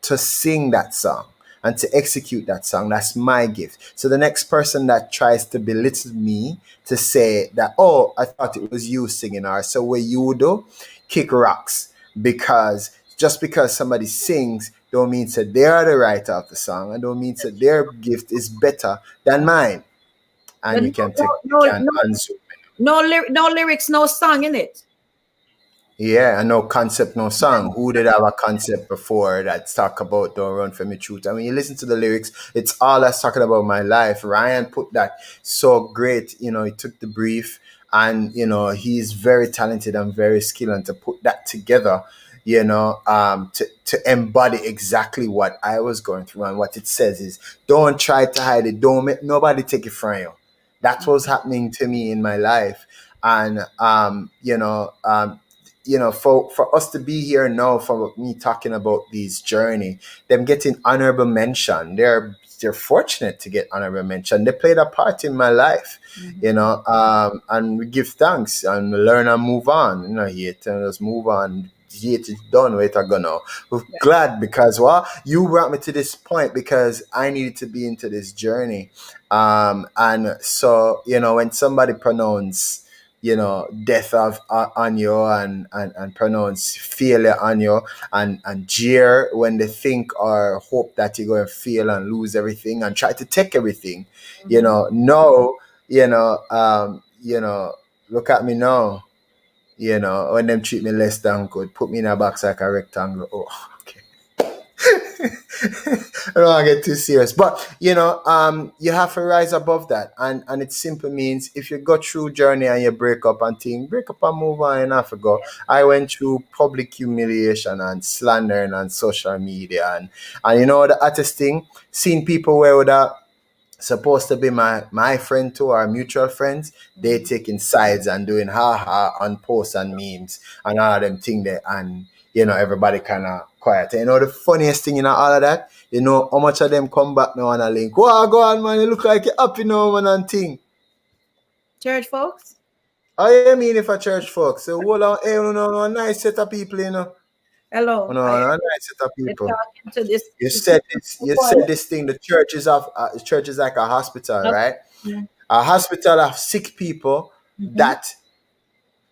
to sing that song and to execute that song. That's my gift. So the next person that tries to belittle me, to say that, oh, I thought it was you singing, or so what you do, kick rocks. Because just because somebody sings don't mean that they are the writer of the song, and don't mean that their gift is better than mine. And But you can no, unzoom. No lyrics, no song in it. Yeah, and no concept, no song. Who did have a concept before that talk about don't run from your truth? And when you listen to the lyrics, it's all that's talking about my life. Ryan put that so great. You know, he took the brief, and you know he's very talented and very skilled, and to put that together, you know, to embody exactly what I was going through. And what it says is, don't try to hide it. Don't make nobody take it from you. That's what's happening to me in my life. And for us to be here now, for me talking about these journey, them getting honorable mention, they're fortunate to get honorable mention. They played a part in my life, and we give thanks and learn and move on. You know, here tell us move on. Yet it's done. Wait, I go now. We're glad because you brought me to this point because I needed to be into this journey. And so when somebody pronounce death on you and pronounce failure on you and jeer when they think or hope that you're going to fail and lose everything and try to take everything, no, look at me now, when them treat me less than good, put me in a box like a rectangle. Oh, okay. I don't want to get too serious, but you have to rise above that, and it simply means if you go through journey and you break up and move on and have to go. I went through public humiliation and slandering and social media, and the hottest thing, seeing people where would supposed to be my friend too, our mutual friends, they taking sides and doing on posts and memes and all of them thing there, and everybody kind of quiet. And the funniest thing in all of that, how much of them come back now on a link. Wow, go on, man, you look like you're happy now, man, and thing. Church folks? I mean if a church folks. So hold on, hey, a nice set of people, Hello. A nice set of people. To this, You said this thing, the church is like a hospital, right? Yeah. A hospital of sick people that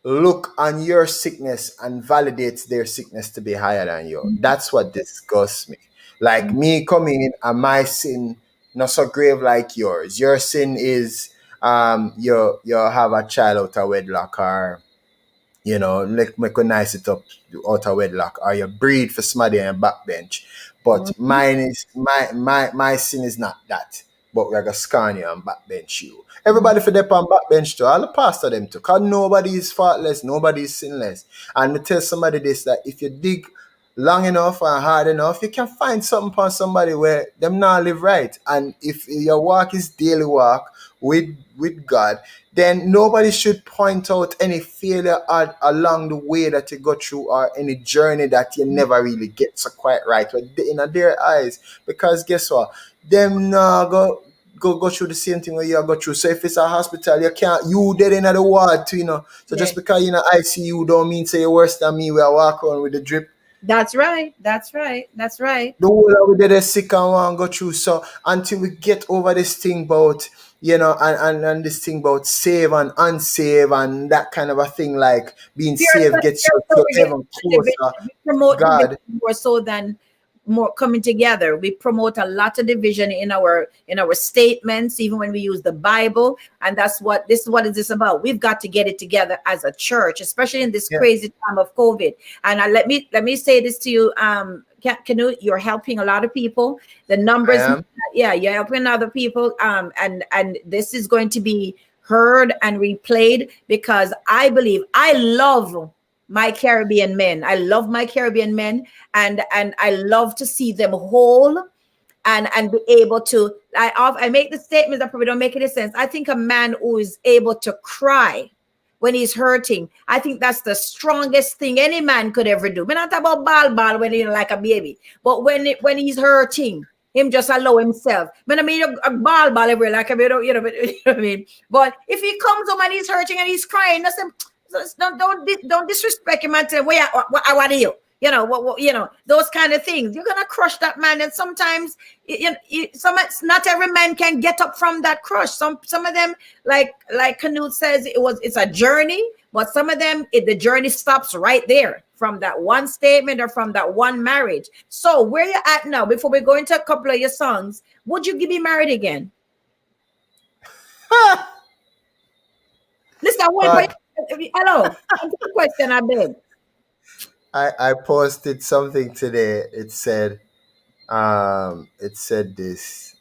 look on your sickness and validates their sickness to be higher than you. That's what disgusts me. Like me coming in and my sin not so grave like yours. Your sin is you have a child out of wedlock, or make a nice it up out of wedlock, or you breed for somebody on your backbench. But mine is my sin is not that. But we're gonna scan you and backbench you. Everybody for them on backbench too, all the pastor them too. Cause nobody is faultless, nobody is sinless. And I tell somebody this, that if you dig long enough and hard enough, you can find something upon somebody where them not live right. And if your walk is daily walk with God, then nobody should point out any failure along the way that you go through, or any journey that you never really get so quite right in their eyes. Because guess what? Them nah go through the same thing where you go through. So if it's a hospital, you dead in the ward too, So just because you're in ICU don't mean say you're worse than me where I walk around with the drip. That's right. The whole of we did is sick and want to go through. So until we get over this thing about, and this thing about save and unsave and that kind of a thing, like being saved gets you to heaven closer. Promote God more so than more coming together. We promote a lot of division in our statements, even when we use the Bible, and this is what is this about. We've got to get it together as a church, especially in this crazy time of COVID. And let me say this to you, Canute, you're helping a lot of people. The numbers, you're helping other people, and this is going to be heard and replayed, because I love my Caribbean men. I love my Caribbean men, and I love to see them whole and be able to. I make the statements that probably don't make any sense. I think a man who is able to cry when he's hurting, I think that's the strongest thing any man could ever do. We're not talking about ball when he's like a baby, but when he's hurting, him just allow himself. But I mean, a ball everywhere, like a bit, you know what I mean. But if he comes home and he's hurting and he's crying, that's him. Don't disrespect him and say, what are you? Those kind of things. You're gonna crush that man, and sometimes not every man can get up from that crush. Some of them, like Canute says, it's a journey, but some of them the journey stops right there from that one statement or from that one marriage. So where you at now? Before we go into a couple of your songs, would you be married again? Listen, But hello. Answer the question, I beg. I posted something today. It said this.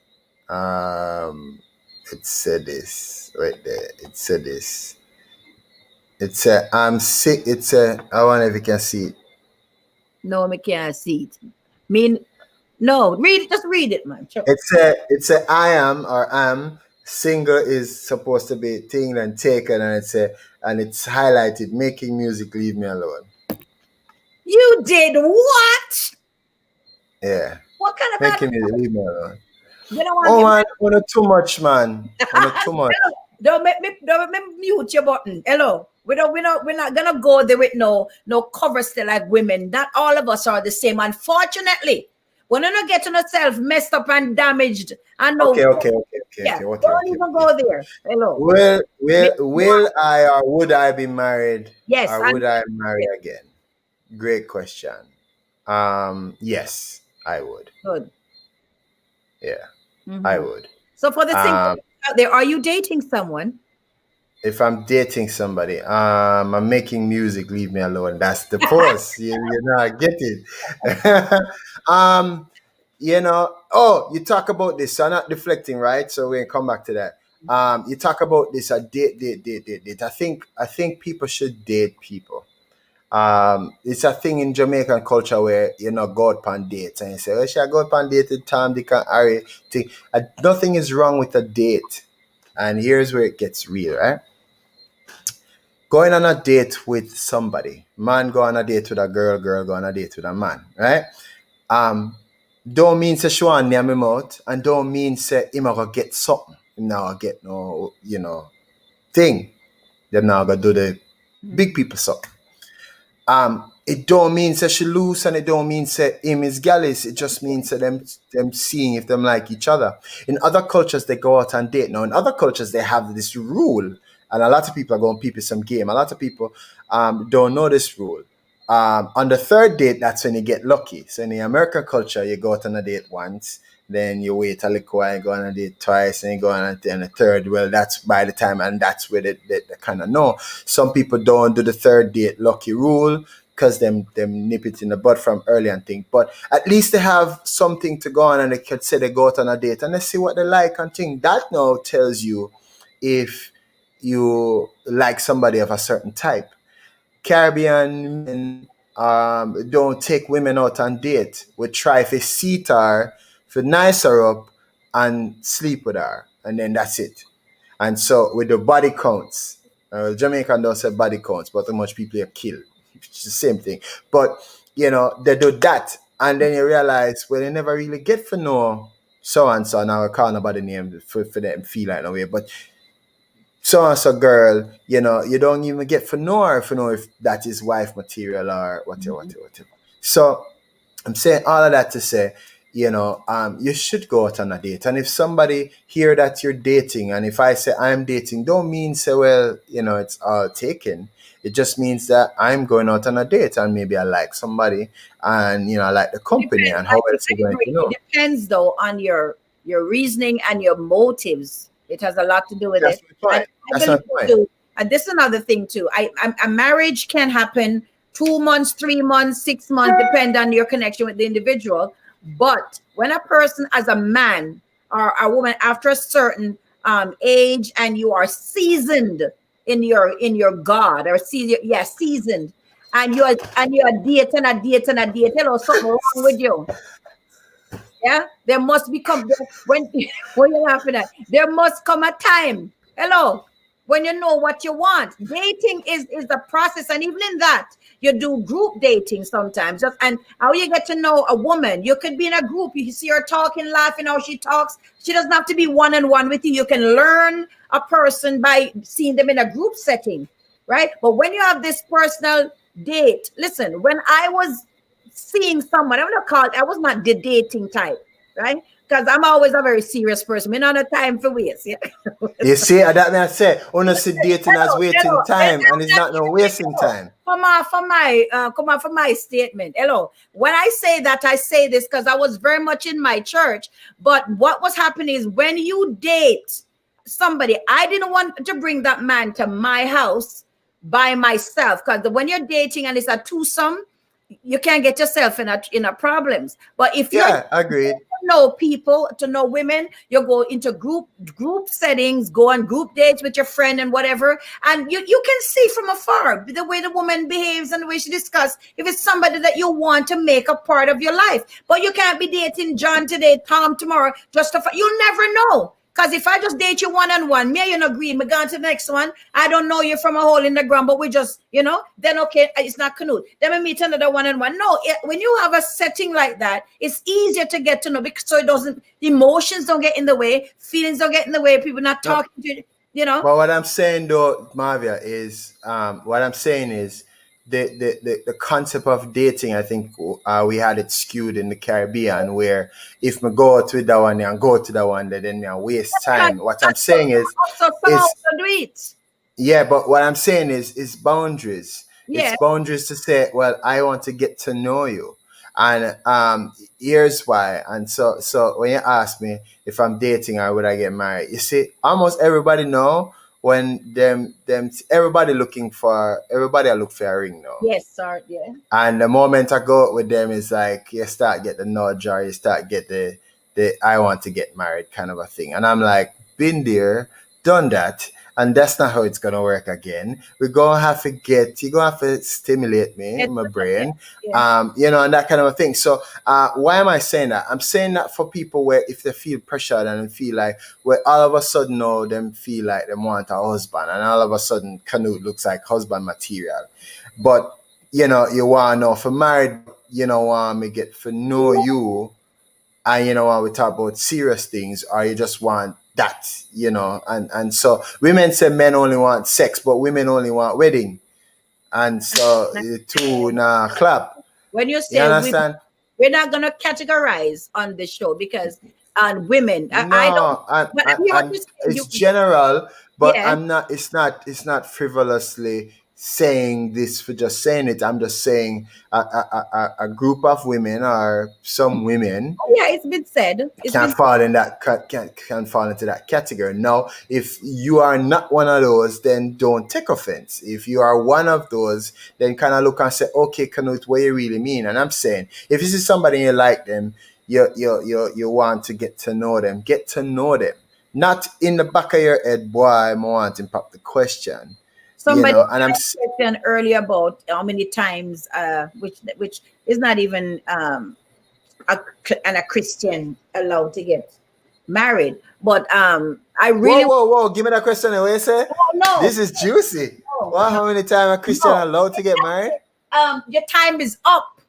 It said this right there. It said this. It said I'm sick. It said I wonder if you can see it. No, I can't see it. Mean, no, read it. Just read it, man. Sure. It's a I am or am single is supposed to be taken and taken, and it's highlighted making music leave me alone. You did what? Yeah, What kind of making music leave me alone. You don't want Oh to man, wanna too much, man. Wanna too much. don't make me mute your button. Hello. We're not gonna go there with no cover still like women. Not all of us are the same. Unfortunately, we're not getting ourselves messed up and damaged. I know. Okay. Don't even go there. Hello. Will I or would I be married? Yes. Or would I marry again? Great question. Yes, I would. Good. Yeah, I would. So for the single out there, are you dating someone? If I'm dating somebody, I'm making music, leave me alone. That's the pause. you know, I get it. You talk about this. So I'm not deflecting, right? So we'll come back to that. You talk about this, date. I think people should date people. It's a thing in Jamaican culture where go out on dates and you say, well, should I go out on date with Tom, Dick, and Harry? Nothing is wrong with a date. And here's where it gets real, right? Going on a date with somebody, man go on a date with a girl go on a date with a man, right? Don't mean say she want near me mouth, and don't mean say him a go get something. Him now get no, thing. Them now go do the big people something. It don't mean say she loose, and it don't mean say him is gallus. It just means that them seeing if them like each other. In other cultures, they go out and date. Now, in other cultures, they have this rule, and a lot of people are going to peep some game. A lot of people don't know this rule. On the third date, that's when you get lucky. So in the American culture, you go out on a date once, then you wait a little while, go on a date twice, and you go on a third. Well, that's by the time, and that's where they kind of know. Some people don't do the third date lucky rule because them nip it in the bud from early and think. But at least they have something to go on, and they could say they go out on a date and they see what they like and think. That now tells you if you like somebody of a certain type. Caribbean men don't take women out on date. We try if seat her, if nice her up, and sleep with her, and then that's it. And so with the body counts, Jamaican don't say body counts, but how much people have killed. It's the same thing. But they do that, and then you realize, well, they never really get for no so and so. Now I can't about the name for them feel like no way, but so and so girl, you don't even get for know her for know if that is wife material or whatever. So I'm saying all of that to say, you should go out on a date. And if somebody hear that you're dating, and if I say I'm dating, don't mean say, well, it's all taken. It just means that I'm going out on a date, and maybe I like somebody, and I like the company, and how else are going to know? It depends though on your reasoning and your motives. It has a lot to do with That's it. my point. That's my point. And this is another thing too. A marriage can happen 2 months, 3 months, 6 months, depend on your connection with the individual. But when a person, as a man or a woman, after a certain age, and you are seasoned in your God, or seasoned, and you are dating a date, hello, something wrong with you. Yeah, there must become when you're laughing at. There must come a time. Hello, when you know what you want. Dating is the process, and even in that, you do group dating sometimes. And how you get to know a woman, you could be in a group. You see her talking, laughing, how she talks. She doesn't have to be one-on-one with you. You can learn a person by seeing them in a group setting, right? But when you have this personal date, listen. When I was seeing someone, I was not the dating type, right? Because I'm always a very serious person. Me not a time for waste. Yeah. You see, that may I say, honestly, dating as waiting time, and it's not no wasting time. Come on for my statement. Hello. When I say that, I say this because I was very much in my church. But what was happening is when you date, somebody. I didn't want to bring that man to my house by myself, because when you're dating and it's a twosome, you can't get yourself in a problems. But if you're Yeah, agreed. to know people, to know women, you go into group settings, go on group dates with your friend and whatever, and you can see from afar the way the woman behaves and the way she discusses, if it's somebody that you want to make a part of your life. But you can't be dating John today, Tom tomorrow, just to you'll never know. Because if I just date you one-on-one, me and you agree, me going to the next one, I don't know you from a hole in the ground, but we just, then okay, it's not canoe. Then we meet another one-on-one. No, when you have a setting like that, it's easier to get to know, because so it doesn't, emotions don't get in the way, feelings don't get in the way, people not No, talking to you. but what I'm saying though, Marvia, is what I'm saying is the concept of dating. I think we had it skewed in the Caribbean, where if me go to that one and go to that one, then I waste time. What I'm saying So some is also do it. yeah, but what I'm saying is boundaries. It's Yeah. boundaries to say, well, I want to get to know you, and here's why. And so when you ask me if I'm dating or would I get married, you see, almost everybody know when them everybody I look for a ring now. Yes, sir. Yeah. And the moment I go out with them, is like you start get the nudge, or you start get the I want to get married kind of a thing. And I'm like, been there, done that, and that's not how it's gonna work again. You're gonna have to stimulate me, Yes, my yeah. brain, Yeah. and that kind of a thing. So why am I saying that? I'm saying that for people where if they feel pressured and feel like, where all of a sudden now them feel like they want a husband, and all of a sudden Canute looks like husband material. But you want to know for married, but you know want me get for know you, and want we talk about serious things, or you just want that, and so women say men only want sex, but women only want wedding, and so the two nah clap. When you You say women, understand? we're not gonna categorize on the show, because on women, I don't. No, and, But I and, hear what and you say. it's general, but Yeah. I'm not. It's not frivolously saying this for just saying it. I'm just saying a group of women, or some women, Oh, yeah, it's been said. It's can been. fall in that can fall into that category. Now, if you are not one of those, then don't take offense. If you are one of those, then kind of look and say, okay, Canute, what you really mean? And I'm saying, if this is somebody you like them, you want to get to know them, get to know them. Not in the back of your head, boy, I want to pop the question. Somebody And asked a question earlier about how many times, which is not even a Christian allowed to get married. But I whoa, really. whoa, whoa, give me that question. What you say? Oh, no, This is juicy. no, Well, no, how many times a Christian no. allowed to get married? Your time is up.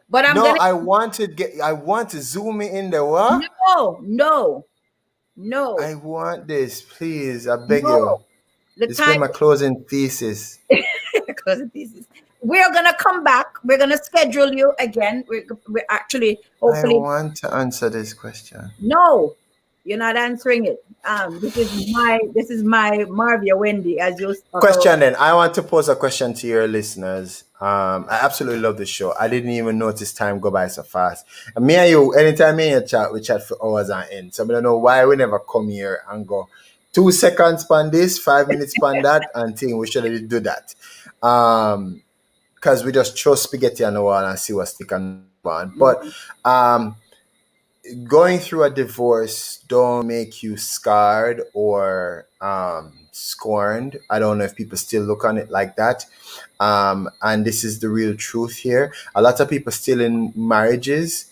But I'm No, gonna. I want to zoom in the what? No, no, no, I want this, please. I beg you. no. The This be time my closing thesis. because this is. We're gonna come back. We're gonna schedule you again. We're actually I hopefully. want to answer this question. No, you're not answering it. This is my Marvia Wendy, as you talk about. Question then. I want to pose a question to your listeners. I absolutely love the show. I didn't even notice time go by so fast. And me and you, anytime me and you chat, we chat for hours on end. So I don't know why we never come here and go 2 seconds span this, 5 minutes span that, and think we should really do that. Because we just throw spaghetti on the wall and see what stick on. But um, going through a divorce don't make you scarred or scorned. I don't know if people still look on it like that. And this is the real truth here. A lot of people still in marriages,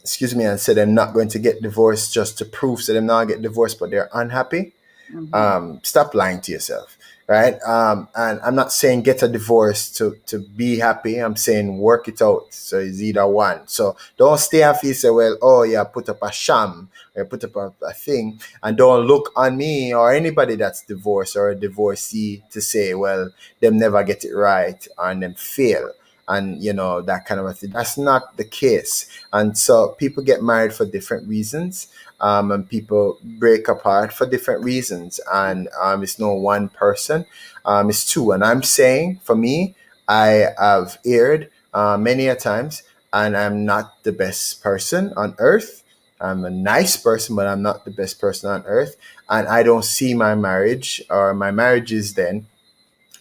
excuse me, and say they're not going to get divorced just to prove so they're not get divorced, but they're unhappy. Mhm. Stop lying to yourself, right? And I'm not saying get a divorce to be happy. I'm saying work it out. So it's either one. So don't stay and feel say, well, oh yeah, put up a sham or put up a thing, and don't look on me or anybody that's divorced or a divorcee to say, well, them never get it right and them fail. And that kind of a thing. That's not the case. And so people get married for different reasons, and people break apart for different reasons. And it's no one person, it's two. And I'm saying, for me, I have erred many a times, and I'm not the best person on earth. I'm a nice person, but I'm not the best person on earth. and I don't see my marriage or my marriages then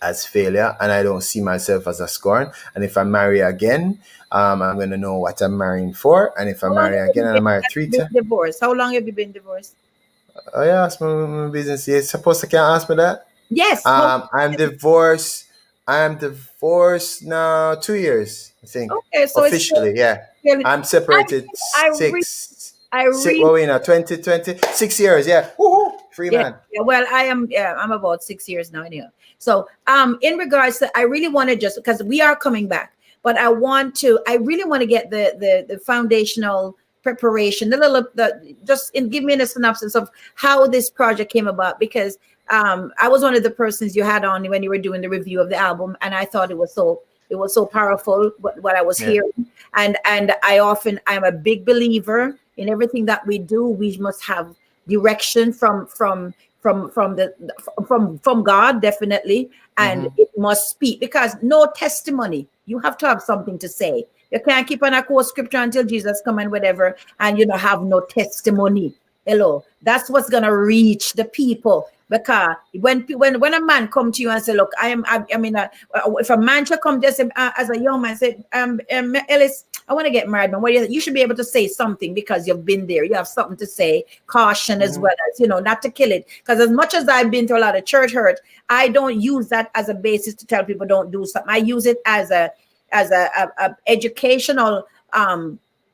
as failure, and I don't see myself as a scorn. And if I marry again, I'm going to know what I'm marrying for. And if I How long marry have again you and I marry three been times, divorced? How long have you been divorced? oh yeah, that's my business. You're supposed to can't ask me that. Yes. How, I'm divorced. I'm divorced now 2 years, I think. okay, so it's Officially, yeah. really, I'm separated I re, I six, really, what we know, 2020, 6 years, yeah. Woohoo! Free yeah, man. yeah. Well, I am. Yeah, I'm about 6 years now. Anyhow. So, in regards to, I really want to just because we are coming back, but I really want to get the foundational preparation, give me a synopsis of how this project came about because I was one of the persons you had on when you were doing the review of the album, and I thought it was so powerful what I was Yeah. hearing, and I'm a big believer in everything that we do. We must have direction from God, definitely, and Mm-hmm. it must speak because no testimony. You have to have something to say. You can't keep on a quote scripture until Jesus come and whatever, and you know have no testimony. Hello, that's what's gonna reach the people. Because when a man come to you and say, look, if a man should come just as a young man say, Ellis, I want to get married, man. What do you should be able to say something because you've been there. You have something to say, caution as well as, not to kill it. Because as much as I've been to a lot of church hurt, I don't use that as a basis to tell people don't do something. I use it as a educational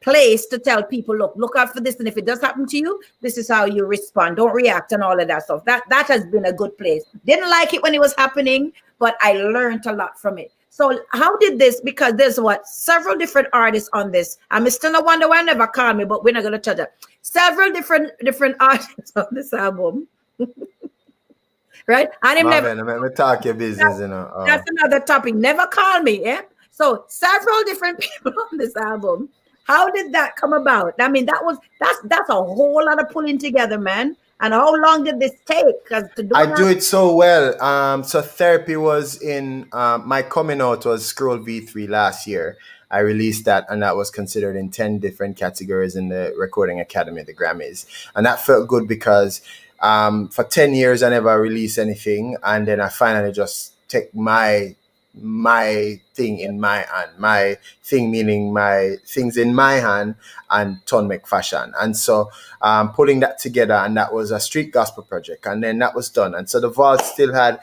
place to tell people, look out for this, and if it does happen to you, this is how you respond. Don't react and all of that stuff. That has been a good place. Didn't like it when it was happening, but I learned a lot from it. So how did this, because there's several different artists on this. I'm still no wonder why never call me, but we're not gonna touch that. Several different artists on this album. Right? And him never Marvin, let me talk your business, that's another topic. Never call me, yeah. So several different people on this album. How did that come about? I mean, that's a whole lot of pulling together, man. And how long did this take? Because to do I that, do it so well. So therapy was in my coming out was Scroll V3 last year. I released that, and that was considered in 10 different categories in the Recording Academy, the Grammys. And that felt good because for 10 years I never released anything, and then I finally just take my thing in my hand, my thing meaning my things in my hand, and turn make fashion. And so putting that together, and that was a street gospel project, and then that was done. And so the vault still had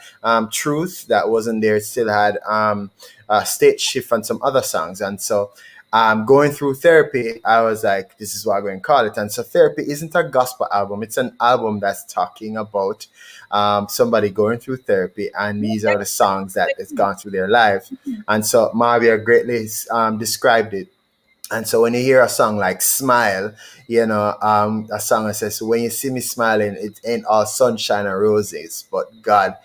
Truth that wasn't there. It still had State Shift and some other songs. And so going through therapy, I was like, this is what I'm going to call it. And so therapy isn't a gospel album. It's an album that's talking about somebody going through therapy, and these are the songs that has gone through their life. And so Maria greatly described it. And so when you hear a song like Smile, a song that says, when you see me smiling, it ain't all sunshine and roses, but God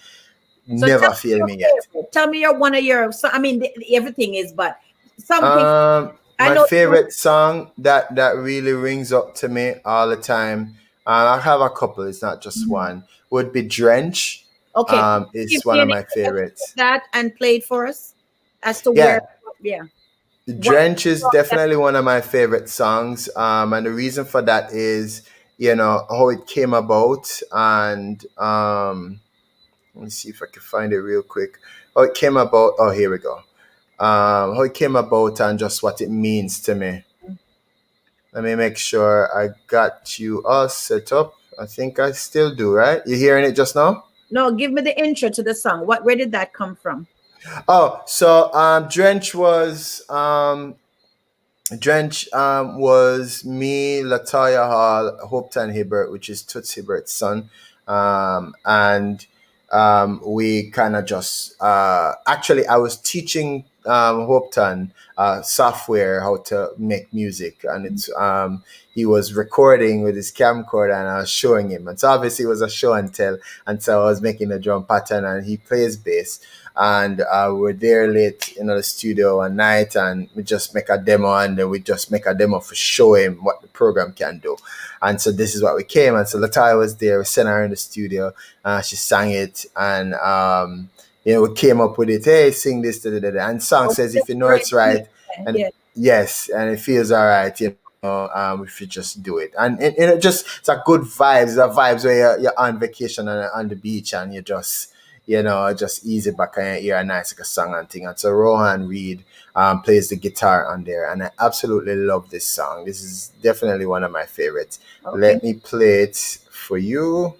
so never failed me yet. Tell me one of your. So, I mean, everything is, but something. I My know favorite song that really rings up to me all the time, I have a couple, it's not just one, would be Drench. Okay, Is one of my favorites. That and play it for us as to Yeah. where. Drench is definitely one of my favorite songs. And the reason for that is, how it came about. And let me see if I can find it real quick. How it came about. Oh, here we go. How it came about and just what it means to me. Let me make sure I got you all set up. I think I still do, right? You hearing it just now? No, give me the intro to the song. Where did that come from? Oh, so Drench was me, Latoya Hall, Hopeton Hibbert, which is Toots Hibbert's son, and we kind of just actually I was teaching Hopeton software how to make music, and it's he was recording with his camcorder, and I was showing him, and so obviously it was a show and tell, and so I was making a drum pattern, and he plays bass. And we're there late in the studio one night, and we just make a demo, and then we just make a demo for show him what the program can do. And so this is what we came. And so Latoya was there, we sent her in the studio, she sang it, and we came up with it. Hey, sing this, da, da, da, da. And song says, if you know it's right, and yes, and it feels all right, if you just do it. And it just, it's a good vibes. The vibes where you're on vacation on the beach and you just, just easy back and you hear a nice like a song and thing. And so Rohan Reed plays the guitar on there, and I absolutely love this song. This is definitely one of my favorites. Okay. Let me play it for you.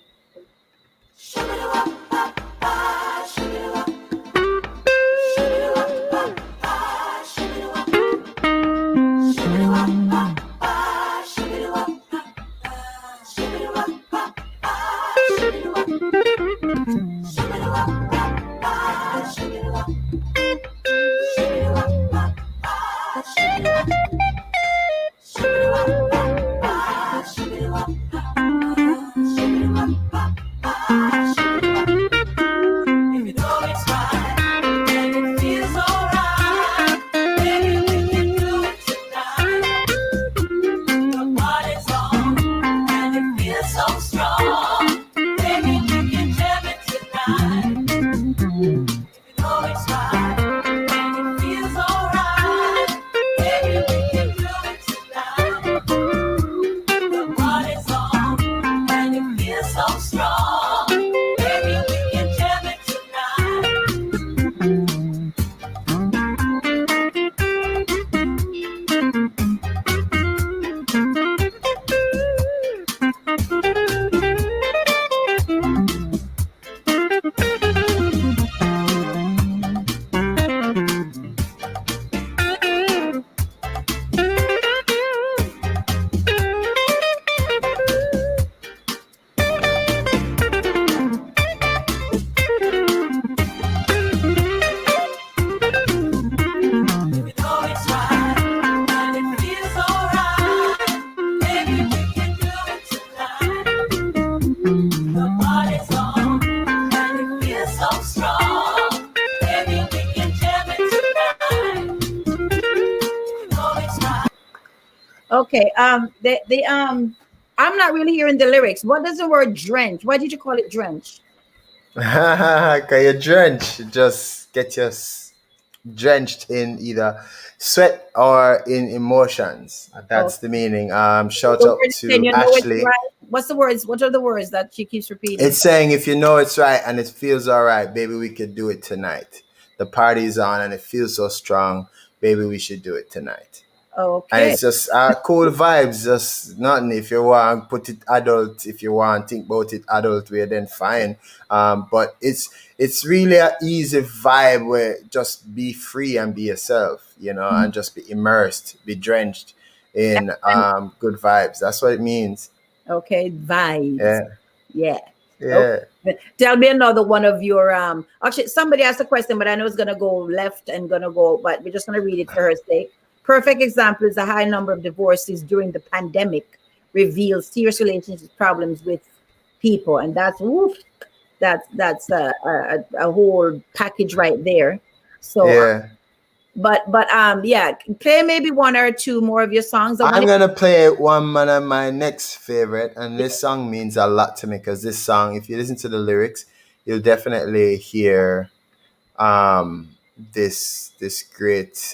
Okay. I'm not really hearing the lyrics. What does the word drench? Why did you call it drench? Cause you drench, just get you drenched in either sweat or in emotions. That's the meaning. Shout out to Ashley. What's the words? What are the words that she keeps repeating? It's saying, if you know it's right and it feels all right, baby, we could do it tonight. The party's on and it feels so strong, baby, we should do it tonight. Okay. And it's just cool vibes, just nothing. If you want, put it adult. If you want, think about it adult way, then fine. But it's really an easy vibe where just be free and be yourself, and just be immersed, be drenched in good vibes. That's what it means. Okay, vibes. Yeah. Okay. Tell me another one of your actually somebody asked a question, but I know it's gonna go left and gonna go, but we're just gonna read it for her sake. Perfect example is a high number of divorces during the pandemic reveals serious relationship problems with people, and that's a whole package right there. So yeah. But play maybe one or two more of your songs. I'm gonna play one of my next favorite, and this song means a lot to me because this song, if you listen to the lyrics, you'll definitely hear this great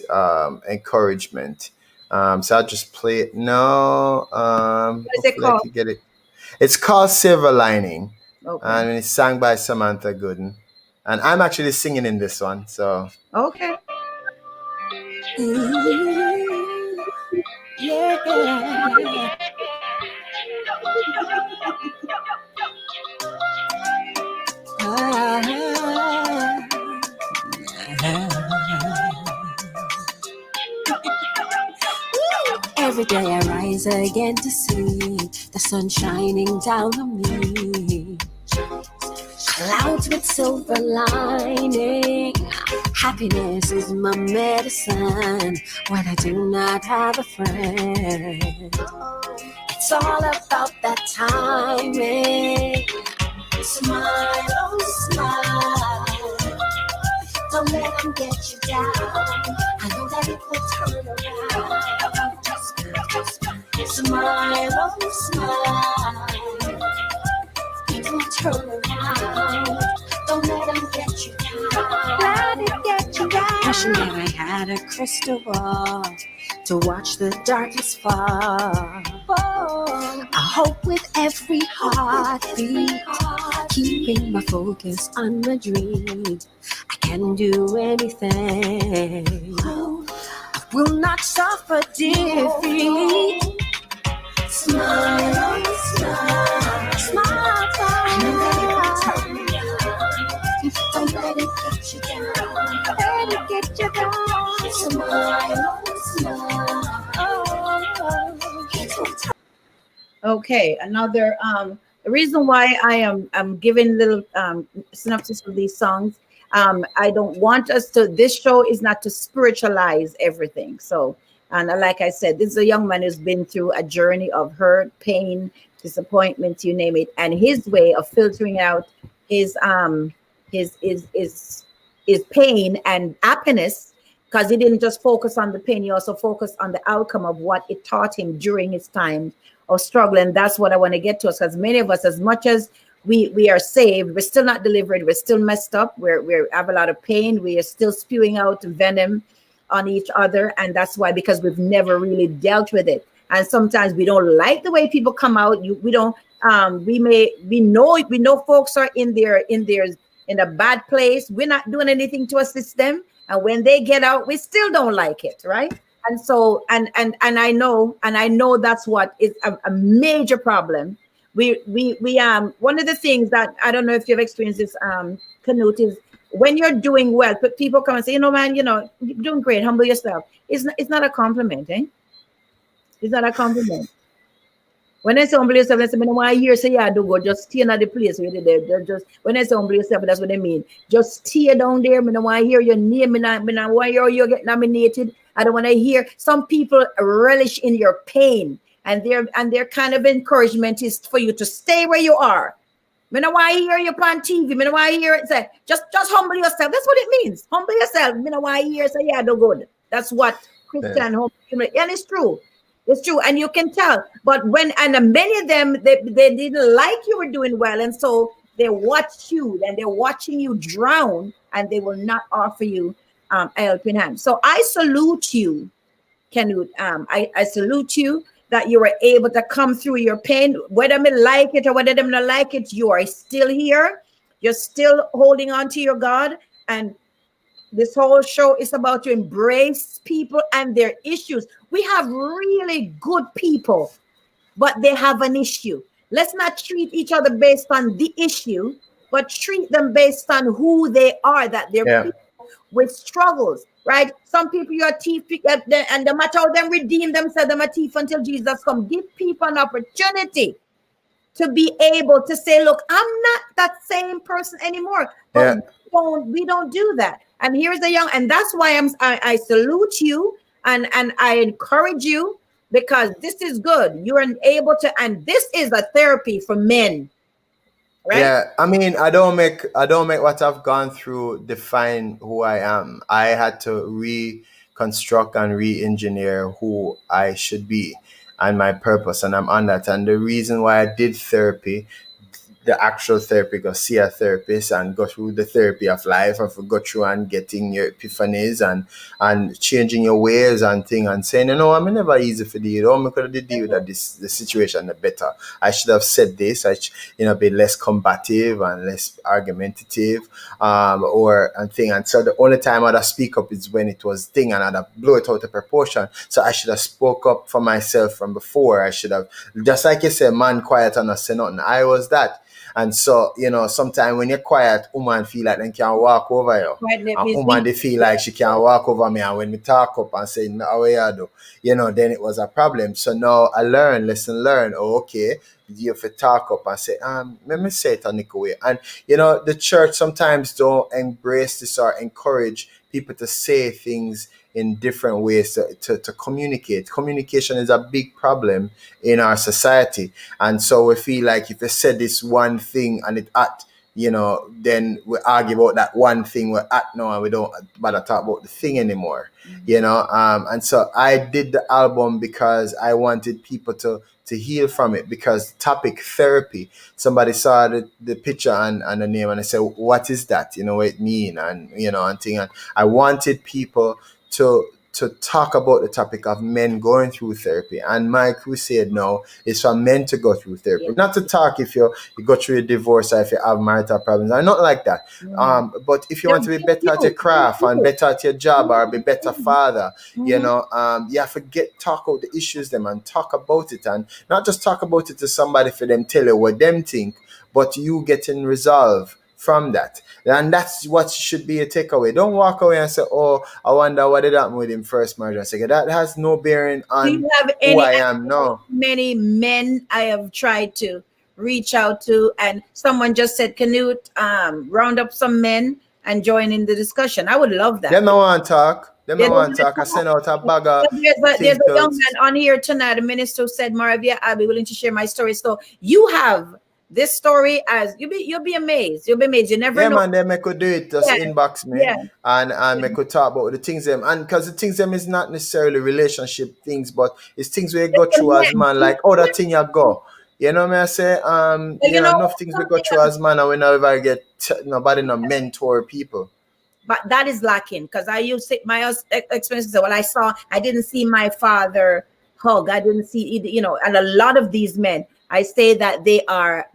encouragement. So I'll just play it now. What is it called? Get it. It's called Silver Lining. Okay. And it's sung by Samantha Gooden. And I'm actually singing in this one. So okay. Yeah. Every day I rise again to see the sun shining down on me. Clouds with silver lining. Happiness is my medicine when I do not have a friend. It's all about that timing. Smile, oh smile. Don't let them get you down. I know that it will turn around. Smile, oh smile. It will turn around. Don't let them get you down. Let it get you down. Wishing that I had a crystal ball to watch the darkness fall. I hope with every heartbeat, keeping my focus on my dream, I can do anything. I will not suffer defeat. Smile, smile, smile. Don't let it get you down. Let it get you down. Smile, smile. Okay, another the reason why I'm giving little synopsis of these songs. I don't want us to. This show is not to spiritualize everything. So, and like I said, this is a young man who's been through a journey of hurt, pain, disappointment, you name it, and his way of filtering out his his his his, his pain and happiness, because he didn't just focus on the pain, he also focused on the outcome of what it taught him during his time of struggle. And that's what I want to get to us, because many of us, as much as we are saved, we're still not delivered, we're still messed up, we have a lot of pain, we are still spewing out venom on each other. And that's why, because we've never really dealt with it. And sometimes we don't like the way people come out. We don't we know folks are in a bad place. We're not doing anything to assist them. And when they get out, we still don't like it, right? And so, and I know that's what is a major problem. We one of the things that I don't know if you've experienced this, Canute, is when you're doing well, but people come and say, man, you're doing great, humble yourself. It's not a compliment, eh? It's not a compliment. When I say humble yourself, I say, I hear say yeah, do go, just stay in the place where you're there. Just when I say humble yourself, that's what I mean. Just stay down there. I don't want to hear your name. I don't want to hear you get nominated. I don't want to hear. Some people relish in your pain, and their kind of encouragement is for you to stay where you are. I don't want to hear you on TV. I don't want to hear it say, just humble yourself. That's what it means. Humble yourself. I don't want to hear say yeah, do good. That's what Christian humble, and it's true. It's true, and you can tell. But many of them, they didn't like you were doing well, and so they watched you, and they're watching you drown, and they will not offer you a helping hand. So I salute you, Canute. I salute you that you were able to come through your pain, whether me like it or whether them not like it. You are still here. You're still holding on to your God, and this whole show is about to embrace people and their issues. We have really good people, but they have an issue. Let's not treat each other based on the issue, but treat them based on who they are, that they're people with struggles, right? Some people, your thief, and no matter how them redeem themselves, them a thief until Jesus come. Give people an opportunity to be able to say, look, I'm not that same person anymore. But we don't do that. And here's the young, and that's why I salute you and I encourage you, because this is good. You are able to, and this is a therapy for men. Right? Yeah, I mean, I don't make what I've gone through define who I am. I had to reconstruct and re-engineer who I should be and my purpose, and I'm on that. And the reason why I did therapy, the actual therapy, go see a therapist and go through the therapy of life, and go through and getting your epiphanies and changing your ways and thing, and saying, I'm never easy for deal. I could have deal with the situation better. I should have said this. I should, be less combative and less argumentative, and thing. And so the only time I'd speak up is when it was thing, and I'd blow it out of proportion. So I should have spoke up for myself from before. I should have, just like you say, man quiet and not say nothing. I was that. And so, sometimes when you're quiet, woman feel like they can't walk over you. And woman, they feel like she can't walk over me. And when we talk up and say, no, what you do, then it was a problem. So now I lesson learned. Oh, okay. You have to talk up and say, let me say it a nickel way. And, the church sometimes don't embrace this or encourage people to say things in different ways to communicate. Communication is a big problem in our society. And so we feel like if you said this one thing and it at, then we argue about that one thing we're at now, and we don't bother talk about the thing anymore, and so I did the album because I wanted people to heal from it, because topic therapy, somebody saw the picture and the name, and I said, what is that? What it mean? And, and thing. And I wanted people to to talk about the topic of men going through therapy. And my crusade now is for men to go through therapy. Not to talk if you go through a divorce or if you have marital problems, or not like that. But if you want to be better at your craft and better at your job or be better father, you know, you have to talk about the issues them and talk about it, and not just talk about it to somebody for them tell you what them think, but you getting resolve from that. And that's what should be a takeaway. Don't walk away and say, "Oh, I wonder what did happen with him first marriage and second." That has no bearing Do on you have who any I am now. many men I have tried to reach out to, and someone just said, Canute, round up some men and join in the discussion. I would love that. Them no want to talk. Them They no don't want to talk. I send out a bag of There's a young man on here tonight, a minister, who said, Maravia, I'll be willing to share my story. So you have this story as you'll be amazed. You'll be amazed. You never know. Man, they could do it. Just inbox me, and could talk about the things them. And because the things them is not necessarily relationship things, but it's things we go through as man, like other thing you go. You know what I say? You know, enough things we go through as man, and we never get nobody no mentor people. But that is lacking, because I used to, my experience. Well, I didn't see my father hug. I didn't see either, you know, and a lot of these men, I say that they are,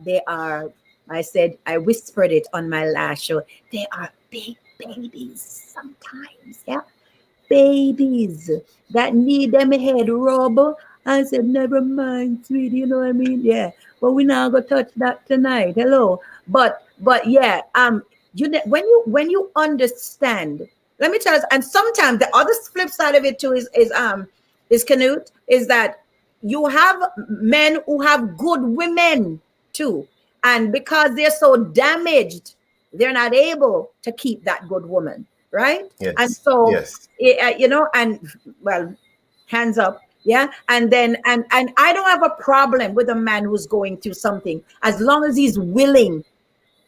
I said, I whispered it on my last show. They are big babies sometimes. Yeah. Babies that need them head rub. I said, never mind, sweetie, you know what I mean? Yeah. But we're not gonna touch that tonight. Hello. But yeah, when you understand, let me tell you, and sometimes the other flip side of it too is Canute, is that you have men who have good women too, and because they're so damaged, they're not able to keep that good woman, right? Yes. And so yes. And well, hands up. Yeah. And then and I don't have a problem with a man who's going through something, as long as he's willing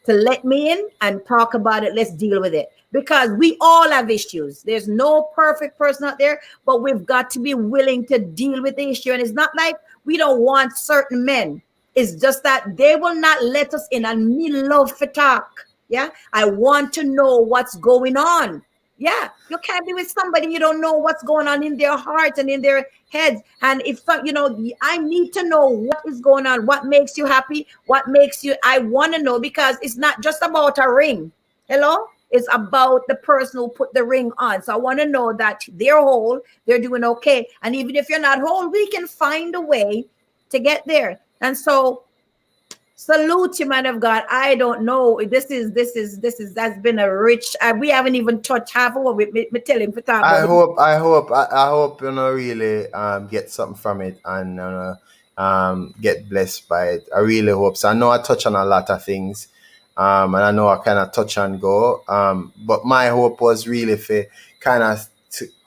to let me in and talk about it. Let's deal with it, because we all have issues. There's no perfect person out there, but we've got to be willing to deal with the issue. And it's not like we don't want certain men. It's just that they will not let us in, and me love for talk. Yeah. I want to know what's going on. Yeah. You can't be with somebody you don't know what's going on in their hearts and in their heads. And if I need to know what is going on, what makes you happy, what makes you, I want to know, because it's not just about a ring. Hello? It's about the person who put the ring on. So I want to know that they're whole, they're doing okay. And even if you're not whole, we can find a way to get there. And so salute you, man of God. I don't know. That's been a rich. We haven't even touched half of what we tell him for talk. I hope you know really get something from it, and get blessed by it. I really hope so. I know I touch on a lot of things, and I know I kind of touch and go. But my hope was really for kind of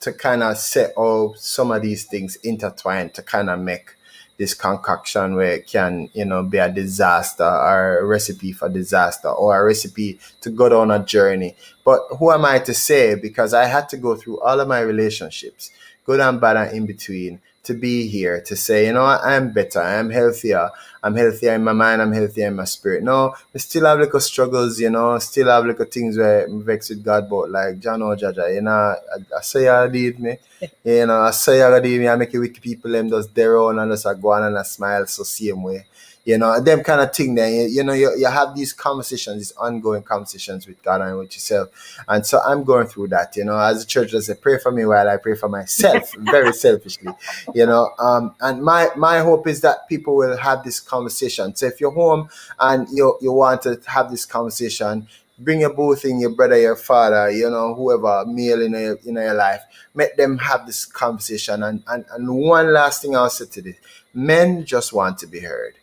to kind of set all some of these things intertwined to kind of make this concoction where it can, be a disaster or a recipe for disaster or a recipe to go down a journey. But who am I to say? Because I had to go through all of my relationships, good and bad and in between, to be here to say, I'm better, I'm healthier in my mind, I'm healthier in my spirit. No, I still have little struggles, still have little things where I'm vexed with God, but like John or Jaja, I say I did me. I say I did me, I make it wicked people them just their own and just go on and I smile so same way. Them kind of thing then, you have these conversations, these ongoing conversations with God and with yourself. And so I'm going through that, as a church, I say, pray for me while I pray for myself, very selfishly, and my hope is that people will have this conversation. So if you're home and you want to have this conversation, bring your both in, your brother, your father, whoever, male in your life, make them have this conversation. And one last thing I'll say to this, men just want to be heard.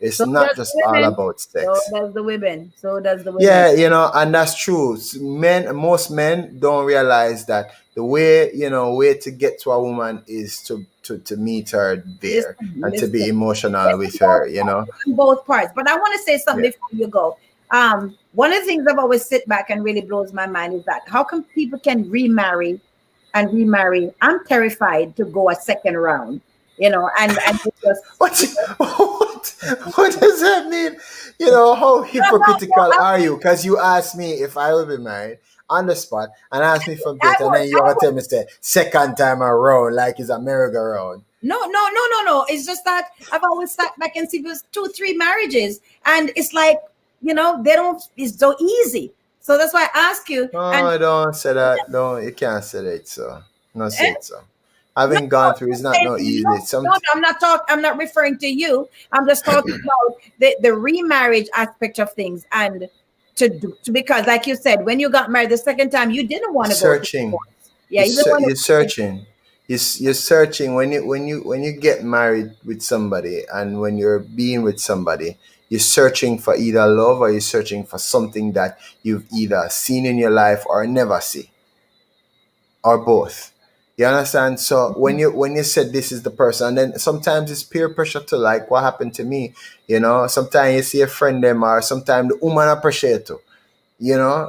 It's not just all about sex. So does the women. Yeah, and that's true. Most men don't realize that the way to get to a woman is to meet her there and to be emotional with her, Both parts. But I want to say something before you go. One of the things I've always sit back and really blows my mind is that how come people can remarry? I'm terrified to go a second round. And just what does that mean? How hypocritical are you? Because you asked me if I will be married, on the spot and ask me for I bet, and would, then you gonna tell me say second time around like it's a merry-go-round. no. It's just that I've always sat back and see those 2, 3 marriages, and it's like, they don't. It's so easy. So that's why I ask you. And No, don't say that. No, you can't say that. So, no, say eh, it so. no, Having gone through is not no no, easy. Some no, I'm not referring to you. I'm just talking about the remarriage aspect of things, and because, like you said, when you got married the second time, you didn't want to go to searching. divorce. Yeah, you didn't want You're to. searching. You're searching when you get married with somebody, and when you're being with somebody, you're searching for either love, or you're searching for something that you've either seen in your life or never see, or both. You understand? So when you said this is the person, and then sometimes it's peer pressure to like what happened to me. Sometimes you see a friend them, or sometimes the woman appreciate too.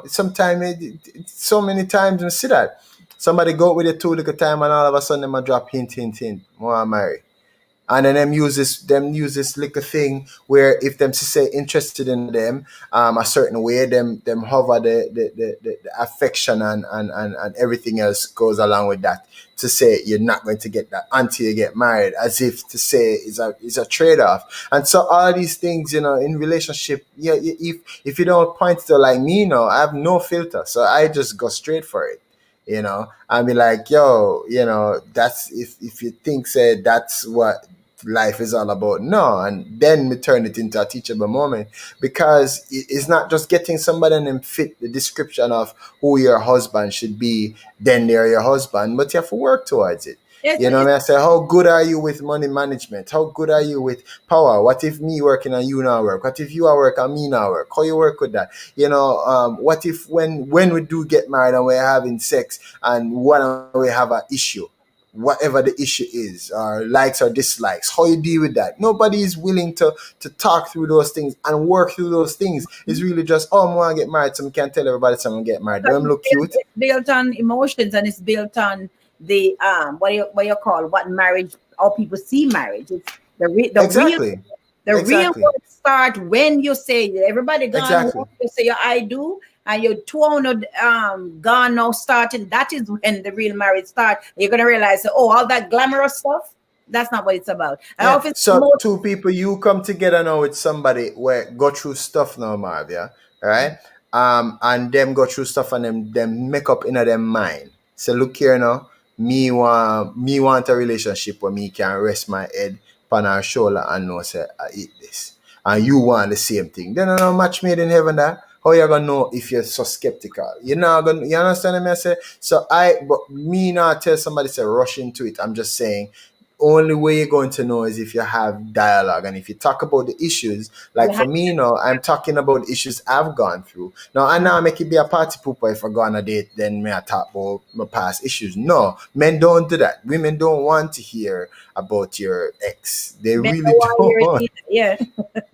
Sometimes so many times you see that somebody go with it too little time, and all of a sudden them a drop hint, more marry. And then them use this little thing where if them to say interested in them a certain way, them hover the affection and everything else goes along with that, to say you're not going to get that until you get married, as if to say it's a trade-off. And so all these things, in relationship, yeah, if you don't point to like me, I have no filter, so I just go straight for it. I be like, yo, that's if you think say that's what life is all about. No, and then we turn it into a teachable moment, because it's not just getting somebody and them fit the description of who your husband should be, then they're your husband, but you have to work towards it. It's, You know what I mean? I say, how good are you with money management? How good are you with power? What if me working and you not work? What if you are work and me not work? How you work with that? What if when we do get married and we're having sex and one we have an issue, whatever the issue is, or likes or dislikes, how you deal with that? Nobody is willing to talk through those things and work through those things. It's really just, oh, I want to get married, so I can tell everybody someone get married. Don't look cute. it's built on emotions, and it's built on the what you call what marriage, how people see marriage. It's Exactly. the real Exactly. work start when you say, everybody gone Exactly. home, you say your I do, and your 200 gone now starting. That is when the real marriage start. You're gonna realize, oh, all that glamorous stuff, that's not what it's about. I Yeah. often So two people, you come together now with somebody where go through stuff now, Marv, yeah? Right? And them go through stuff, and them make up in them mind. So look here now, me want a relationship where me can rest my head on our shoulder and know say I eat this. And you want the same thing. Then no match made in heaven that. How you gonna know if you're so skeptical? You're not gonna, you understand me? I say, but me not tell somebody say rush into it. I'm just saying only way you're going to know is if you have dialogue, and if you talk about the issues. Like for me, I'm talking about issues I've gone through. Now, I now make it be a party pooper. If I go on a date, then may I talk about my past issues. No, men don't do that. Women don't want to hear about your ex. They really don't. yeah.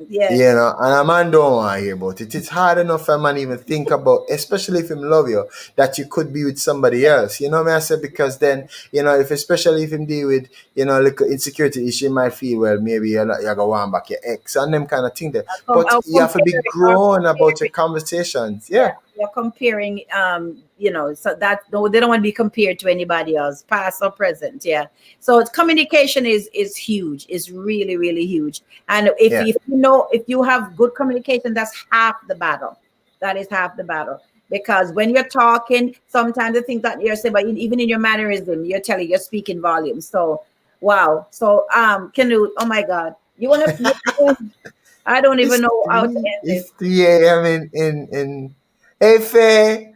Yeah. And a man don't want to hear about it. It's hard enough for a man even think about, especially if him love you, that you could be with somebody else. You know what I say? Because then, especially if him deal with, like insecurity issue, you might feel, well, maybe you're going to want back your ex and them kind of thing there. But you have to be grown about your conversations. Yeah. You're comparing, so that no, they don't want to be compared to anybody else, past or present. Yeah. So communication is huge. It's really, really huge. And if you have good communication, that's half the battle. That is half the battle. Because when you're talking, sometimes the things that you're saying, but even in your mannerism, you're speaking volumes. So wow. So can you? Oh my God, you want to? I don't even know how to end It's this. 3 a.m. in Hey Faye,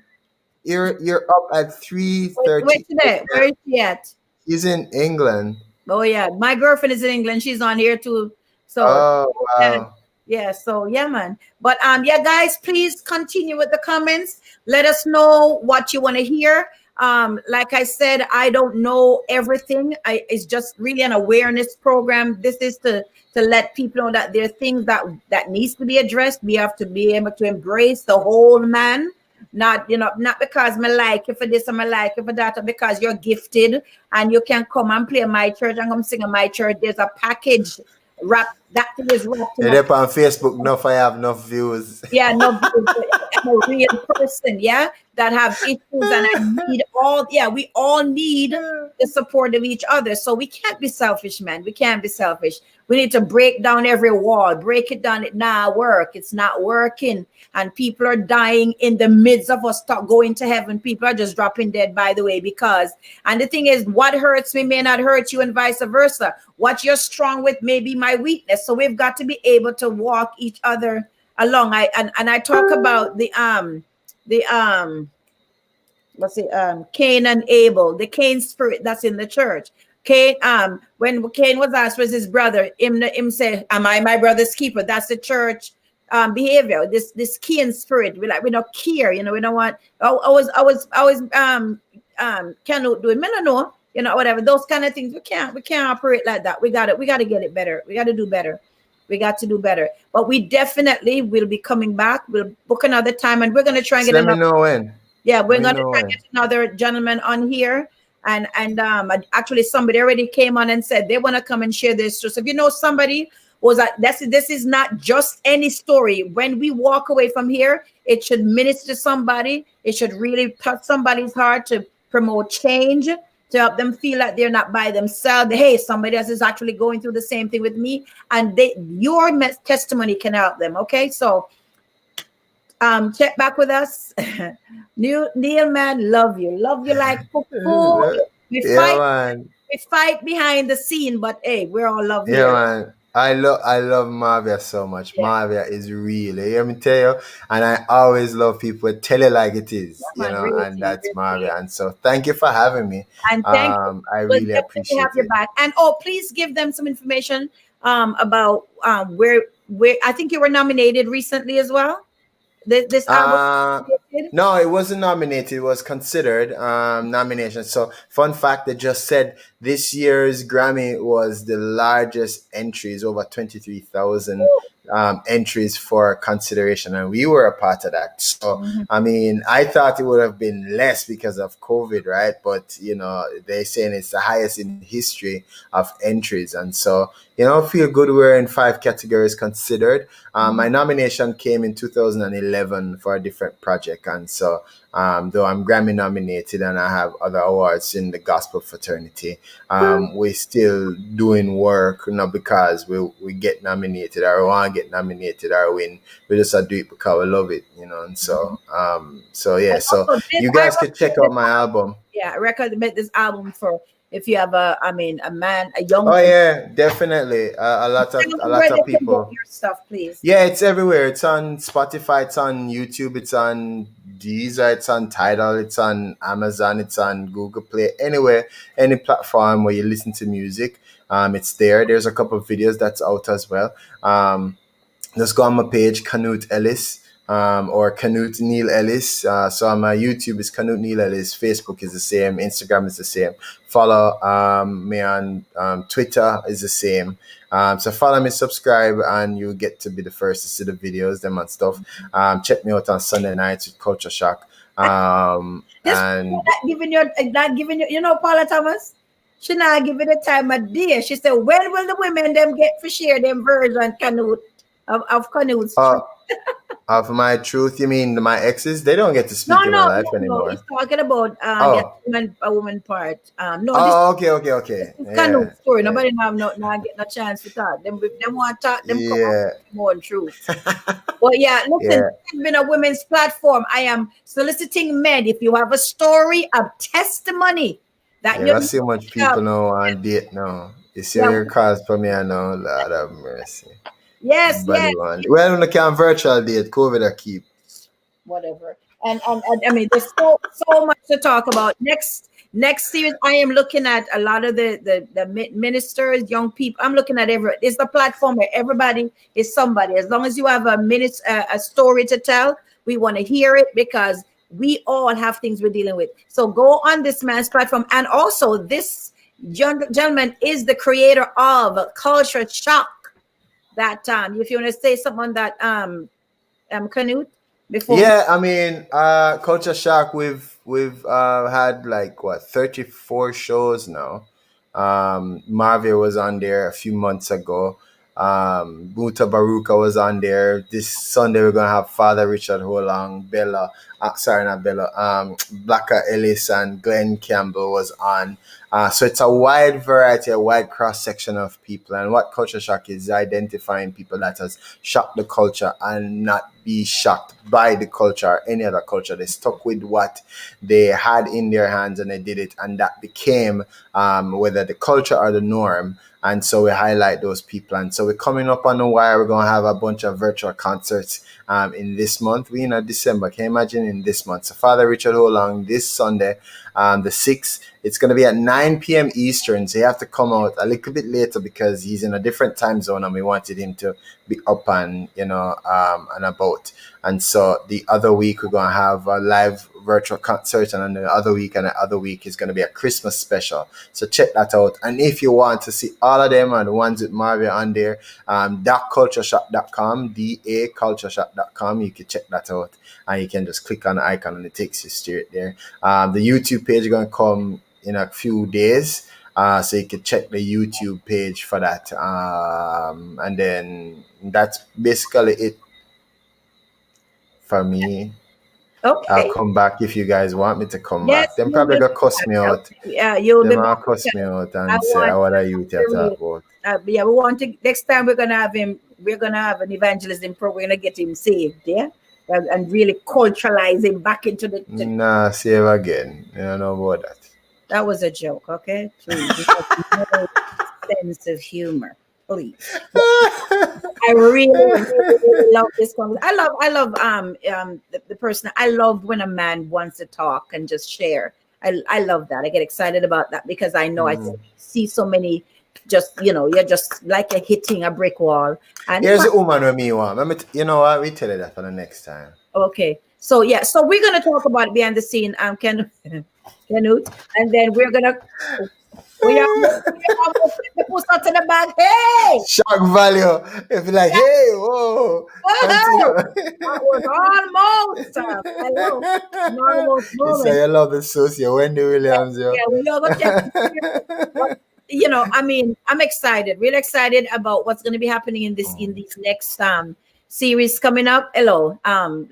you're up at Wait 3:30. today. Where is she at? He's in England. Oh yeah, my girlfriend is in England. She's on here too. So Oh wow. yeah, so yeah, man. But yeah, guys, please continue with the comments. Let us know what you want to hear. Like I said, I don't know everything. It's just really an awareness program. This is to let people know that there are things that needs to be addressed. We have to be able to embrace the whole man. Not because me like you for this and me like you for that, or because you're gifted and you can come and play my church and come sing in my church. There's a package wrap that thing is wrapped And up. up on Facebook, enough I have enough views. Yeah, no, I'm a real person, yeah, that have issues, and I need all, yeah, we all need the support of each other. So we can't be selfish, man. We can't be selfish. We need to break down every wall, break it down. It not work. It's not working. And people are dying in the midst of us going to heaven. People are just dropping dead, by the way, because, and the thing is, what hurts me may not hurt you, and vice versa. What you're strong with may be my weakness. So we've got to be able to walk each other along. I talk about the what's it, Cain and Abel, the Cain spirit that's in the church. Cain, when Cain was asked was his brother, him say, am I my brother's keeper? That's the church behavior. This Cain spirit, we don't care, you know, we don't want, I was cannot do it, I don't know, you know, whatever, those kind of things. We can't operate like that. We gotta get it better. We gotta do better. We got to do better. But we definitely will be coming back. We'll book another time, and we're going to try and get Let me know when. Yeah, we're going to try and get another gentleman on here. And actually somebody already came on and said they want to come and share their story. So if you know somebody was like, this is not just any story. When we walk away from here, it should minister to somebody. It should really touch somebody's heart to promote change, to help them feel like they're not by themselves. Hey, somebody else is actually going through the same thing with me, and your testimony can help them. Okay, so check back with us. Neil, man, love you like food. We fight behind the scene, but hey, we're all love here. Yeah, man. I love Marvia so much. Yeah. Marvia is real. You hear me tell you? And I always love people tell it like it is, you know, really, and that's really Marvia. And so thank you for having me. And thank you. I really appreciate have your back. And please give them some information about where I think you were nominated recently as well. This album? No, it wasn't nominated. It was considered nomination. So, fun fact, they just said this year's Grammy was the largest entries, over 23,000 entries for consideration, and we were a part of that. So, I mean, I thought it would have been less because of COVID, right? But you know, they're saying it's the highest in history of entries, and so you know, feel good. We're in 5 categories considered. My nomination came in 2011 for a different project, and so though I'm Grammy nominated and I have other awards in the gospel fraternity, we're still doing work, not because we get nominated or want to get nominated or win. We just do it because we love it, you know. And so yeah, so you guys could check out my album. Yeah, I recommend this album for if you have a young. Oh yeah, definitely. A lot of people. Your stuff, please. Yeah, it's everywhere. It's on Spotify. It's on YouTube. It's on Deezer. It's on Tidal. It's on Amazon. It's on Google Play. Anywhere, any platform where you listen to music, it's there. There's a couple of videos that's out as well. Just go on my page, Canute Ellis. Or Canute Neil Ellis. So on my YouTube is Canute Neil Ellis. Facebook is the same. Instagram is the same. Follow me on Twitter is the same. So follow me, subscribe, and you get to be the first to see the videos, them and stuff. Check me out on Sunday nights with Culture Shock. And not giving you, you know, Paula Thomas. She not giving the time of day. She said, when will the women them get to share them version Canute of Canute's truth? Of my truth, you mean my exes? They don't get to speak in my life anymore. No, he's talking about a woman part. Okay. It's Canute's story. Nobody have no get no chance to talk. Them want to talk. Them come up with more truth. Well, yeah. Listen, it's been a women's platform. I am soliciting men. If you have a story of testimony that you see how much people know on date now. You see your cause for me, I know. Lord have mercy. Yes. Well, when I can virtual date, COVID I keep. Whatever. And I mean, there's so much to talk about. Next series, I am looking at a lot of the ministers, young people. I'm looking at it's the platform where everybody is somebody. As long as you have a story to tell, we want to hear it because we all have things we're dealing with. So go on this man's platform. And also this gentleman is the creator of Culture Shock. That if you want to say something on that Canute before. Yeah, I mean Culture Shock, we've had like 34 shows now. Marvia was on there a few months ago. Buta Baruka was on there. This Sunday we're gonna have Father Richard Holong, Bella, sorry not Bella, Blacka Ellis and Glenn Campbell was on. So it's a wide variety, a wide cross section of people. And what Culture Shock is identifying people that has shocked the culture and not be shocked by the culture or any other culture. They stuck with what they had in their hands and they did it, and that became whether the culture or the norm. And so we highlight those people. And so we're coming up on the wire. We're going to have a bunch of virtual concerts in this month. We're in December. Can you imagine in this month? So Father Richard Holong this Sunday, the 6th, it's going to be at 9 p.m. Eastern. So you have to come out a little bit later because he's in a different time zone and we wanted him to be up and, and about. And so the other week we're going to have a live virtual concert, and then the other week is going to be a Christmas special. So check that out. And if you want to see all of them and the ones with Marvia on there, dacultureshop.com, dacultureshop.com, you can check that out and you can just click on the icon and it takes you straight there. The YouTube page is going to come in a few days, so you can check the YouTube page for that, and then that's basically it for me. Okay. I'll come back if you guys want me to come back. Them probably gonna cuss me out. Yeah, you'll be back. Cuss me out and say what are you talking about? Yeah, we want to next time we're gonna have him. We're gonna have an evangelism program. We're gonna get him saved, yeah, and really culturalize him back into the. Nah, save again. You don't know about that. That was a joke, okay? Please, no sense of humor, please. I really love this conversation. I love the person. I love when a man wants to talk and just share. I love that. I get excited about that because I know I see so many. You're just like you're hitting a brick wall. And here's a woman with me want. You know what? We tell you that for the next time. Okay. So yeah. So we're gonna talk about behind the scene. Canute, and then we're gonna. We are the post out to the bag. Hey! Shock value. If you're like, hey, whoa. That was almost. You say you love the Socia, Wendy Williams. Yeah, we all I mean, I'm excited, really excited about what's going to be happening in these next series coming up. Hello.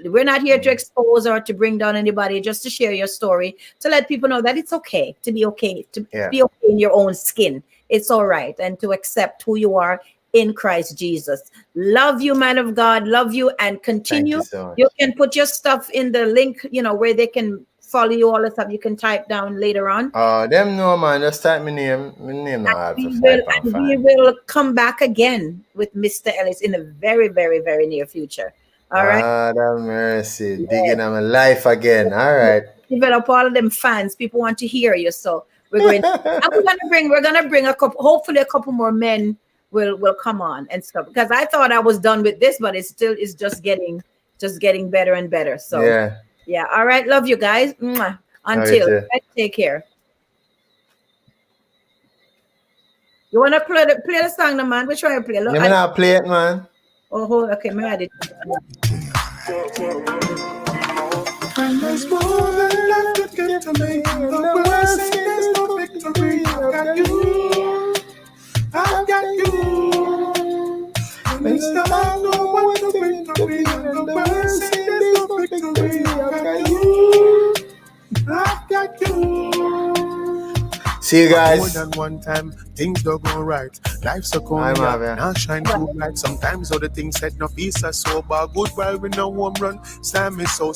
We're not here to expose or to bring down anybody, just to share your story, to let people know that it's okay to be okay, be okay in your own skin. It's all right. And to accept who you are in Christ Jesus. Love you, man of God. Love you, and continue. You can put your stuff in the link, where they can follow you, all the stuff you can type down later on. Them no, man. Just type my name. My name we will come back again with Mr. Ellis in a very, very, very near future. All right. God have mercy. Yeah. Digging on my life again. All right. Develop all of them fans. People want to hear you. So we're going we're gonna bring a couple, hopefully a couple more men will come on and stuff. Because I thought I was done with this, but it's just getting better and better. So yeah. All right. Love you guys. Mwah. Until take care. You wanna play the song, no, man? We're trying to play. Let me not play it, man. Oh, okay, man. I did. And there's more than life could give to me. The world says there's no victory. I've got you. And it's not I know what the victory. The world says there's no victory. I've got you. See you guys. More than one time, things don't go right. Life's a corner, now shine too bright. Sometimes all the things said no peace are sober. Goodbye with no home run. Stand me so